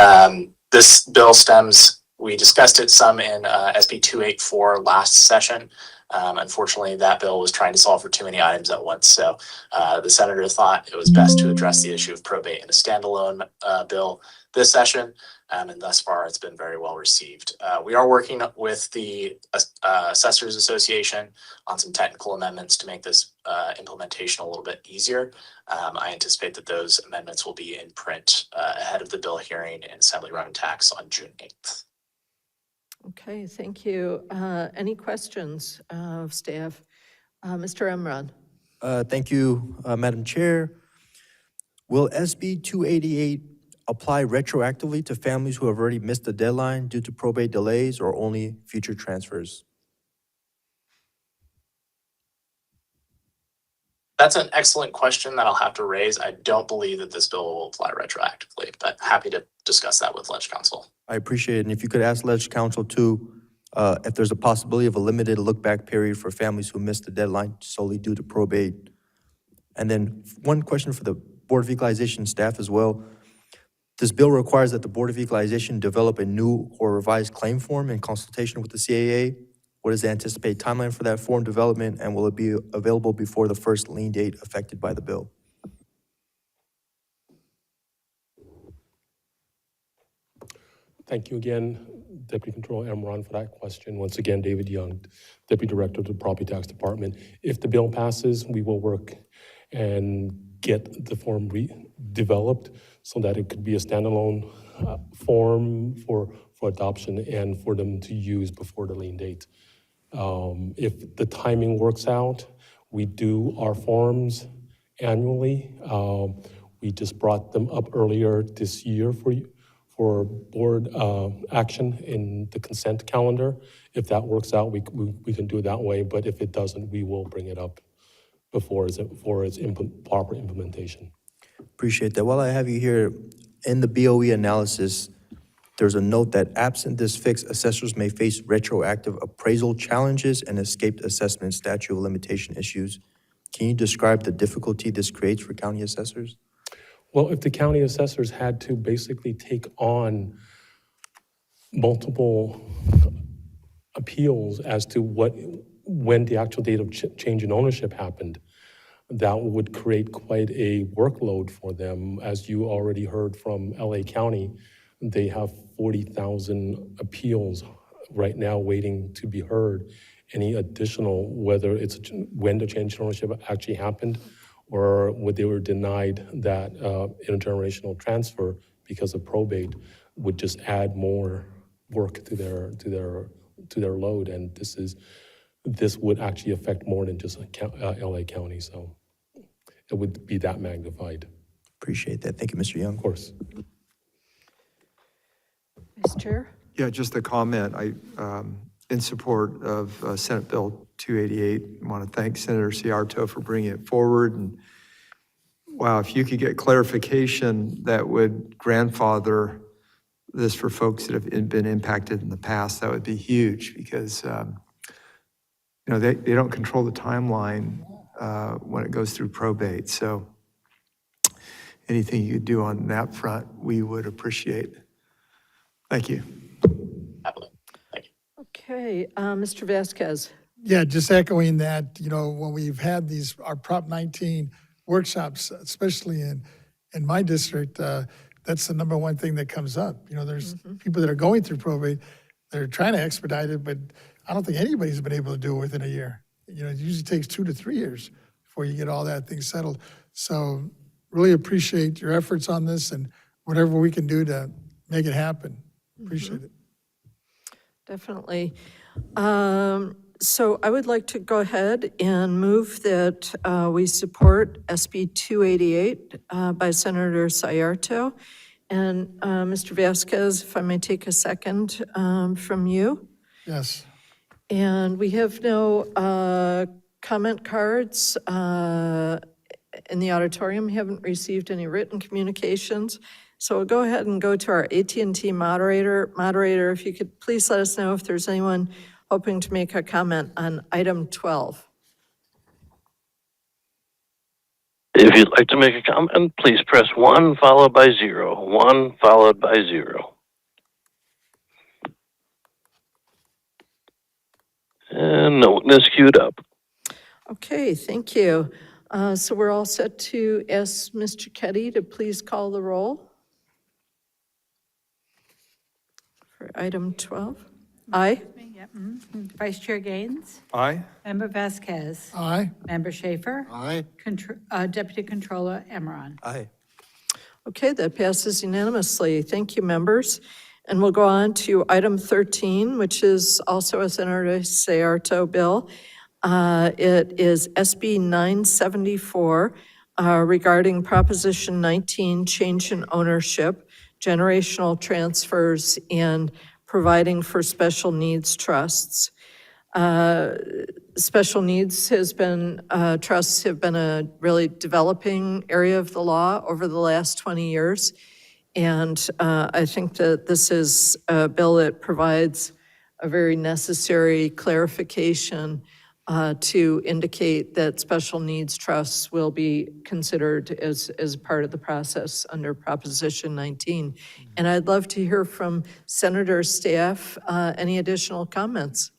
This bill stems, we discussed it some in SB 284 last session. Unfortunately, that bill was trying to solve for too many items at once. So the senator thought it was best to address the issue of probate in a standalone bill this session. And thus far, it's been very well received. We are working with the Assessors Association on some technical amendments to make this implementation a little bit easier. I anticipate that those amendments will be in print ahead of the bill hearing in Assembly Run and Tax on June 8th. Okay, thank you. Any questions of staff? Mr. Emron. Thank you, Madam Chair. Will SB 288 apply retroactively to families who have already missed the deadline due to probate delays or only future transfers? That's an excellent question that I'll have to raise. I don't believe that this bill will apply retroactively, but happy to discuss that with Ledge Council. I appreciate it. And if you could ask Ledge Council too, if there's a possibility of a limited look-back period for families who missed the deadline solely due to probate. And then one question for the Board of Equalization staff as well. This bill requires that the Board of Equalization develop a new or revised claim form in consultation with the CAA. What is the anticipated timeline for that form development, and will it be available before the first lien date affected by the bill? Thank you again, Deputy Controller Emron, for that question. Once again, David Young, Deputy Director of the Property Tax Department. If the bill passes, we will work and get the form developed so that it could be a standalone form for adoption and for them to use before the lien date. If the timing works out, we do our forms annually. We just brought them up earlier this year for board action in the consent calendar. If that works out, we can do it that way, but if it doesn't, we will bring it up for its proper implementation. Appreciate that. While I have you here, in the BOE analysis, there's a note that absent this fix, assessors may face retroactive appraisal challenges and escaped assessment statute of limitation issues. Can you describe the difficulty this creates for county assessors? Well, if the county assessors had to basically take on multiple appeals as to when the actual date of change in ownership happened, that would create quite a workload for them. As you already heard from LA County, they have 40,000 appeals right now waiting to be heard. Any additional, whether it's when the change in ownership actually happened or when they were denied that intergenerational transfer because of probate, would just add more work to their load. And this would actually affect more than just LA County. So it would be that magnified. Appreciate that. Thank you, Mr. Young. Of course. Vice Chair? Yeah, just a comment. In support of Senate Bill 288, I want to thank Senator Ciarto for bringing it forward. And wow, if you could get clarification that would grandfather this for folks that have been impacted in the past, that would be huge, because they don't control the timeline when it goes through probate. So anything you could do on that front, we would appreciate. Thank you. Okay, Mr. Vasquez. Yeah, just echoing that, when we've had our Prop 19 workshops, especially in my district, that's the number one thing that comes up. There's people that are going through probate, they're trying to expedite it, but I don't think anybody's been able to do it within a year. It usually takes 2 to 3 years before you get all that thing settled. So really appreciate your efforts on this and whatever we can do to make it happen. Appreciate it. Definitely. So I would like to go ahead and move that we support SB 288 by Senator Ciarto. And Mr. Vasquez, if I may take a second from you. Yes. And we have no comment cards in the auditorium. We haven't received any written communications. So we'll go ahead and go to our AT&T moderator. Moderator, if you could please let us know if there's anyone hoping to make a comment on item 12. If you'd like to make a comment, please press 1 followed by 0. 1 followed by 0. And no one is queued up. Okay, thank you. So we're all set to ask Mr. Keddy to please call the roll for item 12. Aye. Vice Chair Gaines? Aye. Member Vasquez? Aye. Member Schaefer? Aye. Deputy Controller Emron? Aye. Okay, that passes unanimously. Thank you, members. And we'll go on to item 13, which is also a Senator Ciarto bill. It is SB 974 regarding Proposition 19, change in ownership, generational transfers, and providing for special needs trusts. Special needs trusts have been a really developing area of the law over the last 20 years. And I think that this is a bill that provides a very necessary clarification to indicate that special needs trusts will be considered as part of the process under Proposition 19. And I'd love to hear from Senator's staff, any additional comments?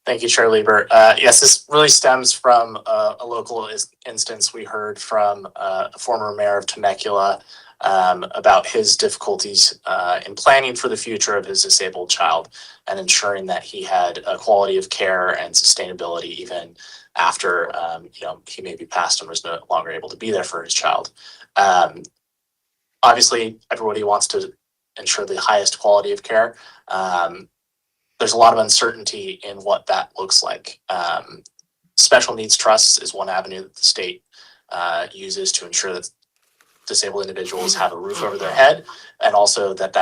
Thank you, Chair Lieber. Yes, this really stems from a local instance we heard from a former mayor of Temecula about his difficulties in planning for the future of his disabled child and ensuring that he had a quality of care and sustainability even after he maybe passed and was no longer able to be there for his child. Obviously, everybody wants to ensure the highest quality of care. There's a lot of uncertainty in what that looks like. Special needs trusts is one avenue that the state uses to ensure that disabled individuals have a roof over their head, and also that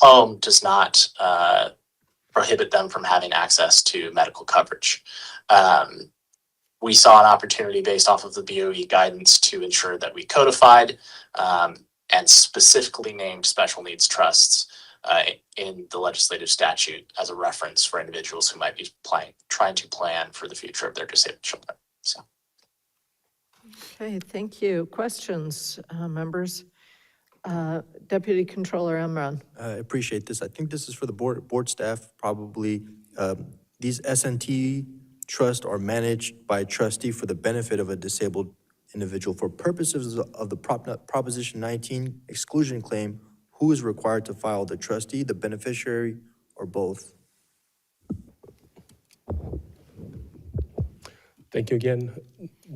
home does not prohibit them from having access to medical coverage. We saw an opportunity based off of the BOE guidance to ensure that we codified and specifically named special needs trusts in the legislative statute as a reference for individuals who might be trying to plan for the future of their disabled children. So. Okay, thank you. Questions, members? Deputy Controller Emron. I appreciate this. I think this is for the board staff, probably. These S&T trusts are managed by a trustee for the benefit of a disabled individual. For purposes of the Proposition 19 exclusion claim, who is required to file, the trustee, the beneficiary, or both? Thank you again,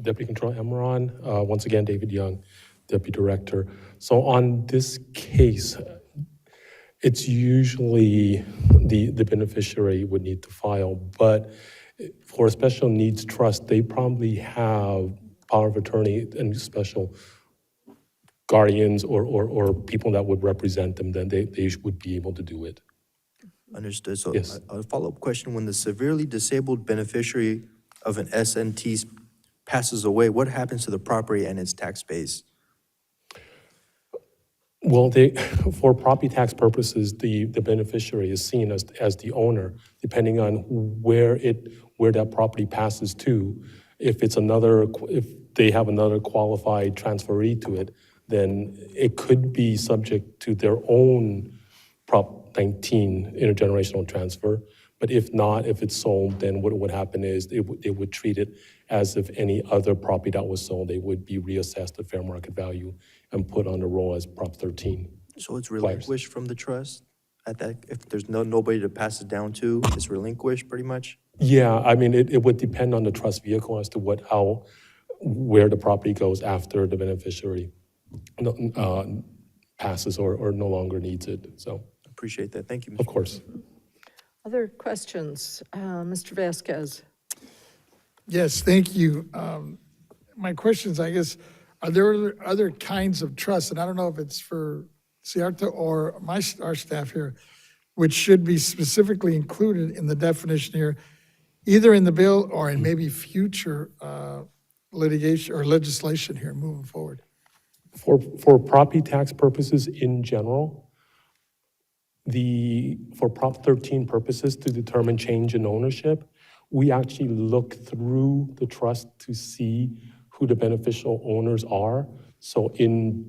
Deputy Controller Emron. Once again, David Young, Deputy Director. So on this case, it's usually the beneficiary would need to file, but for a special needs trust, they probably have power of attorney and special guardians or people that would represent them, then they would be able to do it. Understood. So Yes. a follow-up question, when the severely disabled beneficiary of an S&T passes away, what happens to the property and its tax base? Well, for property tax purposes, the beneficiary is seen as the owner, depending on where that property passes to. If they have another qualified transferee to it, then it could be subject to their own Prop 19 intergenerational transfer. But if not, if it's sold, then what would happen is they would treat it as if any other property that was sold, they would be reassessed at fair market value and put on the roll as Prop 13. So it's relinquished from the trust at that, if there's nobody to pass it down to, it's relinquished pretty much? Yeah, I mean, it would depend on the trust vehicle as to where the property goes after the beneficiary passes or no longer needs it, so. Appreciate that. Thank you, Mr. Of course. Other questions? Mr. Vasquez. Yes, thank you. My questions, I guess, are there other kinds of trusts, and I don't know if it's for Ciarta or our staff here, which should be specifically included in the definition here, either in the bill or in maybe future litigation or legislation here moving forward? For property tax purposes in general, for Prop 13 purposes to determine change in ownership, we actually look through the trust to see who the beneficial owners are. So in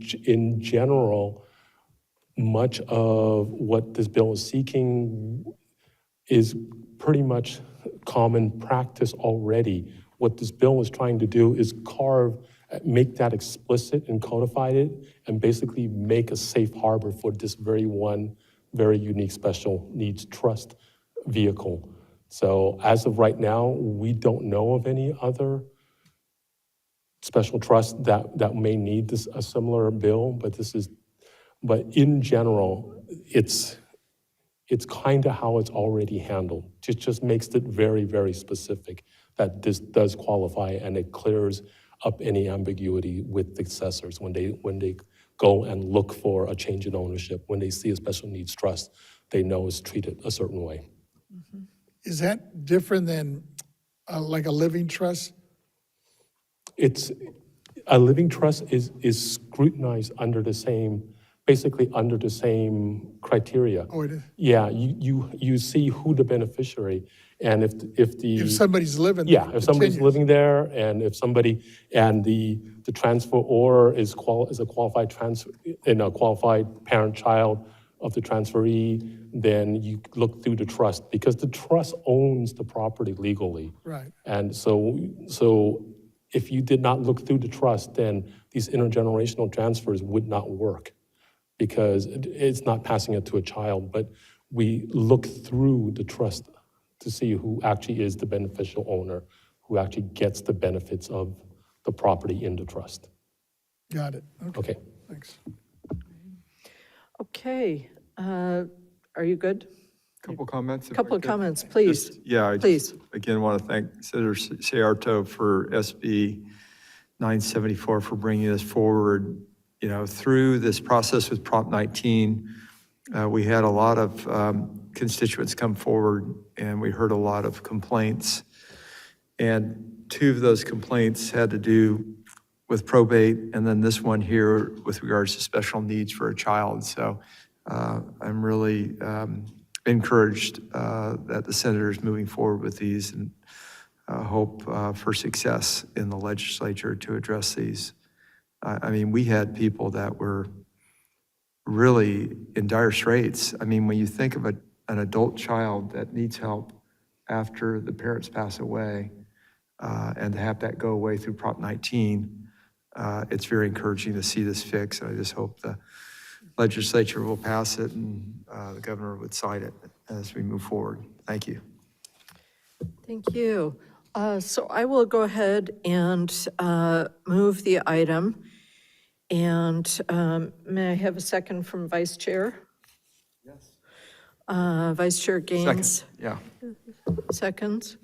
general, much of what this bill is seeking is pretty much common practice already. What this bill is trying to do is make that explicit and codify it, and basically make a safe harbor for this very unique special needs trust vehicle. So as of right now, we don't know of any other special trust that may need a similar bill, but in general, it's kind of how it's already handled. It just makes it very, very specific that this does qualify, and it clears up any ambiguity with the assessors when they go and look for a change in ownership. When they see a special needs trust, they know it's treated a certain way. Is that different than like a living trust? It's, a living trust is scrutinized under the same, basically under the same criteria. Oh, it is? Yeah, you see who the beneficiary, and if the. If somebody's living there. Yeah, if somebody's continues. living there, and if somebody, and the transferor is a qualified a qualified parent-child of the transferee, then you look through the trust, because the trust owns the property legally. Right. And so if you did not look through the trust, then these intergenerational transfers would not work, because it's not passing it to a child, but we look through the trust to see who actually is the beneficial owner, who actually gets the benefits of the property in the trust. Got it. Okay. Thanks. Okay, are you good? Couple comments? if I Couple of could. comments, please. Yeah, I Please. just, again, want to thank Senator Sayarto for SB 974 for bringing this forward. You know, through this process with Prop 19, we had a lot of constituents come forward, and we heard a lot of complaints. And two of those complaints had to do with probate, and then this one here with regards to special needs for a child. So I'm really encouraged that the senator is moving forward with these, and hope for success in the legislature to address these. I mean, we had people that were really in dire straits. I mean, when you think of an adult child that needs help after the parents pass away, and to have that go away through Prop 19, it's very encouraging to see this fixed. And I just hope the legislature will pass it, and the governor would sign it as we move forward. Thank you. Thank you. So I will go ahead and move the item. And may I have a second from Vice Chair? Yes. Vice Chair Gaines? Second, yeah. Seconds.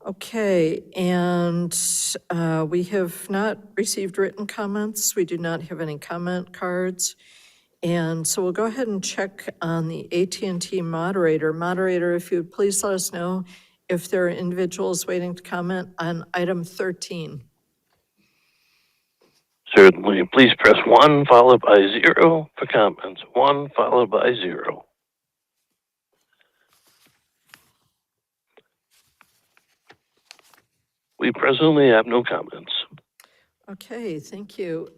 Okay, and we have not received written comments. We do not have any comment cards. And so we'll go ahead and check on the AT&T moderator. Moderator, if you would please let us know if there are individuals waiting to comment on item 13. Certainly. Please press 1 followed by 0 for comments. 1 followed by 0. We presently have no comments. Okay, thank you.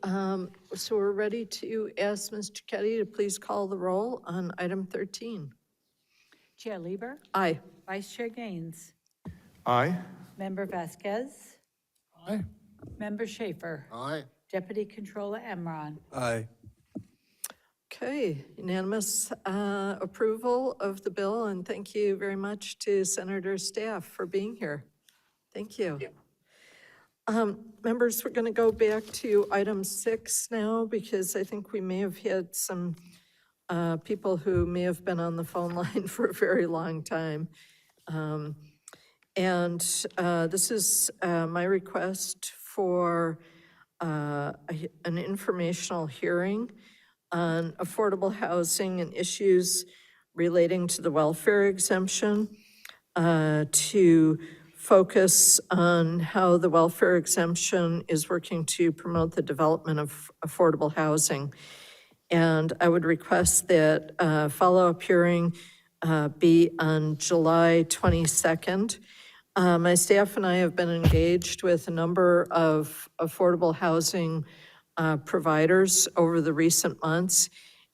So we're ready to ask Ms. Cicchetti to please call the roll on item 13. Chair Lieber? Aye. Vice Chair Gaines? Aye. Member Vasquez? Aye. Member Schaefer? Aye. Deputy Controller Emron? Aye. Okay, unanimous approval of the bill, and thank you very much to Senator's staff for being here. Thank you. Members, we're going to go back to item 6 now, because I think we may have had some people who may have been on the phone line for a very long time. And this is my request for an informational hearing on affordable housing and issues relating to the welfare exemption, to focus on how the welfare exemption is working to promote the development of affordable housing. And I would request that a follow-up hearing be on July 22nd. My staff and I have been engaged with a number of affordable housing providers over the recent months,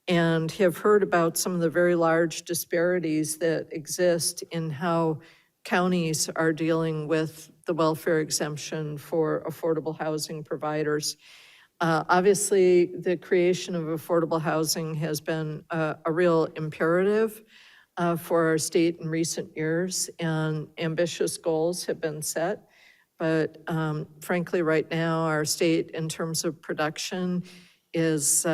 and have heard about some of the very large disparities that exist in how counties are dealing with the welfare exemption for affordable housing providers. Obviously, the creation of affordable housing has been a real imperative for our state in recent years, and ambitious goals have been set. But frankly, right now, our state, in terms of production, is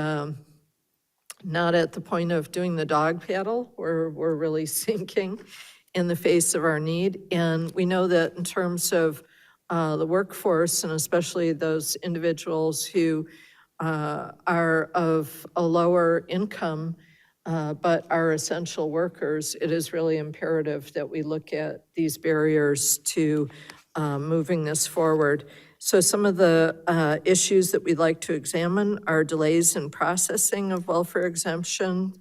not at the point of doing the dog paddle. We're really sinking in the face of our need. And we know that in terms of the workforce, and especially those individuals who are of a lower income, but are essential workers, it is really imperative that we look at these barriers to moving this forward. So some of the issues that we'd like to examine are delays in processing of welfare exemption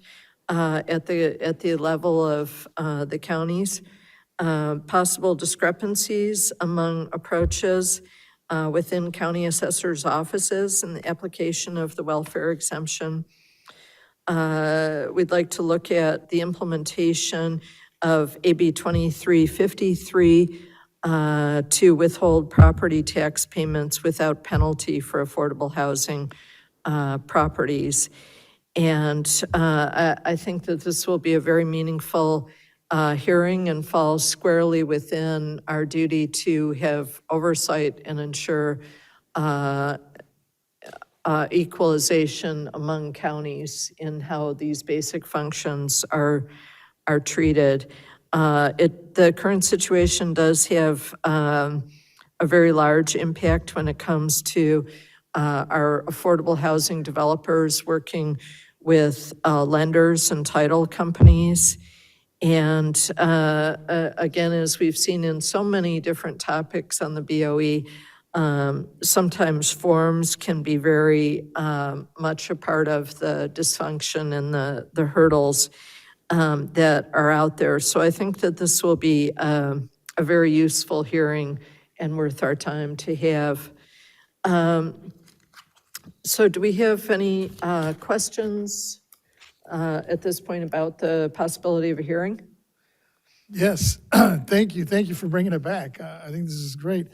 at the level of the counties, possible discrepancies among approaches within county assessors' offices in the application of the welfare exemption. We'd like to look at the implementation of AB 2353 to withhold property tax payments without penalty for affordable housing properties. And I think that this will be a very meaningful hearing and falls squarely within our duty to have oversight and ensure equalization among counties in how these basic functions are treated. The current situation does have a very large impact when it comes to our affordable housing developers working with lenders and title companies. And again, as we've seen in so many different topics on the BOE, sometimes forms can be very much a part of the dysfunction and the hurdles that are out there. So I think that this will be a very useful hearing and worth our time to have. So do we have any questions at this point about the possibility of a hearing? Yes, thank you for bringing it back. I think this is great.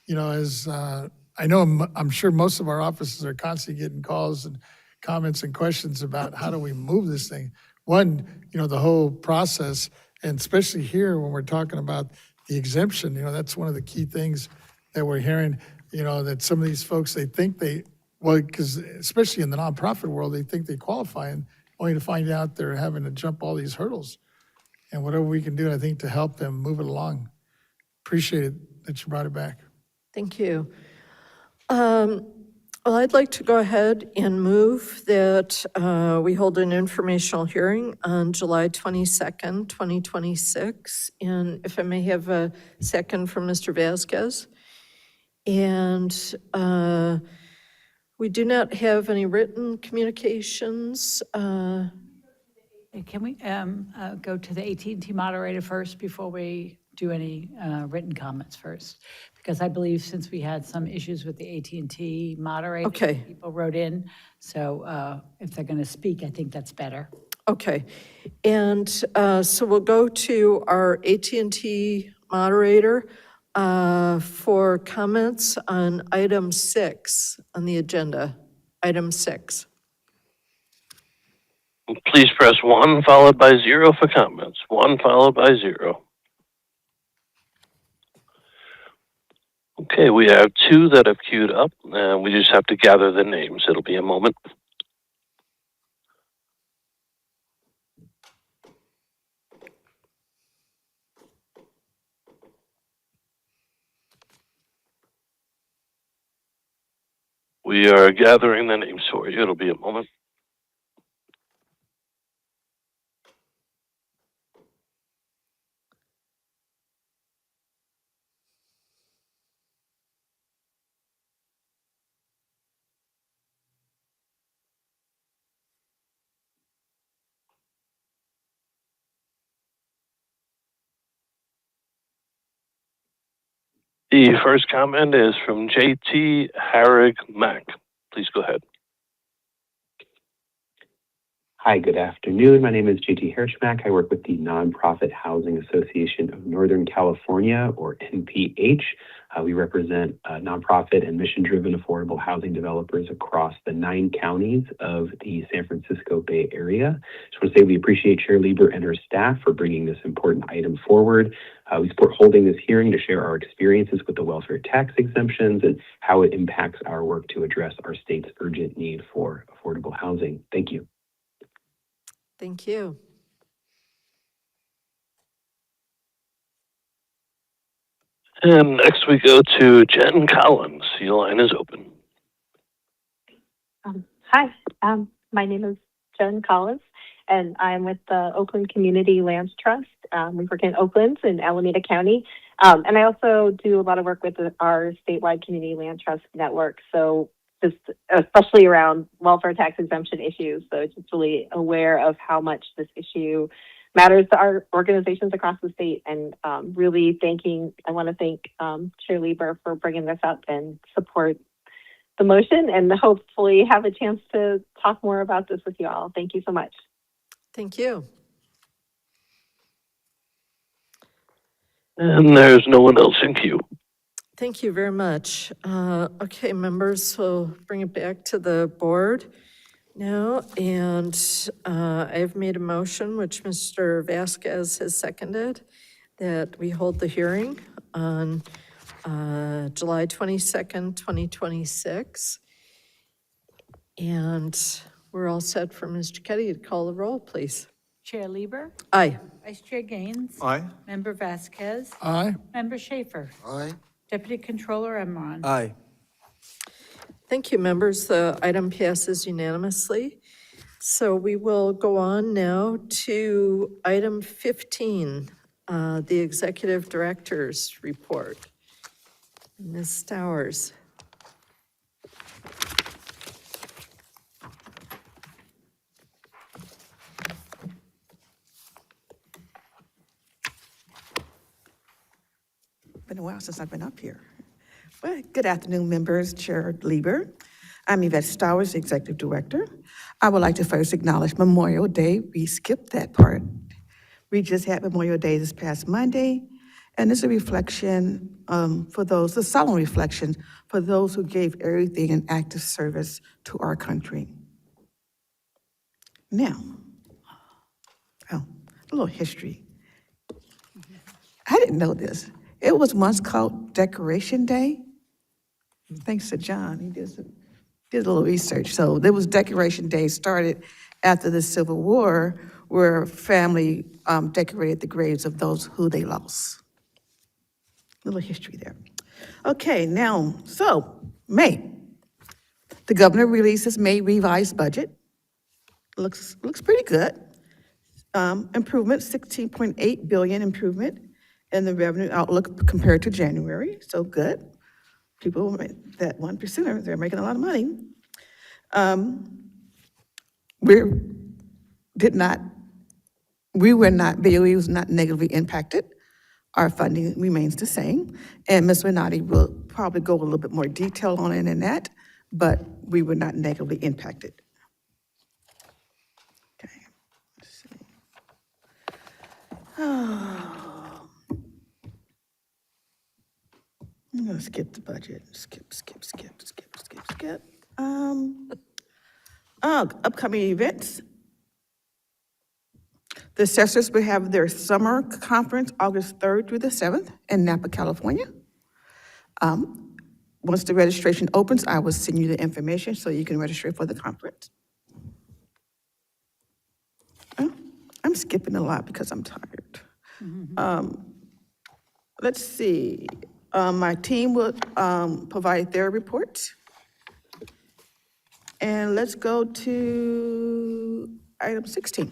You know, as I know, I'm sure most of our offices are constantly getting calls and comments and questions about how do we move this thing. One, you know, the whole process, and especially here when we're talking about the exemption, you know, that's one of the key things that we're hearing, you know, that some of these folks, they think well, because especially in the nonprofit world, they think they qualify, and only to find out they're having to jump all these hurdles. And whatever we can do, I think, to help them move it along. Appreciate it that you brought it back. Thank you. Well, I'd like to go ahead and move that we hold an informational hearing on July 22nd, 2026. And if I may have a second from Mr. Vasquez. And we do not have any written communications. Can we go to the AT&T moderator first before we do any written comments first? Because I believe since we had some issues with the AT&T moderator, Okay. people wrote in. So if they're going to speak, I think that's better. Okay. And so we'll go to our AT&T moderator for comments on item 6 on the agenda. Item 6. Please press 1 followed by 0 for comments. 1 followed by 0. Okay, we have 2 that have queued up, and we just have to gather the names. It'll be a moment. We are gathering the names for you. It'll be a moment. The first comment is from JT Harrig Mack. Please go ahead. Hi, good afternoon. My name is JT Hirschmack. I work with the Nonprofit Housing Association of Northern California, or NPH. We represent nonprofit and mission-driven affordable housing developers across the 9 counties of the San Francisco Bay Area. Just want to say we appreciate Chair Lieber and her staff for bringing this important item forward. We support holding this hearing to share our experiences with the welfare tax exemptions and how it impacts our work to address our state's urgent need for affordable housing. Thank you. Thank you. And next we go to Jen Collins. Your line is open. Hi, my name is Jen Collins, and I'm with the Oakland Community Lands Trust. We work in Oakland and Alameda County. And I also do a lot of work with our statewide community land trust network. So just especially around welfare tax exemption issues. So just really aware of how much this issue matters to our organizations across the state. And really I want to thank Chair Lieber for bringing this up and support the motion, and hopefully have a chance to talk more about this with you all. Thank you so much. Thank you. And there's no one else in queue. Thank you very much. Okay, members, we'll bring it back to the board now. And I've made a motion, which Mr. Vasquez has seconded, that we hold the hearing on July 22nd, 2026. And we're all set for Ms. Giacchetti to call the roll, please. Chair Lieber? Aye. Vice Chair Gaines? Aye. Member Vasquez? Aye. Member Schaefer? Aye. Deputy Controller Emron? Aye. Thank you, members. The item passes unanimously. So we will go on now to item 15, the Executive Director's Report. Ms. Stowers. Been a while since I've been up here. Well, good afternoon, members, Chair Lieber. I'm Yvette Stowers, Executive Director. I would like to first acknowledge Memorial Day. We skipped that part. We just had Memorial Day this past Monday, and it's a reflection a solemn reflection for those who gave everything in active service to our country. Now, a little history. I didn't know this. It was once called Decoration Day. Thanks to John, he did a little research. So there was Decoration Day, started after the Civil War, where family decorated the graves of those who they lost. Little history there. Okay, now, so May. The governor released his May revised budget. Looks pretty good. Improvement, 16.8 billion improvement in the revenue outlook compared to January, so good. People, that 1%, they're making a lot of money. BOE was not negatively impacted. Our funding remains the same. And Ms. Renati will probably go a little bit more detail on it in that, but we were not negatively impacted. Okay, let's see. I'm gonna skip the budget. Skip. Upcoming events. The assessors will have their summer conference August 3rd through the 7th in Napa, California. Once the registration opens, I will send you the information so you can register for the conference. I'm skipping a lot because I'm tired. Let's see. My team will provide their reports. And let's go to item 16,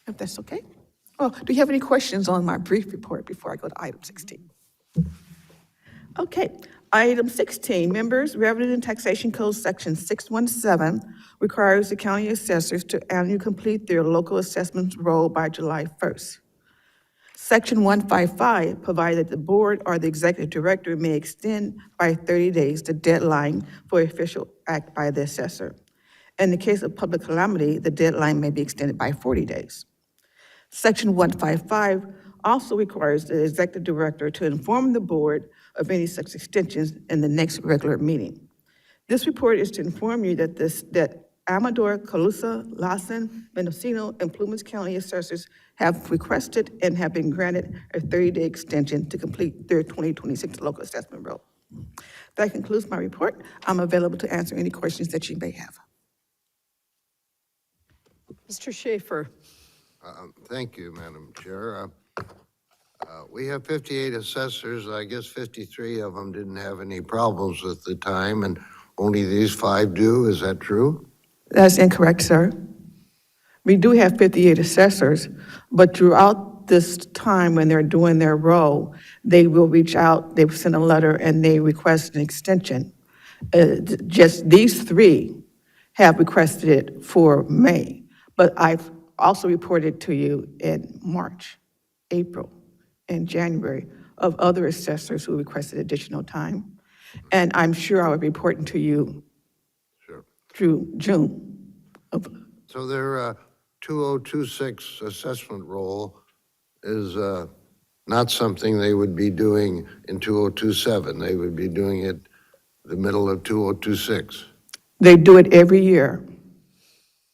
if that's okay. Oh, do you have any questions on my brief report before I go to item 16? Okay, item 16, members, Revenue and Taxation Code Section 617 requires the county assessors to annually complete their local assessment roll by July 1st. Section 155 provides that the board or the executive director may extend by 30 days the deadline for official act by the assessor. In the case of public calamity, the deadline may be extended by 40 days. Section 155 also requires the executive director to inform the board of any such extensions in the next regular meeting. This report is to inform you that Amador, Colusa, Lassen, Mendocino, and Plumas County assessors have requested and have been granted a 30-day extension to complete their 2026 local assessment roll. That concludes my report. I'm available to answer any questions that you may have. Mr. Schaefer. Thank you, Madam Chair. We have 58 assessors. I guess 53 of them didn't have any problems with the time, and only these 5 do. Is that true? That's incorrect, sir. We do have 58 assessors, but throughout this time when they're doing their role, they will reach out, they will send a letter, and they request an extension. Just these three have requested it for May, but I've also reported to you in March, April, and January of other assessors who requested additional time. And I'm sure I will be reporting to you through June of So their 2026 assessment role is not something they would be doing in 2027. They would be doing it the middle of 2026. They do it every year.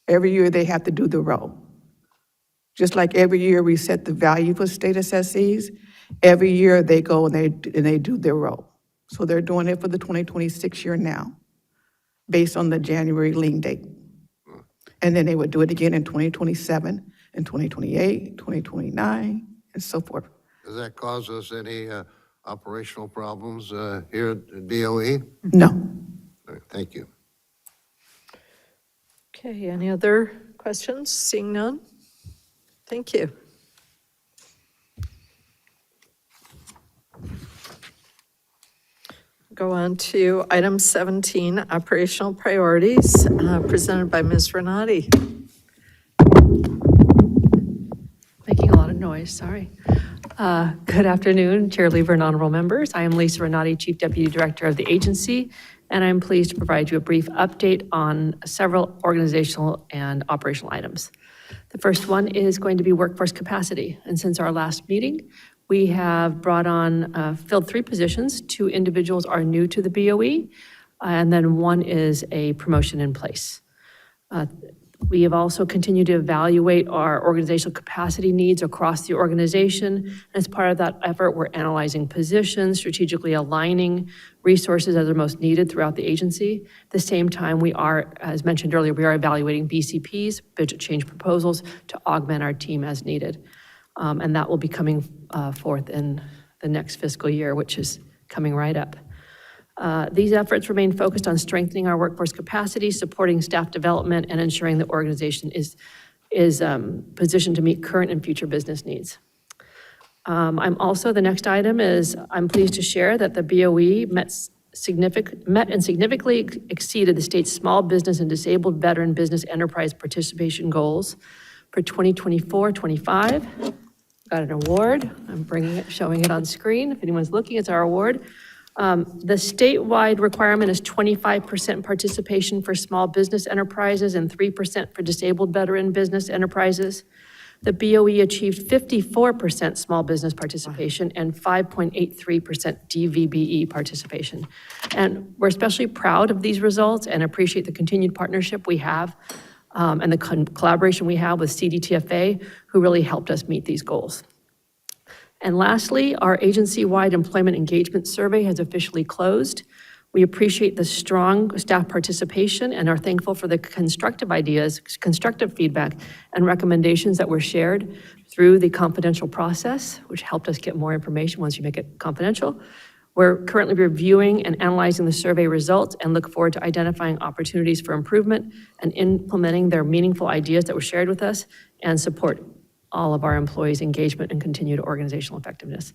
Every year they have to do the role. Just like every year we set the value for state assessees, every year they go and they do their role. So they're doing it for the 2026 year now, based on the January lien date. And then they would do it again in 2027, and 2028, 2029, and so forth. Does that cause us any operational problems here at BOE? No. All right, thank you. Okay, any other questions? Seeing none? Thank you. Go on to item 17, operational priorities, presented by Ms. Renati. Making a lot of noise, sorry. Good afternoon, Chair Lieber and honorable members. I am Lisa Renati, Chief Deputy Director of the agency, and I'm pleased to provide you a brief update on several organizational and operational items. The first one is going to be workforce capacity. And since our last meeting, we have brought on, filled 3 positions. 2 individuals are new to the BOE, and then 1 is a promotion in place. We have also continued to evaluate our organizational capacity needs across the organization. As part of that effort, we're analyzing positions, strategically aligning resources as are most needed throughout the agency. At the same time, we are, as mentioned earlier, we are evaluating BCPs, budget change proposals, to augment our team as needed. And that will be coming forth in the next fiscal year, which is coming right up. These efforts remain focused on strengthening our workforce capacity, supporting staff development, and ensuring the organization is positioned to meet current and future business needs. The next item is, I'm pleased to share that the BOE met and significantly exceeded the state's small business and disabled veteran business enterprise participation goals for 2024-25. Got an award. I'm showing it on screen. If anyone's looking, it's our award. The statewide requirement is 25% participation for small business enterprises and 3% for disabled veteran business enterprises. The BOE achieved 54% small business participation and 5.83% DVBE participation. And we're especially proud of these results and appreciate the continued partnership we have and the collaboration we have with CDTFA, who really helped us meet these goals. And lastly, our agency-wide employment engagement survey has officially closed. We appreciate the strong staff participation and are thankful for the constructive ideas, constructive feedback, and recommendations that were shared through the confidential process, which helped us get more information once you make it confidential. We're currently reviewing and analyzing the survey results and look forward to identifying opportunities for improvement and implementing their meaningful ideas that were shared with us and support all of our employees' engagement and continued organizational effectiveness.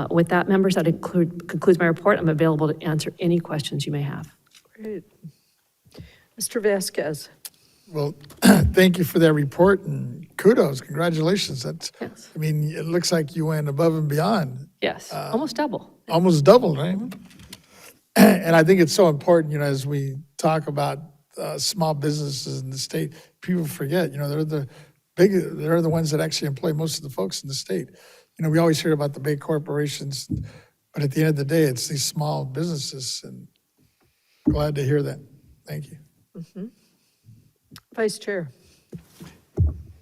With that, members, that concludes my report. I'm available to answer any questions you may have. Great. Mr. Vasquez. Well, thank you for that report and kudos, congratulations. Yes. I mean, it looks like you went above and beyond. Yes, almost double. Almost double, right? And I think it's so important, as we talk about small businesses in the state, people forget, they're the ones that actually employ most of the folks in the state. We always hear about the big corporations, but at the end of the day, it's these small businesses, and glad to hear that. Thank you. Mm-hmm. Vice Chair.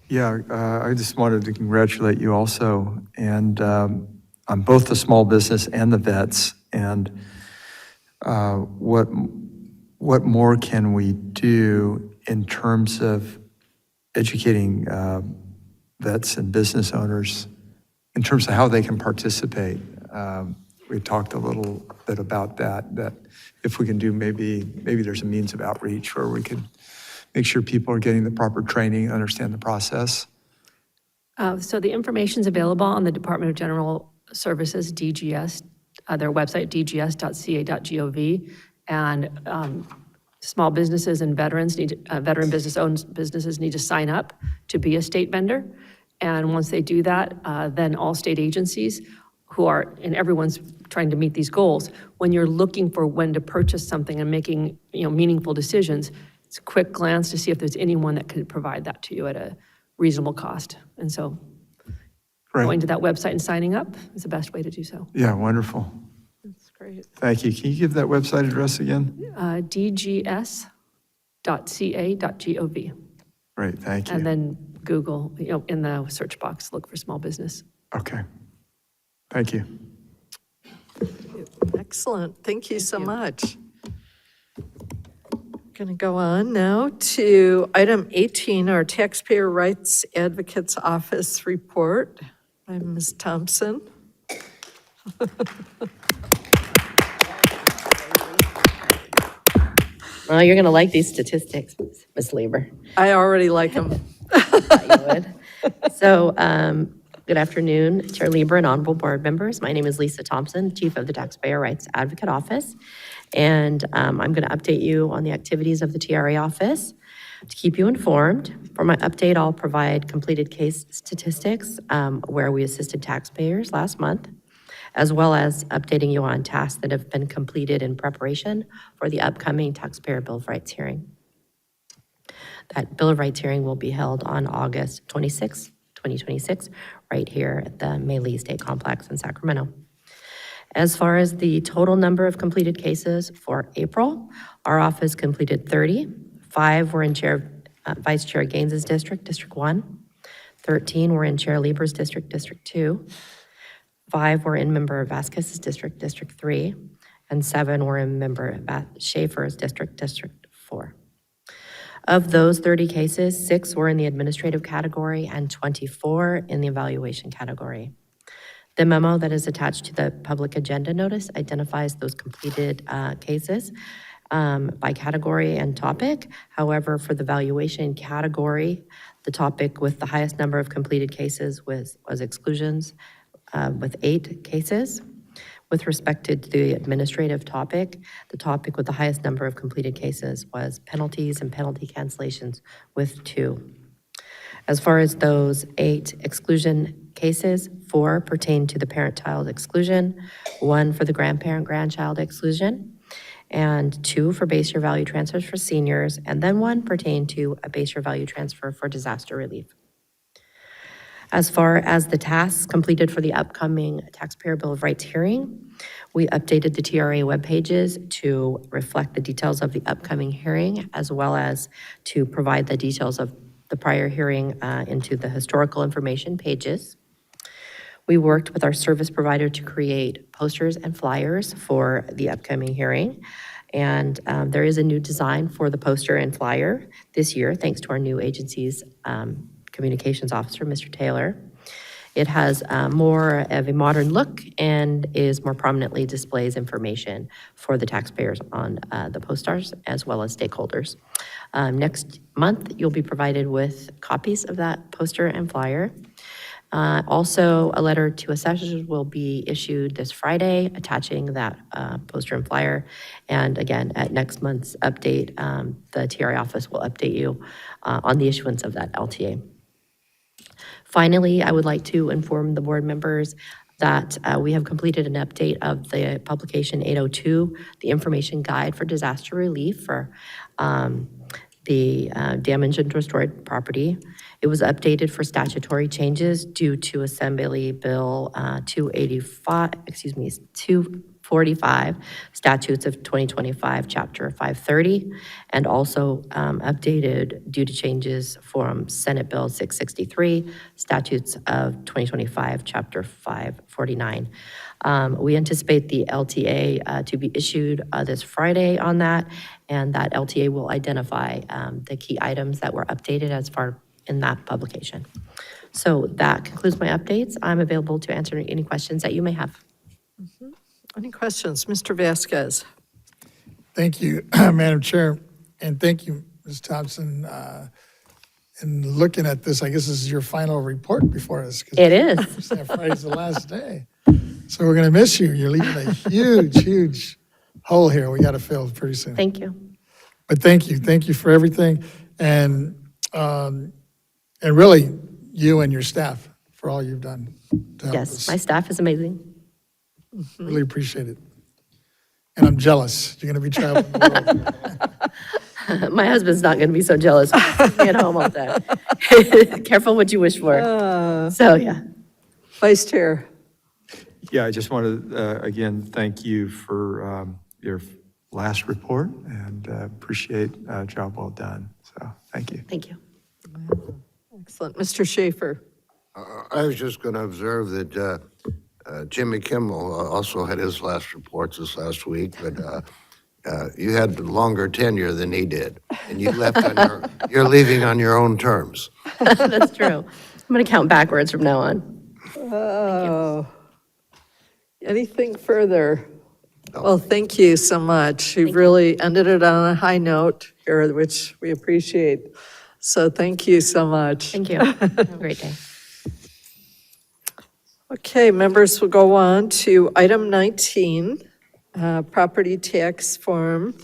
Yeah, I just wanted to congratulate you also, and on both the small business and the vets, and what more can we do in terms of educating vets and business owners in terms of how they can participate. We talked a little bit about that if we can do maybe there's a means of outreach where we could make sure people are getting the proper training, understand the process? So the information's available on the Department of General Services, DGS, their website, dgs.ca.gov. And small businesses and veterans veteran business-owned businesses need to sign up to be a state vendor. And once they do that, then all state agencies who are, and everyone's trying to meet these goals, when you're looking for when to purchase something and making, meaningful decisions, it's a quick glance to see if there's anyone that could provide that to you at a reasonable cost. And so going to that website and signing up is the best way to do so. Yeah, wonderful. That's great. Thank you. Can you give that website address again? dgs.ca.gov. Great, thank you. And then Google, in the search box, look for small business. Okay. Thank you. Excellent. Thank you so much. Going to go on now to item 18, our Taxpayer Rights Advocates Office report by Ms. Thompson. Well, you're going to like these statistics, Ms. Lieber. I already like them. So, good afternoon, Chair Lieber and honorable board members. My name is Lisa Thompson, Chief of the Taxpayer Rights Advocate Office. And I'm going to update you on the activities of the TRA office. To keep you informed, for my update, I'll provide completed case statistics where we assisted taxpayers last month, as well as updating you on tasks that have been completed in preparation for the upcoming Taxpayer Bill of Rights hearing. That Bill of Rights hearing will be held on August 26, 2026, right here at the May State Complex in Sacramento. As far as the total number of completed cases for April, our office completed 30. 5 were in Vice Chair Gaines's district, District 1. 13 were in Chair Lieber's district, District 2. 5 were in Member Vasquez's district, District 3. And 7 were in Member Schaefer's district, District 4. Of those 30 cases, 6 were in the administrative category and 24 in the evaluation category. The memo that is attached to the public agenda notice identifies those completed cases by category and topic. However, for the valuation category, the topic with the highest number of completed cases was exclusions with 8 cases. With respect to the administrative topic, the topic with the highest number of completed cases was penalties and penalty cancellations with 2. As far as those 8 exclusion cases, 4 pertain to the parent-child exclusion, 1 for the grandparent-grandchild exclusion, and 2 for base year value transfers for seniors, and then 1 pertained to a base year value transfer for disaster relief. As far as the tasks completed for the upcoming Taxpayer Bill of Rights hearing, we updated the TRA web pages to reflect the details of the upcoming hearing, as well as to provide the details of the prior hearing into the historical information pages. We worked with our service provider to create posters and flyers for the upcoming hearing. And there is a new design for the poster and flyer this year, thanks to our new agency's communications officer, Mr. Taylor. It has more of a modern look and is more prominently displays information for the taxpayers on the posters as well as stakeholders. Next month, you'll be provided with copies of that poster and flyer. Also, a letter to assessors will be issued this Friday attaching that poster and flyer. And again, at next month's update, the TRA office will update you on the issuance of that LTA. Finally, I would like to inform the board members that we have completed an update of the publication 802, the information guide for disaster relief for the damaged and destroyed property. It was updated for statutory changes due to Assembly Bill 245, Statutes of 2025, Chapter 530, and also updated due to changes from Senate Bill 663, Statutes of 2025, Chapter 549. We anticipate the LTA to be issued this Friday on that, and that LTA will identify the key items that were updated as far in that publication. So that concludes my updates. I'm available to answer any questions that you may have. Any questions? Mr. Vasquez. Thank you, Madam Chair, and thank you, Ms. Thompson. And looking at this, I guess this is your final report before us. 'Cause It is. Friday's the last day. So we're going to miss you. You're leaving a huge hole here we got to fill pretty soon. Thank you. But thank you for everything. And really, you and your staff for all you've done to help Yes, us. my staff is amazing. Really appreciate it. And I'm jealous. You're going to be traveling the world. My husband's not going to be so jealous. He's at home all day. Careful what you wish for. So, yeah. Vice Chair. Yeah, I just want to, again, thank you for your last report and appreciate a job well done. So, thank you. Thank you. Excellent. Mr. Schaefer. I was just going to observe that Jimmy Kimmel also had his last reports this last week, but you had longer tenure than he did, and you left on you're leaving on your own terms. That's true. I'm going to count backwards from now on. Oh. Anything further? Well, thank you so much. You've really ended it on a high note here, which we appreciate. So thank you so much. Thank you. Have a great day. Okay, members will go on to item 19, property tax form,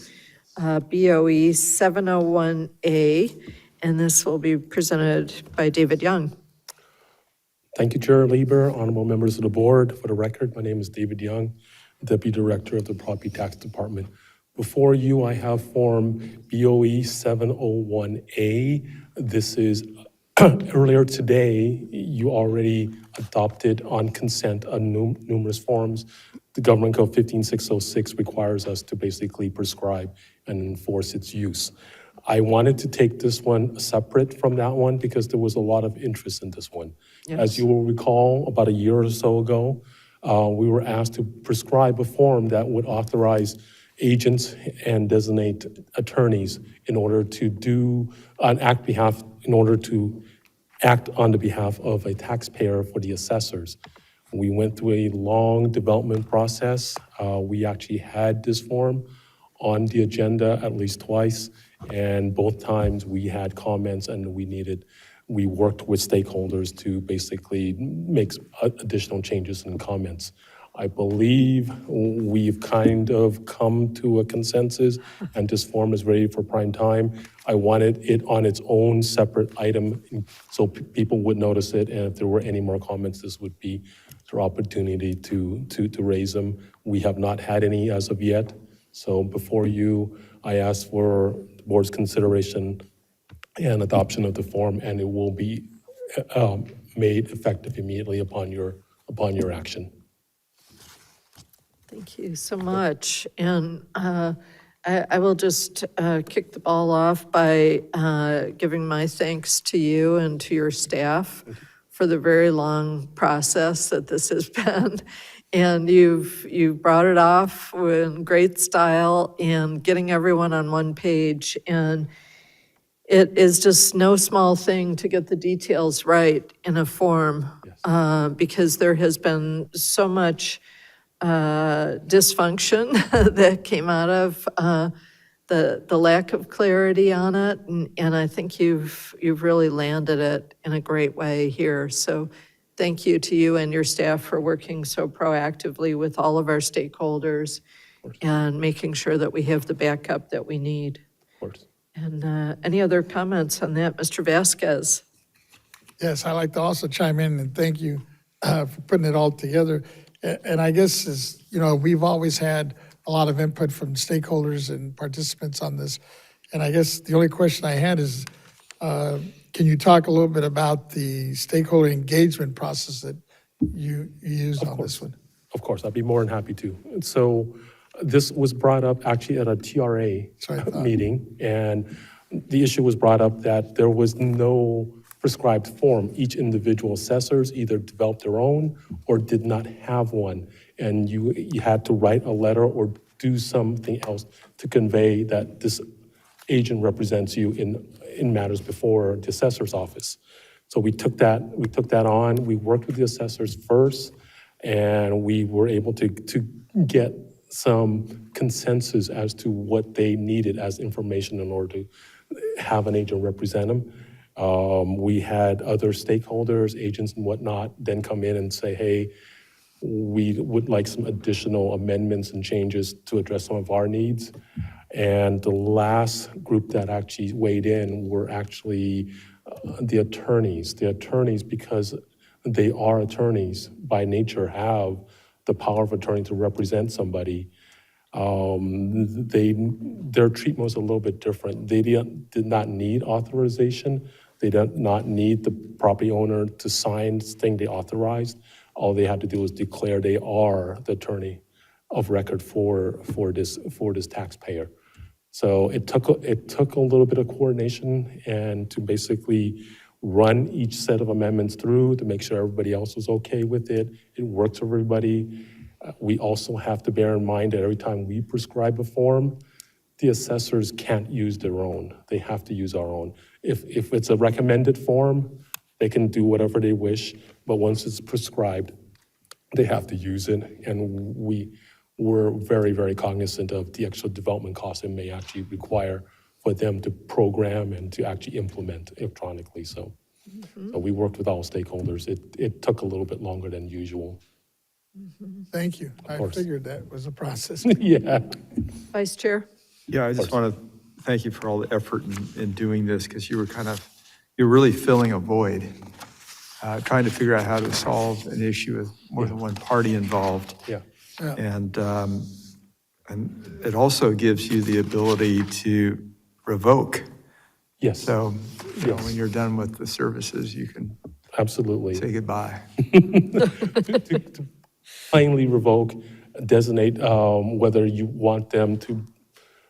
BOE 701A, and this will be presented by David Young. Thank you, Chair Lieber, honorable members of the board. For the record, my name is David Young, Deputy Director of the Property Tax Department. Before you, I have Form BOE 701A. This is earlier today, you already adopted on consent numerous forms. The Government Code 15606 requires us to basically prescribe and enforce its use. I wanted to take this one separate from that one because there was a lot of interest in this one. Yes. As you will recall, about a year or so ago, we were asked to prescribe a form that would authorize agents and designate attorneys in order to act on the behalf of a taxpayer for the assessors. We went through a long development process. We actually had this form on the agenda at least twice, and both times we had comments and we worked with stakeholders to basically make additional changes and comments. I believe we've kind of come to a consensus and this form is ready for prime time. I wanted it on its own separate item so people would notice it, and if there were any more comments, this would be their opportunity to raise them. We have not had any as of yet. So before you, I ask for the board's consideration and adoption of the form, and it will be made effective immediately upon your action. Thank you so much. And I will just kick the ball off by giving my thanks to you and to your staff for the very long process that this has been. And you've brought it off in great style and getting everyone on one page. And it is just no small thing to get the details right in a form, because there has been so much dysfunction that came out of the lack of clarity on it, and I think you've really landed it in a great way here. So thank you to you and your staff for working so proactively with all of our stakeholders and making sure that we have the backup that we need. Of course. And any other comments on that, Mr. Vasquez? Yes, I'd like to also chime in and thank you for putting it all together. And I guess, as you know, we've always had a lot of input from stakeholders and participants on this. And I guess the only question I had is, can you talk a little bit about the stakeholder engagement process that you used on this one? Of course, I'd be more than happy to. So this was brought up actually at a TRA meeting, and the issue was brought up that there was no prescribed form. Each individual assessors either developed their own or did not have one. And you had to write a letter or do something else to convey that this agent represents you in matters before the assessor's office. So we took that on. We worked with the assessors first, and we were able to get some consensus as to what they needed as information in order to have an agent represent them. We had other stakeholders, agents and whatnot, then come in and say, hey, we would like some additional amendments and changes to address some of our needs. And the last group that actually weighed in were actually the attorneys. The attorneys, because they are attorneys by nature, have the power of attorney to represent somebody. Their treatment was a little bit different. They did not need authorization. They did not need the property owner to sign saying they authorized. All they had to do was declare they are the attorney of record for this taxpayer. So it took a little bit of coordination and to basically run each set of amendments through to make sure everybody else was okay with it. It worked for everybody. We also have to bear in mind that every time we prescribe a form, the assessors can't use their own. They have to use our own. If it's a recommended form, they can do whatever they wish, but once it's prescribed, they have to use it. And we're very, very cognizant of the extra development costs it may actually require for them to program and to actually implement electronically. So we worked with all stakeholders. It took a little bit longer than usual. Thank you. I course. figured that was a process. Yeah. Vice Chair? Yeah, I just want to thank you for all the effort in doing this, because you're really filling a void, trying to figure out how to solve an issue with more than one party involved. Yeah. Yeah. And it also gives you the ability to revoke. Yes. So Yes. when you're done with the services, you can Absolutely. say goodbye. to plainly revoke, designate whether you want them to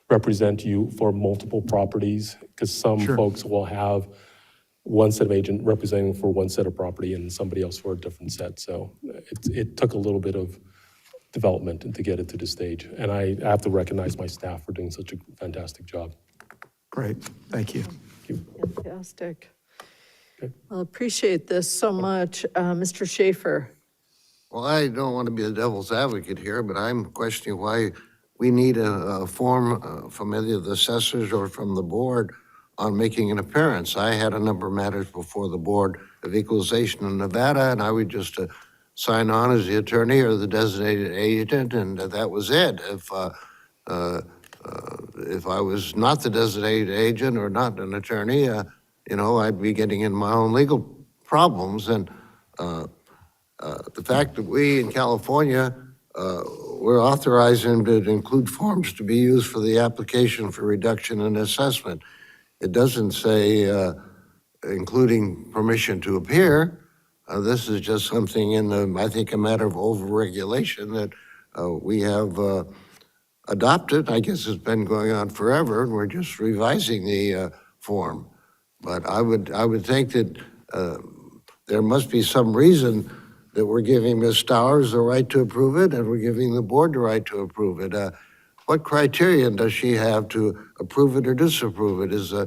represent you for multiple properties, because some Sure. folks will have one set of agent representing for one set of property and somebody else for a different set. So it took a little bit of development to get it to this stage. And I have to recognize my staff for doing such a fantastic job. Great, thank you. Fantastic. Well, appreciate this so much. Mr. Schaefer? Well, I don't want to be the devil's advocate here, but I'm questioning why we need a form from either the assessors or from the board on making an appearance. I had a number of matters before the Board of Equalization in Nevada, and I would just sign on as the attorney or the designated agent, and that was it. If I was not the designated agent or not an attorney, I'd be getting in my own legal problems. And the fact that we in California, we're authorizing to include forms to be used for the application for reduction in assessment. It doesn't say including permission to appear. This is just something I think, a matter of overregulation that we have adopted. I guess it's been going on forever, and we're just revising the form. But I would think that there must be some reason that we're giving Ms. Stowers the right to approve it, and we're giving the board the right to approve it. What criterion does she have to approve it or disapprove it? Is a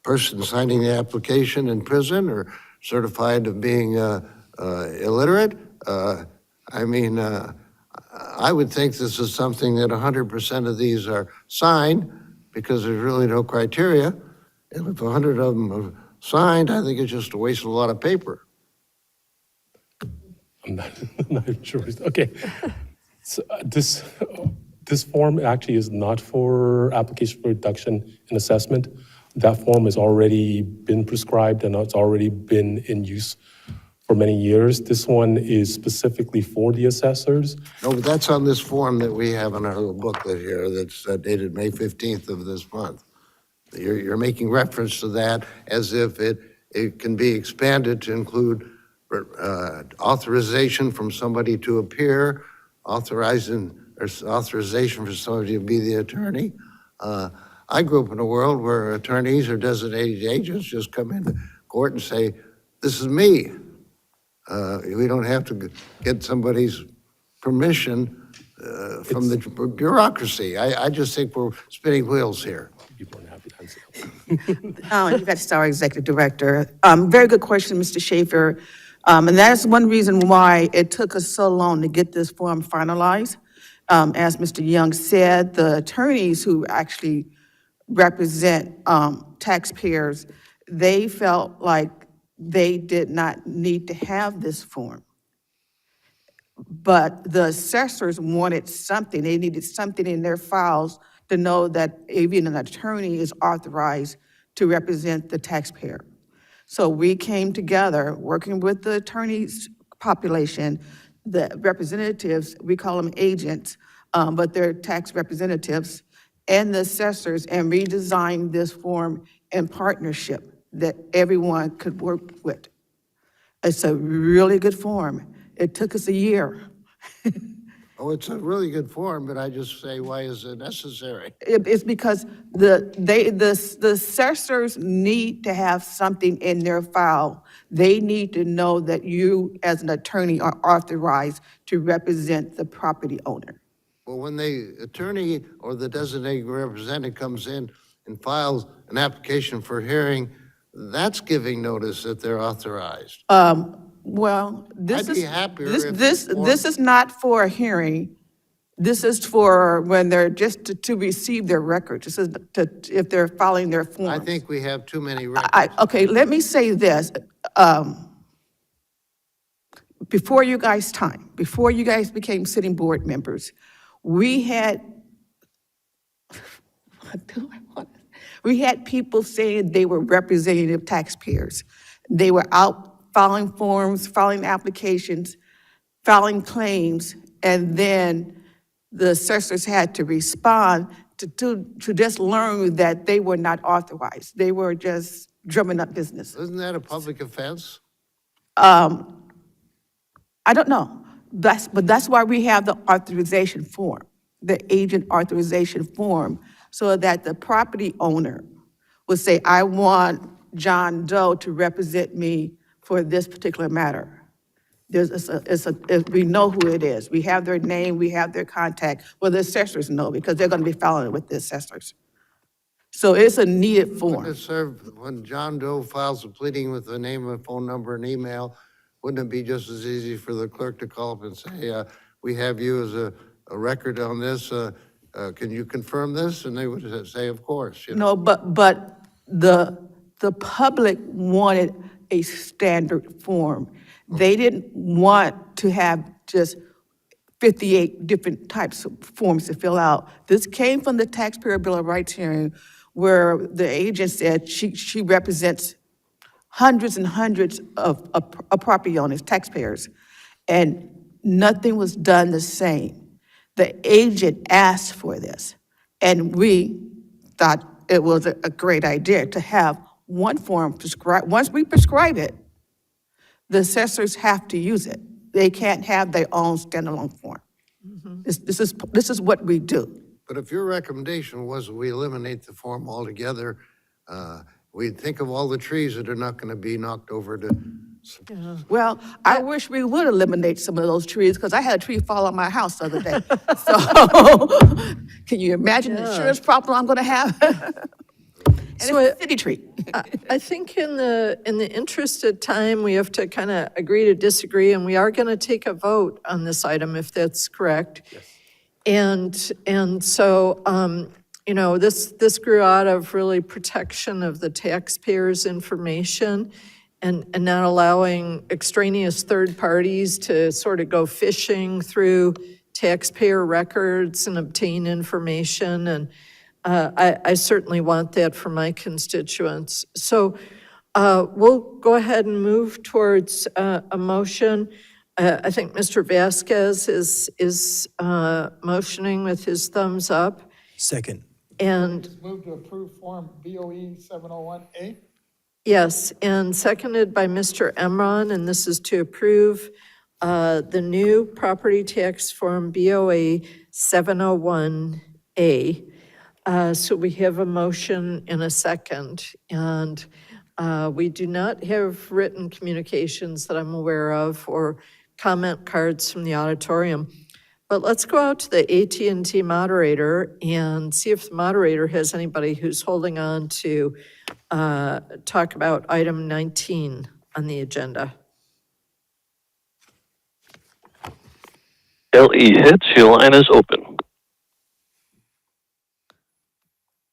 person signing the application in prison or certified of being illiterate? I would think this is something that 100% of these are signed, because there's really no criteria. And if 100 of them are signed, I think it's just a waste of a lot of paper. I'm not sure. Okay. So this form actually is not for application for reduction in assessment. That form has already been prescribed and it's already been in use for many years. This one is specifically for the assessors. No, but that's on this form that we have in our little booklet here that's dated May 15th of this month. You're making reference to that as if it can be expanded to include authorization from somebody to appear, authorization for somebody to be the attorney. I grew up in a world where attorneys or designated agents just come into court and say, this is me. We don't have to get somebody's permission from the bureaucracy. I just think we're spinning wheels here. People are happy to answer. Yvette Starr, Executive Director. Very good question, Mr. Schaefer. And that's one reason why it took us so long to get this form finalized. As Mr. Young said, the attorneys who actually represent taxpayers, they felt like they did not need to have this form. But the assessors wanted something, they needed something in their files to know that even an attorney is authorized to represent the taxpayer. So we came together, working with the attorneys population, the representatives, we call them agents, but they're tax representatives, and the assessors, and redesigned this form in partnership that everyone could work with. It's a really good form. It took us a year. Oh, it's a really good form, but I just say, why is it necessary? It's because the assessors need to have something in their file. They need to know that you, as an attorney, are authorized to represent the property owner. Well, when the attorney or the designated representative comes in and files an application for hearing, that's giving notice that they're authorized. Well, this I'd be is, happier this, if this, the form- this is not for a hearing. This is for when they're just to receive their records. This is to, if they're filing their forms. I think we have too many records. Okay, let me say this. Before you guys' time, before you guys became sitting board members, we had, we had people saying they were representative taxpayers. They were out filing forms, filing applications, filing claims, and then the assessors had to respond to just learn that they were not authorized. They were just drumming up business. Isn't that a public offense? I don't know. But that's why we have the authorization form, the agent authorization form, so that the property owner would say, I want John Doe to represent me for this particular matter. We know who it is. We have their name, we have their contact. Well, the assessors know because they're going to be filing it with the assessors. So it's a needed form. Wouldn't it serve, when John Doe files a pleading with a name, a phone number, and email, wouldn't it be just as easy for the clerk to call up and say, we have you as a record on this, can you confirm this? And they would say, of course, you know. No, but the public wanted a standard form. They didn't want to have just 58 different types of forms to fill out. This came from the Taxpayer Bill of Rights hearing where the agent said she represents hundreds and hundreds of property owners, taxpayers, and nothing was done the same. The agent asked for this, and we thought it was a great idea to have one form prescribed. Once we prescribe it, the assessors have to use it. They can't have their own standalone form. This is what we do. But if your recommendation was we eliminate the form altogether, we'd think of all the trees that are not going to be knocked over to. Well, I wish we would eliminate some of those trees, because I had a tree fall on my house the other day. So, can you imagine the insurance problem I'm gonna have? And it's a city tree. I think in the interest of time, we have to kind of agree to disagree, and we are going to take a vote on this item, if that's correct. Yes. And so, you know, this grew out of really protection of the taxpayers' information and not allowing extraneous third parties to sort of go fishing through taxpayer records and obtain information. And I certainly want that for my constituents. So we'll go ahead and move towards a motion. I think Mr. Vasquez is motioning with his thumbs up. Second. And Move to approve Form BOE 701A. yes, and seconded by Mr. Emron, and this is to approve the new property tax form BOE 701A. So we have a motion and a second, and we do not have written communications that I'm aware of or comment cards from the auditorium. But let's go out to the AT&T moderator and see if the moderator has anybody who's holding on to talk about item 19 on the agenda. LE hits, your line is open.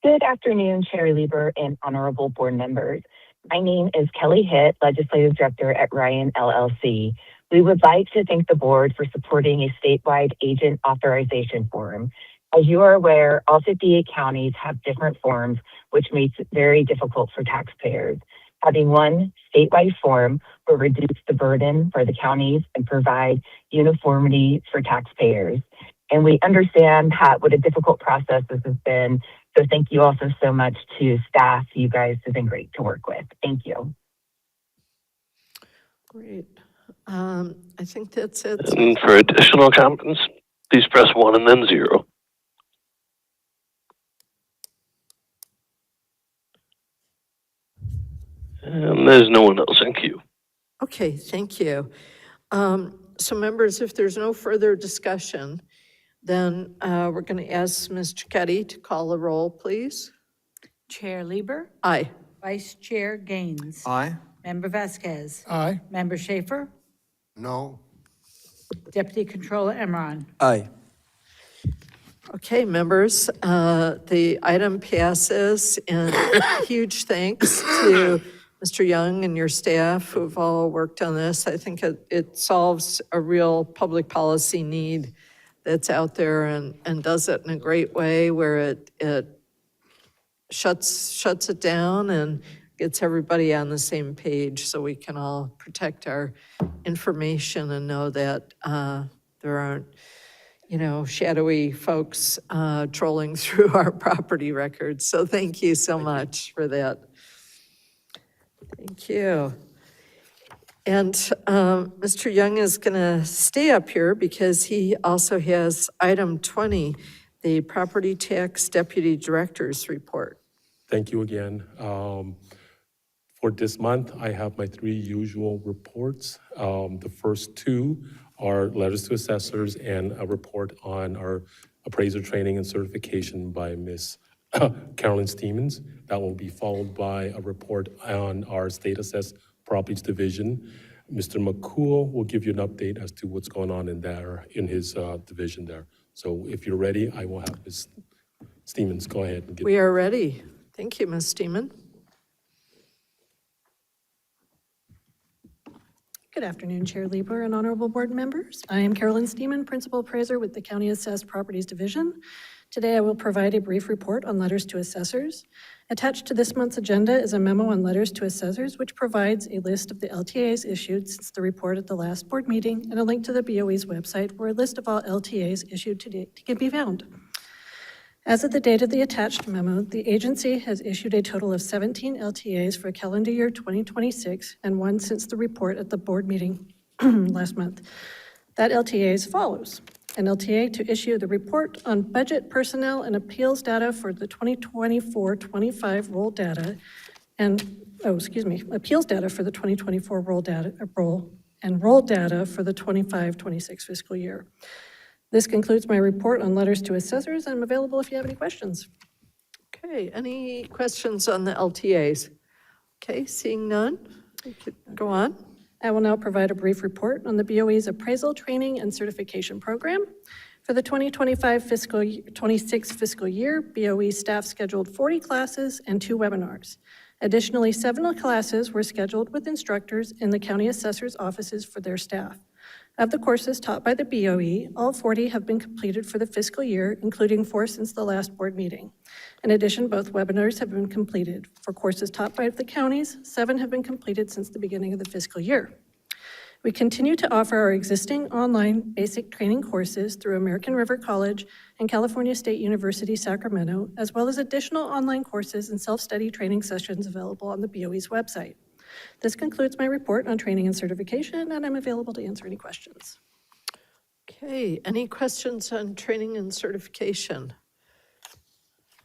Good afternoon, Chair Lieber and honorable board members. My name is Kelly Hitt, Legislative Director at Ryan LLC. We would like to thank the board for supporting a statewide agent authorization form. As you are aware, all 58 counties have different forms, which makes it very difficult for taxpayers. Having one statewide form will reduce the burden for the counties and provide uniformity for taxpayers. And we understand what a difficult process this has been. So thank you also so much to staff. You guys have been great to work with. Thank you. Great. I think that's it. And for additional comments, please press 1 and then 0. And there's no one else in queue. Okay, thank you. So members, if there's no further discussion, then we're going to ask Ms. Cicchetti to call the roll, please. Chair Lieber? Aye. Vice Chair Gaines? Aye. Member Vasquez? Aye. Member Schaefer? No. Deputy Controller Emron? Aye. Okay, members, the item passes, and huge thanks to Mr. Young and your staff who've all worked on this. I think it solves a real public policy need that's out there and does it in a great way where it shuts it down and gets everybody on the same page so we can all protect our information and know that there aren't, shadowy folks trolling through our property records. So thank you so much for that. Thank you. And Mr. Young is going to stay up here because he also has item 20, the Property Tax Deputy Director's Report. Thank you again. For this month, I have my 3 usual reports. The first 2 are letters to assessors and a report on our appraiser training and certification by Ms. Carolyn Stevens. That will be followed by a report on our state assessed properties division. Mr. McCool will give you an update as to what's going on in his division there. So if you're ready, I will have Ms. Stevens go ahead and We are ready. Thank you, Ms. Steeman. Good afternoon, Chair Lieber and honorable board members. I am Carolyn Steeman, Principal Appraiser with the County Assessed Properties Division. Today, I will provide a brief report on letters to assessors. Attached to this month's agenda is a memo on letters to assessors, which provides a list of the LTAs issued since the report at the last board meeting and a link to the BOE's website where a list of all LTAs issued to date can be found. As of the date of the attached memo, the agency has issued a total of 17 LTAs for calendar year 2026 and 1 since the report at the board meeting last month. That LTA is as follows. An LTA to issue the report on budget, personnel, and appeals data for the 2024-25 roll data appeals data for the 2024 roll data for the 25-26 fiscal year. This concludes my report on letters to assessors. I'm available if you have any questions. Okay, any questions on the LTAs? Okay, seeing none, we could go on. I will now provide a brief report on the BOE's appraisal, training, and certification program. For the 2025-26 fiscal year, BOE staff scheduled 40 classes and 2 webinars. Additionally, 7 classes were scheduled with instructors in the county assessors' offices for their staff. Of the courses taught by the BOE, all 40 have been completed for the fiscal year, including 4 since the last board meeting. In addition, both webinars have been completed. For courses taught by the counties, 7 have been completed since the beginning of the fiscal year. We continue to offer our existing online basic training courses through American River College and California State University, Sacramento, as well as additional online courses and self-study training sessions available on the BOE's website. This concludes my report on training and certification, and I'm available to answer any questions. Okay, any questions on training and certification?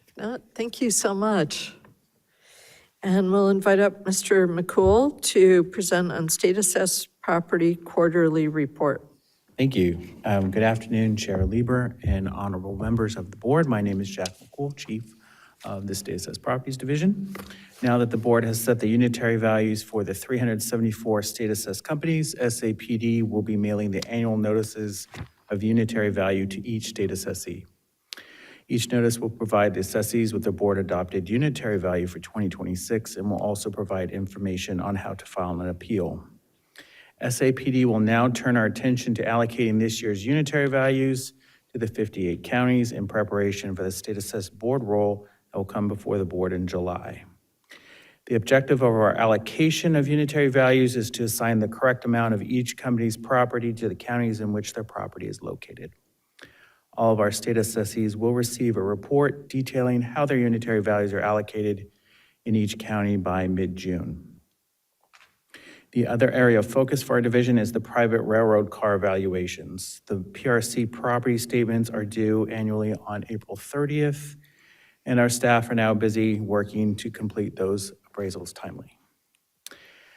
If not, thank you so much. And we'll invite up Mr. McCool to present on state assessed property quarterly report. Thank you. Good afternoon, Chair Lieber and honorable members of the board. My name is Jack McCool, Chief of the State Assessed Properties Division. Now that the board has set the unitary values for the 374 state assessed companies, SAPD will be mailing the annual notices of unitary value to each state assessee. Each notice will provide the assessees with the board-adopted unitary value for 2026 and will also provide information on how to file an appeal. SAPD will now turn our attention to allocating this year's unitary values to the 58 counties in preparation for the state assessed board roll that will come before the board in July. The objective of our allocation of unitary values is to assign the correct amount of each company's property to the counties in which their property is located. All of our state assessees will receive a report detailing how their unitary values are allocated in each county by mid-June. The other area of focus for our division is the private railroad car valuations. The PRC property statements are due annually on April 30th, and our staff are now busy working to complete those appraisals timely.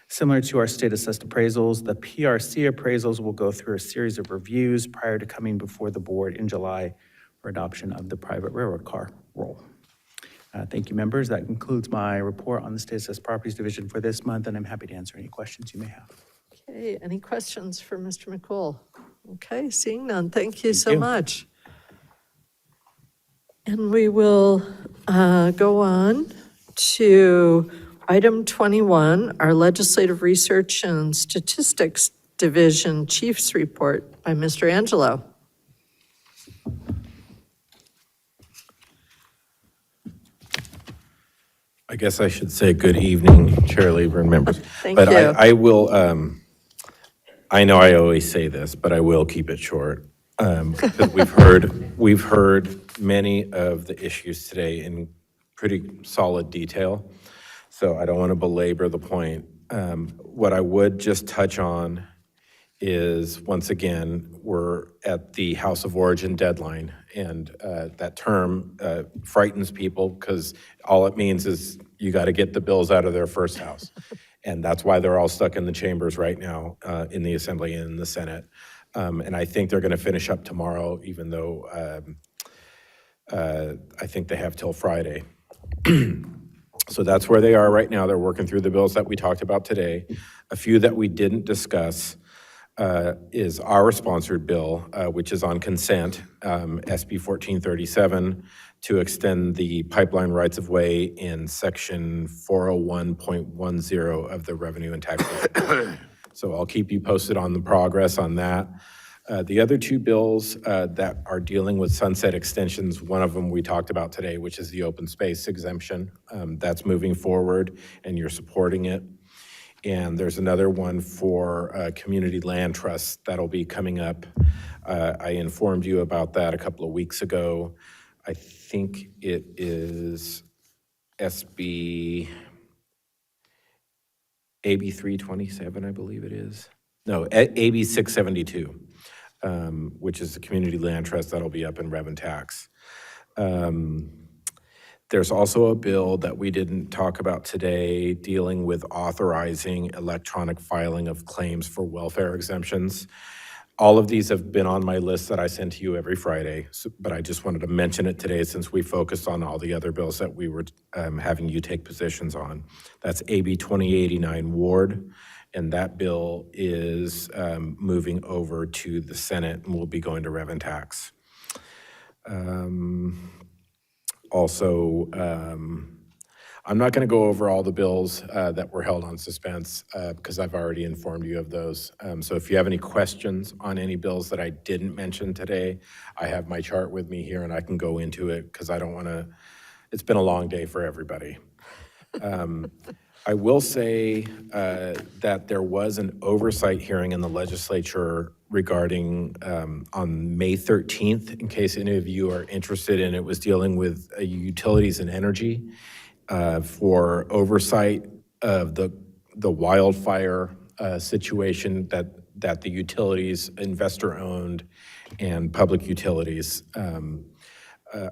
Similar to our state assessed appraisals, the PRC appraisals will go through a series of reviews prior to coming before the board in July for adoption of the private railroad car roll. Thank you, members. That concludes my report on the state assessed properties division for this month, and I'm happy to answer any questions you may have. Okay, any questions for Mr. McCool? Okay, seeing none, thank you so much. And we will go on to item 21, our Legislative Research and Statistics Division Chief's Report by Mr. Angelo. I guess I should say good evening, Chair Lieber and members. Thank But you. I will, I know I always say this, but I will keep it short. Because we've heard many of the issues today in pretty solid detail. So I don't want to belabor the point. What I would just touch on is, once again, we're at the House of Origin deadline. And that term frightens people because all it means is you got to get the bills out of their first house. And that's why they're all stuck in the chambers right now in the Assembly and in the Senate. And I think they're going to finish up tomorrow, even though I think they have till Friday. So that's where they are right now. They're working through the bills that we talked about today. A few that we didn't discuss is our sponsored bill, which is on consent, SB 1437, to extend the pipeline rights-of-way in section 401.10 of the Revenue and Taxation Code. So I'll keep you posted on the progress on that. The other two bills that are dealing with sunset extensions, one of them we talked about today, which is the open space exemption. That's moving forward, and you're supporting it. And there's another one for community land trusts that'll be coming up. I informed you about that a couple of weeks ago. I think it is AB 327, I believe it is. No, AB 672. Which is the community land trust that'll be up in Rev and Tax. There's also a bill that we didn't talk about today dealing with authorizing electronic filing of claims for welfare exemptions. All of these have been on my list that I send to you every Friday, but I just wanted to mention it today since we focused on all the other bills that we were having you take positions on. That's AB 2089 Ward. And that bill is moving over to the Senate and will be going to Rev and Tax. Also, I'm not going to go over all the bills that were held on suspense because I've already informed you of those. So if you have any questions on any bills that I didn't mention today, I have my chart with me here and I can go into it because I don't want to, it's been a long day for everybody. I will say that there was an oversight hearing in the legislature regarding on May 13th, in case any of you are interested in it, was dealing with utilities and energy for oversight of the wildfire situation that the utilities, investor-owned and public utilities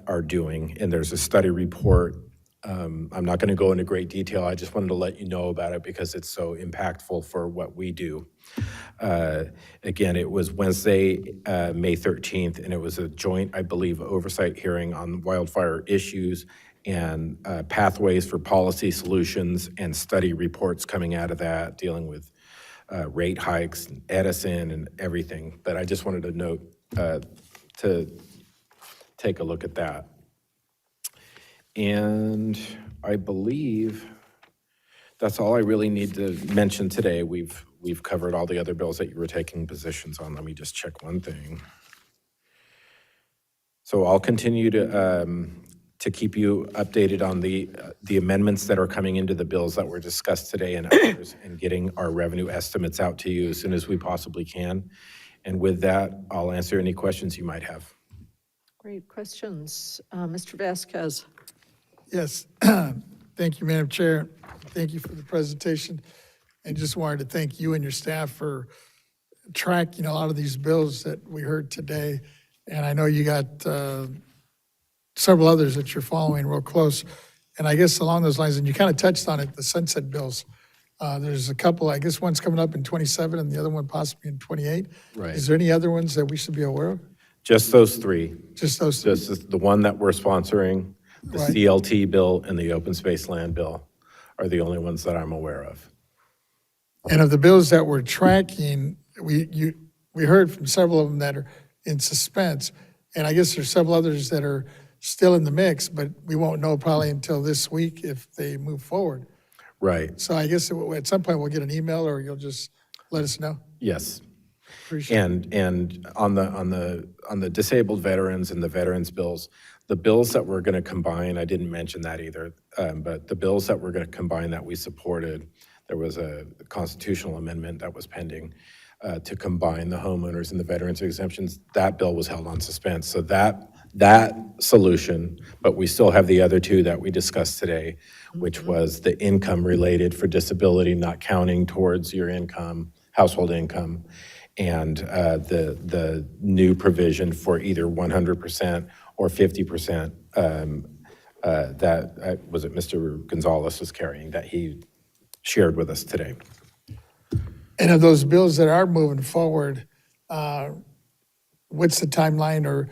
are doing. And there's a study report. I'm not going to go into great detail. I just wanted to let you know about it because it's so impactful for what we do. Again, it was Wednesday, May 13th, and it was a joint, I believe, oversight hearing on wildfire issues and pathways for policy solutions and study reports coming out of that, dealing with rate hikes, and Edison, and everything. But I just wanted to note to take a look at that. And I believe that's all I really need to mention today. We've covered all the other bills that you were taking positions on. Let me just check one thing. So I'll continue to keep you updated on the amendments that are coming into the bills that were discussed today and others, and getting our revenue estimates out to you as soon as we possibly can. And with that, I'll answer any questions you might have. Great questions. Mr. Vasquez. Yes, thank you, Madam Chair. Thank you for the presentation. And just wanted to thank you and your staff for tracking a lot of these bills that we heard today. And I know you got several others that you're following real close. And I guess along those lines, and you kind of touched on it, the sunset bills. There's a couple, I guess one's coming up in 27 and the other one possibly in 28. Right. Is there any other ones that we should be aware of? Just those three. Just those three? Just the one that we're sponsoring, the Right. CLT bill and the open space land bill are the only ones that I'm aware of. And of the bills that we're tracking, we heard from several of them that are in suspense. And I guess there's several others that are still in the mix, but we won't know probably until this week if they move forward. Right. So I guess at some point we'll get an email or you'll just let us know. Yes. Appreciate it. And on the disabled veterans and the veterans bills, the bills that we're going to combine, I didn't mention that either, but the bills that we're going to combine that we supported, there was a constitutional amendment that was pending to combine the homeowners and the veterans exemptions. That bill was held on suspense. So that solution, but we still have the other two that we discussed today, which was the income related for disability, not counting towards your income, household income, and the new provision for either 100% or 50% that was it Mr. Gonzalez was carrying that he shared with us today. And of those bills that are moving forward, what's the timeline or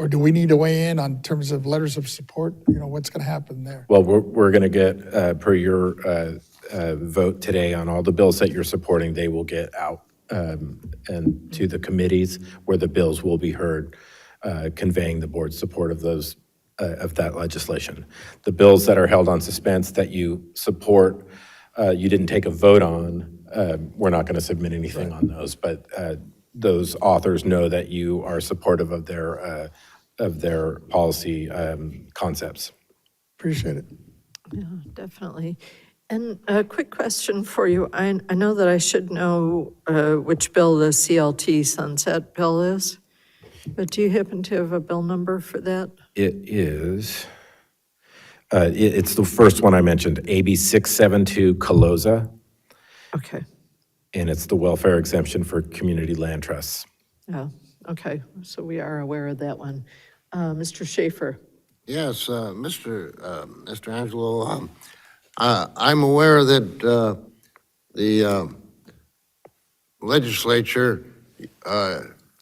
do we need to weigh in on terms of letters of support? You know, what's going to happen there? Well, we're going to get, per your vote today on all the bills that you're supporting, they will get out and to the committees where the bills will be heard, conveying the board's support of those, of that legislation. The bills that are held on suspense that you support, you didn't take a vote on, we're not going to submit anything on those, but those authors know that you are supportive of their policy concepts. Appreciate it. Yeah, definitely. And a quick question for you. I know that I should know which bill the CLT sunset bill is, but do you happen to have a bill number for that? It is, it's the first one I mentioned, AB 672 Caloza, Okay. and it's the welfare exemption for community land trusts. Oh, okay. So we are aware of that one. Mr. Schaefer. Yes, Mr. Angelo, I'm aware that the legislature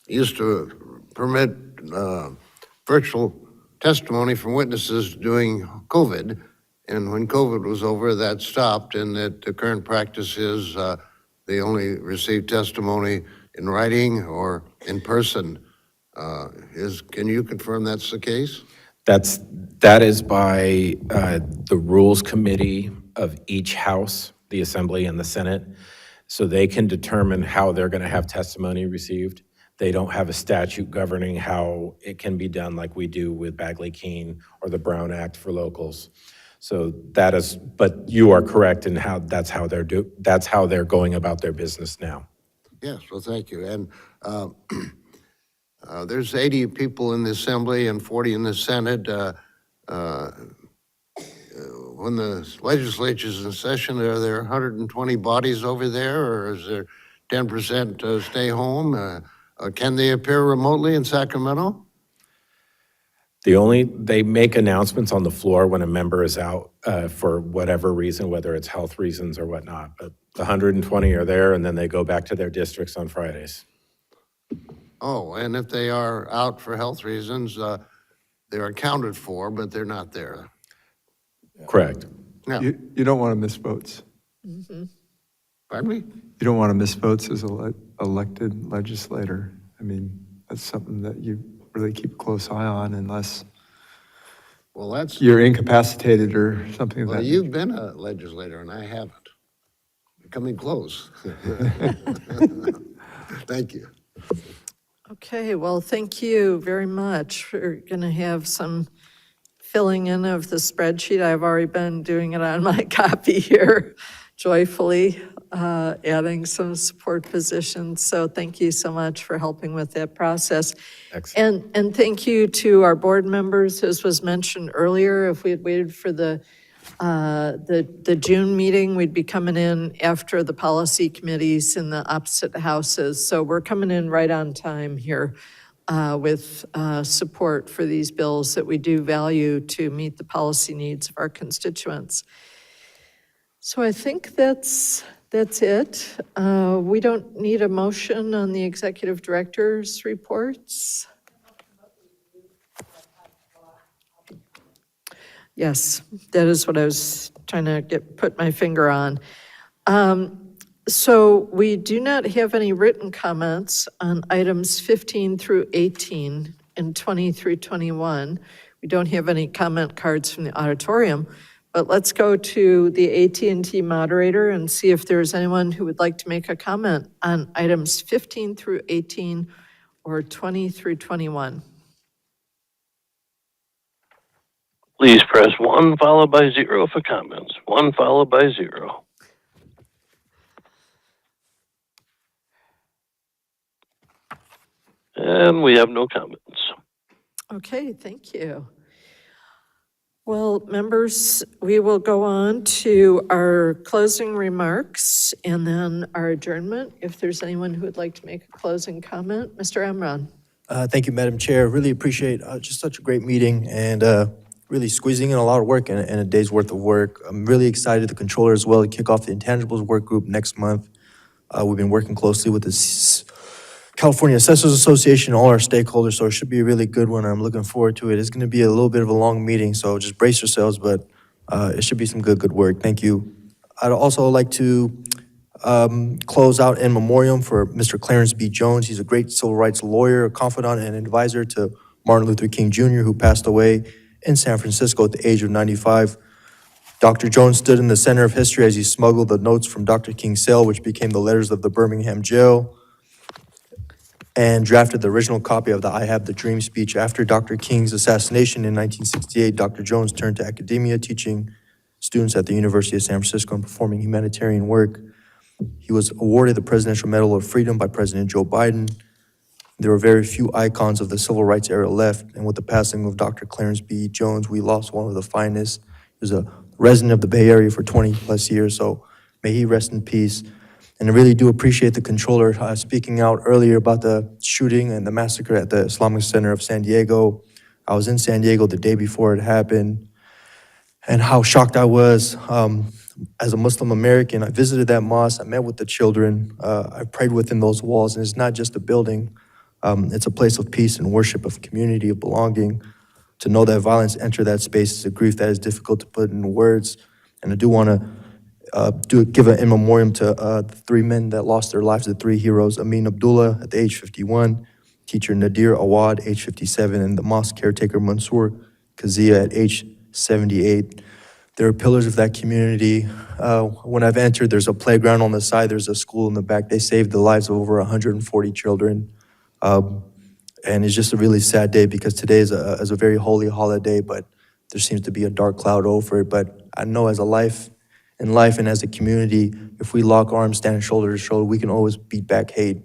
used to permit virtual testimony from witnesses during COVID, and when COVID was over, that stopped, and that the current practice is they only receive testimony in writing or in person. Can you confirm that's the case? That is by the Rules Committee of each house, the Assembly and the Senate, so they can determine how they're going to have testimony received. They don't have a statute governing how it can be done like we do with Bagley-Keene or the Brown Act for locals. So that is, but you are correct in how that's how they're going about their business now. Yes, well, thank you. And there's 80 people in the Assembly and 40 in the Senate. When the legislature's in session, are there 120 bodies over there, or is there 10% stay home? Can they appear remotely in Sacramento? They make announcements on the floor when a member is out for whatever reason, whether it's health reasons or whatnot. But the 120 are there, and then they go back to their districts on Fridays. Oh, and if they are out for health reasons, they're accounted for, but they're not there. Correct. No. You don't want to miss votes. Pardon me? You don't want to miss votes as an elected legislator. I mean, that's something that you really keep a close eye on unless Well, that's, you're incapacitated or something of well, that. you've been a legislator and I haven't. Coming close. Thank you. Okay, well, thank you very much. We're going to have some filling in of the spreadsheet. I've already been doing it on my copy here, joyfully adding some support positions. So thank you so much for helping with that process. And thank you to our board members. As was mentioned earlier, if we had waited for the June meeting, we'd be coming in after the policy committees in the opposite houses. So we're coming in right on time here with support for these bills that we do value to meet the policy needs of our constituents. So I think that's it. We don't need a motion on the executive director's reports. Yes, that is what I was trying to put my finger on. So we do not have any written comments on items 15 through 18 and 20 through 21. We don't have any comment cards from the auditorium, but let's go to the AT&T moderator and see if there's anyone who would like to make a comment on items 15 through 18 or 20 through 21. Please press 1 followed by 0 for comments. 1 followed by 0. And we have no comments. Okay, thank you. Well, members, we will go on to our closing remarks and then our adjournment. If there's anyone who would like to make a closing comment, Mr. Emron. Thank you, Madam Chair. Really appreciate just such a great meeting and really squeezing in a lot of work in a day's worth of work. I'm really excited, the controller as well, to kick off the Intangibles Work Group next month. We've been working closely with the California Assessors Association and all our stakeholders, so it should be a really good one. I'm looking forward to it. It's going to be a little bit of a long meeting, so just brace yourselves, but it should be some good work. Thank you. I'd also like to close out in memoriam for Mr. Clarence B. Jones. He's a great civil rights lawyer, a confidant, and advisor to Martin Luther King Jr., who passed away in San Francisco at the age of 95. Dr. Jones stood in the center of history as he smuggled the notes from Dr. King's cell, which became the letters of the Birmingham jail, and drafted the original copy of the I Have the Dream speech. After Dr. King's assassination in 1968, Dr. Jones turned to academia, teaching students at the University of San Francisco and performing humanitarian work. He was awarded the Presidential Medal of Freedom by President Joe Biden. There were very few icons of the civil rights era left, and with the passing of Dr. Clarence B. Jones, we lost one of the finest. He was a resident of the Bay Area for 20 plus years, so may he rest in peace. And I really do appreciate the controller speaking out earlier about the shooting and the massacre at the Islamic Center of San Diego. I was in San Diego the day before it happened, and how shocked I was. As a Muslim American, I visited that mosque, I met with the children, I prayed within those walls, and it's not just a building. It's a place of peace and worship, of community, of belonging. To know that violence entered that space is a grief that is difficult to put into words. And I do want to give an in memoriam to the 3 men that lost their lives, the 3 heroes: Amin Abdullah at the age 51, teacher Nadir Awad, age 57, and the mosque caretaker Mansour Kazia at age 78. They're pillars of that community. When I've entered, there's a playground on the side, there's a school in the back. They saved the lives of over 140 children. And it's just a really sad day because today is a very holy holiday, but there seems to be a dark cloud over it. But I know in life and as a community, if we lock arms, stand shoulder to shoulder, we can always beat back hate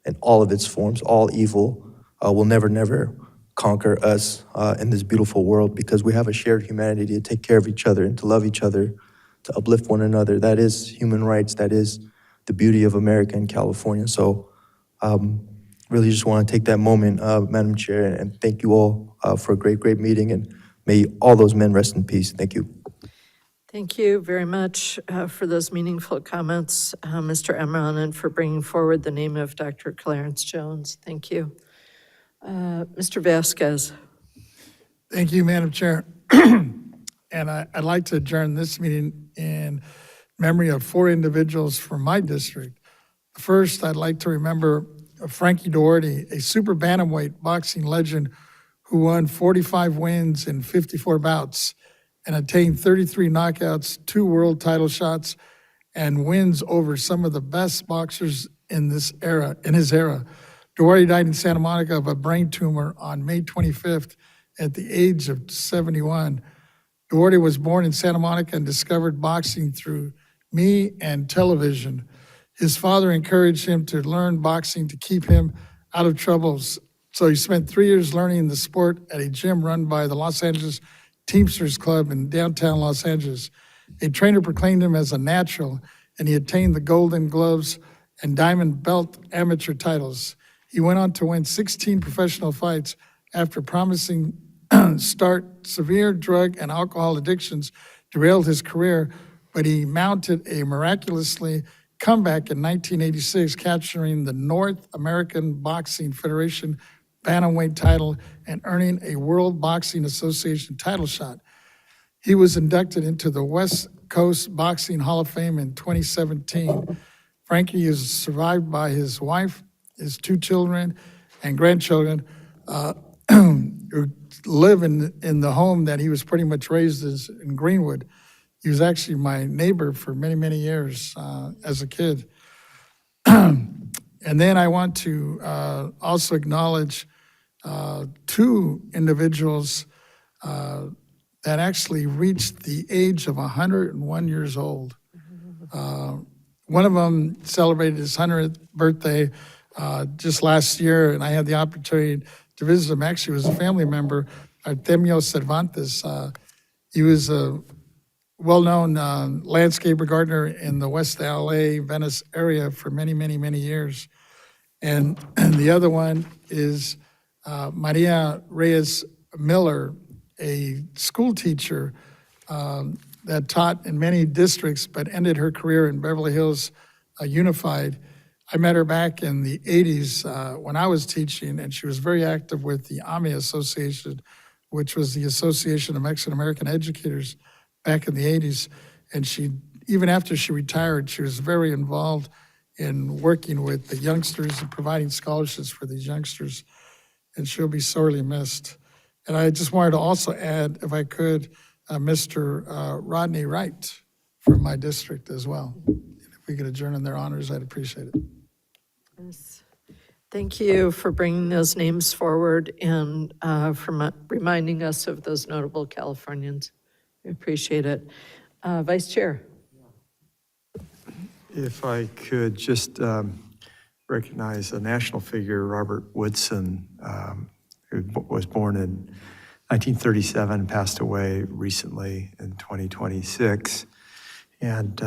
in all of its forms. All evil will never conquer us in this beautiful world, because we have a shared humanity to take care of each other and to love each other, to uplift one another. That is human rights. That is the beauty of America and California. So really just want to take that moment, Madam Chair, and thank you all for a great meeting, and may all those men rest in peace. Thank you. Thank you very much for those meaningful comments, Mr. Emron, and for bringing forward the name of Dr. Clarence Jones. Thank you. Mr. Vasquez. Thank you, Madam Chair. And I'd like to adjourn this meeting in memory of 4 individuals from my district. First, I'd like to remember Frankie Doherty, a super bantamweight boxing legend who won 45 wins in 54 bouts and attained 33 knockouts, 2 world title shots, and wins over some of the best boxers in his era. Duarte died in Santa Monica of a brain tumor on May 25th at the age of 71. Duarte was born in Santa Monica and discovered boxing through me and television. His father encouraged him to learn boxing to keep him out of troubles. So he spent 3 years learning the sport at a gym run by the Los Angeles Teamsters Club in downtown Los Angeles. A trainer proclaimed him as a natural, and he attained the Golden Gloves and Diamond Belt amateur titles. He went on to win 16 professional fights after promising start severe drug and alcohol addictions derailed his career, but he mounted a miraculously comeback in 1986, capturing the North American Boxing Federation bantamweight title and earning a World Boxing Association title shot. He was inducted into the West Coast Boxing Hall of Fame in 2017. Frankie is survived by his wife, his 2 children, and grandchildren who live in the home that he was pretty much raised in Greenwood. He was actually my neighbor for many, many years as a kid. And then I want to also acknowledge 2 individuals that actually reached the age of 101 years old. One of them celebrated his 100th birthday just last year, and I had the opportunity to visit him. Actually, was a family member, Artemio Cervantes. He was a well-known landscaper gardener in the West LA, Venice area for many, many, many years. And the other one is Maria Reyes Miller, a school teacher that taught in many districts but ended her career in Beverly Hills Unified. I met her back in the 80s when I was teaching, and she was very active with the AME Association, which was the Association of Mexican American Educators back in the 80s. And she, even after she retired, she was very involved in working with the youngsters and providing scholarships for these youngsters, and she'll be sorely missed. And I just wanted to also add, if I could, Mr. Rodney Wright from my district as well. If we could adjourn in their honors, I'd appreciate it. Yes. Thank you for bringing those names forward and for reminding us of those notable Californians. We appreciate it. Vice Chair. If I could just recognize a national figure, Robert Woodson, who was born in 1937, passed away recently in 2026, and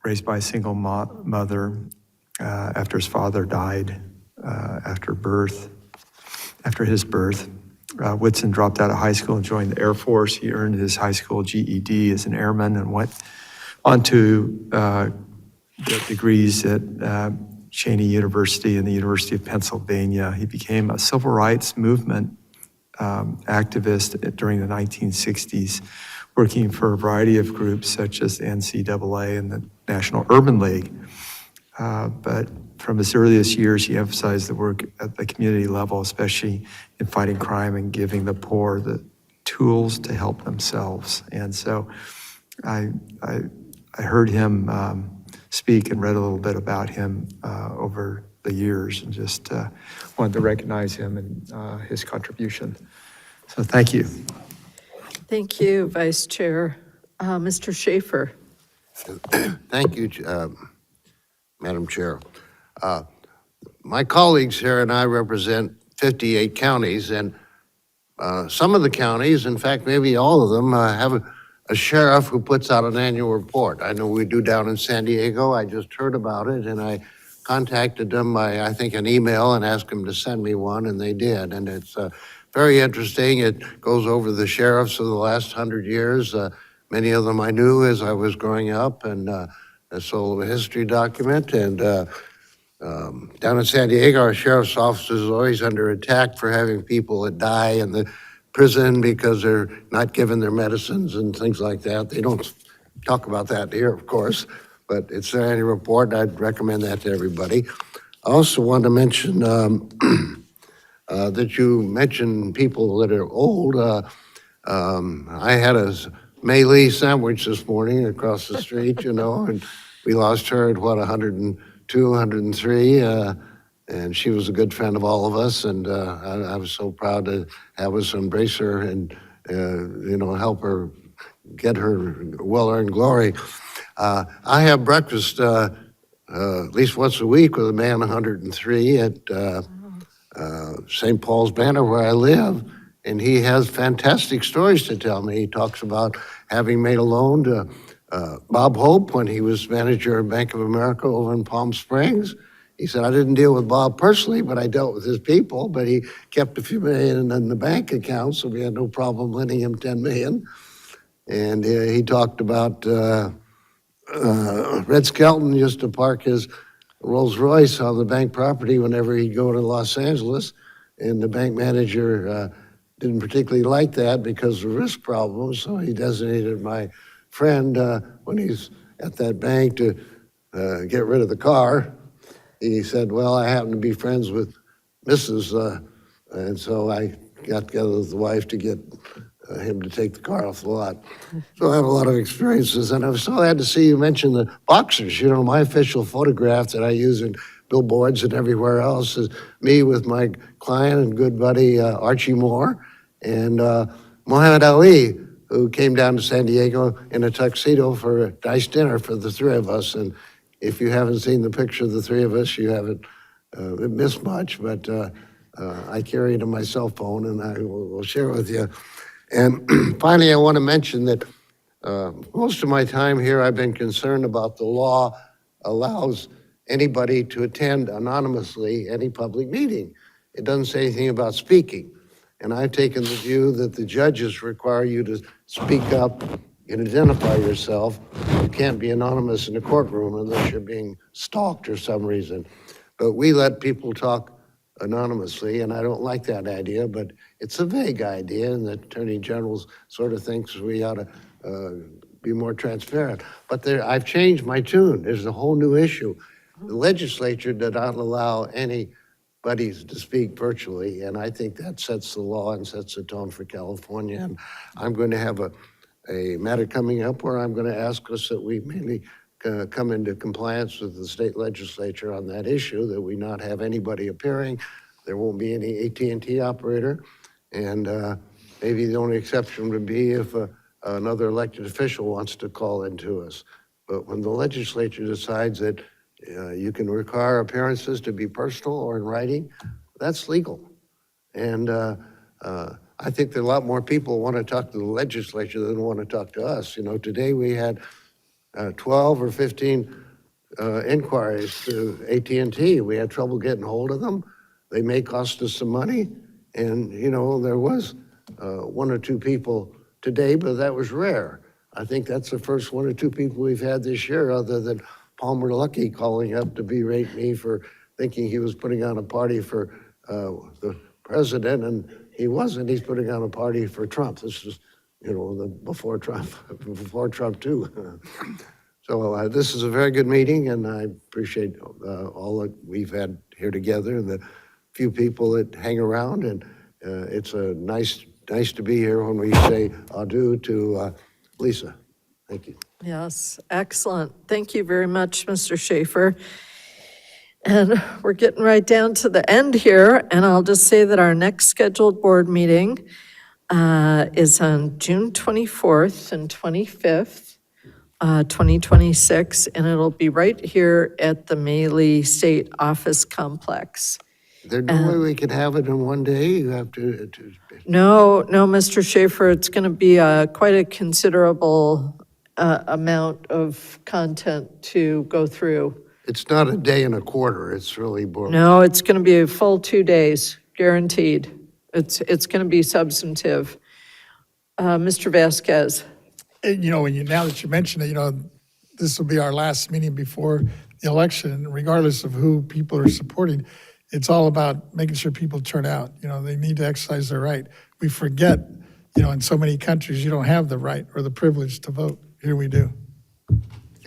raised by a single mother after his father died after his birth. Woodson dropped out of high school and joined the Air Force. He earned his high school GED as an airman and went on to get degrees at Cheney University and the University of Pennsylvania. He became a civil rights movement activist during the 1960s, working for a variety of groups such as the NCAA and the National Urban League. But from his earliest years, he emphasized the work at the community level, especially in fighting crime and giving the poor the tools to help themselves. And so I heard him speak and read a little bit about him over the years, and just wanted to recognize him and his contribution. So thank you. Thank you, Vice Chair. Mr. Schaefer. Thank you, Madam Chair. My colleagues here and I represent 58 counties, and some of the counties, in fact, maybe all of them, have a sheriff who puts out an annual report. I know we do down in San Diego. I just heard about it, and I contacted them by, I think, an email and asked them to send me one, and they did. And it's very interesting. It goes over the sheriffs of the last 100 years. Many of them I knew as I was growing up, and it's all a history document. And down in San Diego, our sheriff's office is always under attack for having people that die in the prison because they're not given their medicines and things like that. They don't talk about that here, of course, but it's an annual report, and I'd recommend that to everybody. I also want to mention that you mention people that are old. I had a May sandwich this morning across the street, you know, and we lost her at what, 102, 103. And she was a good friend of all of us. And I was so proud to have us embrace her and, you know, help her get her well-earned glory. I have breakfast at least once a week with a man 103 at St. Paul's Banner where I live, and he has fantastic stories to tell me. He talks about having made a loan to Bob Hope when he was manager of Bank of America over in Palm Springs. He said, I didn't deal with Bob personally, but I dealt with his people, but he kept a few million in the bank account, so we had no problem lending him 10 million. And he talked about Red Skelton used to park his Rolls Royce on the bank property whenever he'd go to Los Angeles, and the bank manager didn't particularly like that because of risk problems, so he designated my friend when he's at that bank to get rid of the car. He said, well, I happen to be friends with Mrs., and so I got together with the wife to get him to take the car off the lot. So I have a lot of experiences, and I was so glad to see you mention the boxers. You know, my official photograph that I use in billboards and everywhere else is me with my client and good buddy Archie Moore and Muhammad Ali, who came down to San Diego in a tuxedo for a nice dinner for the three of us. And if you haven't seen the picture of the three of us, you haven't missed much, but I carry it on my cell phone, and I will share it with you. And finally, I want to mention that most of my time here, I've been concerned about the law allows anybody to attend anonymously any public meeting. It doesn't say anything about speaking. And I've taken the view that the judges require you to speak up and identify yourself. You can't be anonymous in a courtroom unless you're being stalked for some reason. But we let people talk anonymously, and I don't like that idea, but it's a vague idea, and the Attorney General sort of thinks we ought to be more transparent. But I've changed my tune. There's a whole new issue. The legislature did not allow anybody to speak virtually, and I think that sets the law and sets the tone for California. And I'm going to have a matter coming up where I'm going to ask us that we mainly come into compliance with the state legislature on that issue, that we not have anybody appearing. There won't be any AT&T operator, and maybe the only exception would be if another elected official wants to call into us. But when the legislature decides that you can require appearances to be personal or in writing, that's legal. And I think that a lot more people want to talk to the legislature than want to talk to us. You know, today we had 12 or 15 inquiries to AT&T. We had trouble getting hold of them. They may cost us some money. And, you know, there was one or two people today, but that was rare. I think that's the first one or two people we've had this year, other than Palmer Luckey calling up to berate me for thinking he was putting on a party for the president, and he wasn't. He's putting on a party for Trump. This is, you know, before Trump too. So this is a very good meeting, and I appreciate all that we've had here together and the few people that hang around. And it's nice to be here when we say adieu to Lisa. Thank you. Yes, excellent. Thank you very much, Mr. Schaefer. And we're getting right down to the end here, and I'll just say that our next scheduled board meeting is on June 24th and 25th, 2026, and it'll be right here at the Maley State Office Complex. There's no way we could have it in one day? You have to No, Mr. Schaefer, it's going to be quite a considerable amount of content to go through. It's not a day and a quarter, it's really boring. No, it's going to be a full 2 days, guaranteed. It's going to be substantive. Mr. Vasquez. And, you know, now that you mention it, you know, this will be our last meeting before the election, regardless of who people are supporting. It's all about making sure people turn out. You know, they need to exercise their right. We forget, you know, in so many countries, you don't have the right or the privilege to vote. Here we do.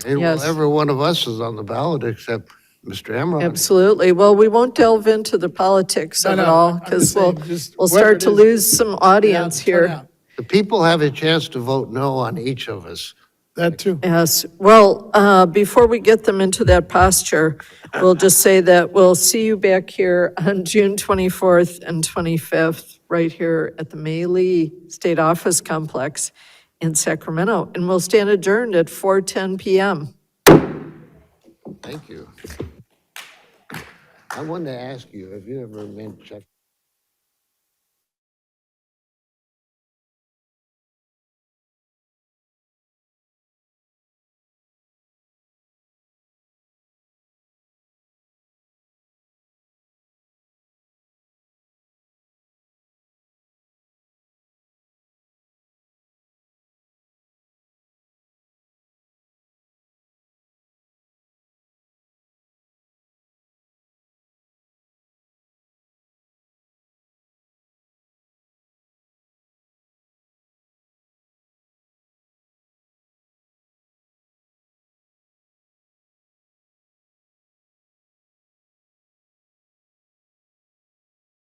And well, every one of us is on the ballot except Mr. Emrod. Absolutely. Well, we won't delve into the politics of it all I'm because just saying, just we'll whoever start it to is, lose some audience turn here. out. The people have a chance to vote no on each of us. That too. Yes, well, before we get them into that posture, we'll just say that we'll see you back here on June 24th and 25th, right here at the May Lee State Office Complex in Sacramento, and we'll stand adjourned at 4:10 PM. Thank you. I wanted to ask you, have you ever meant check?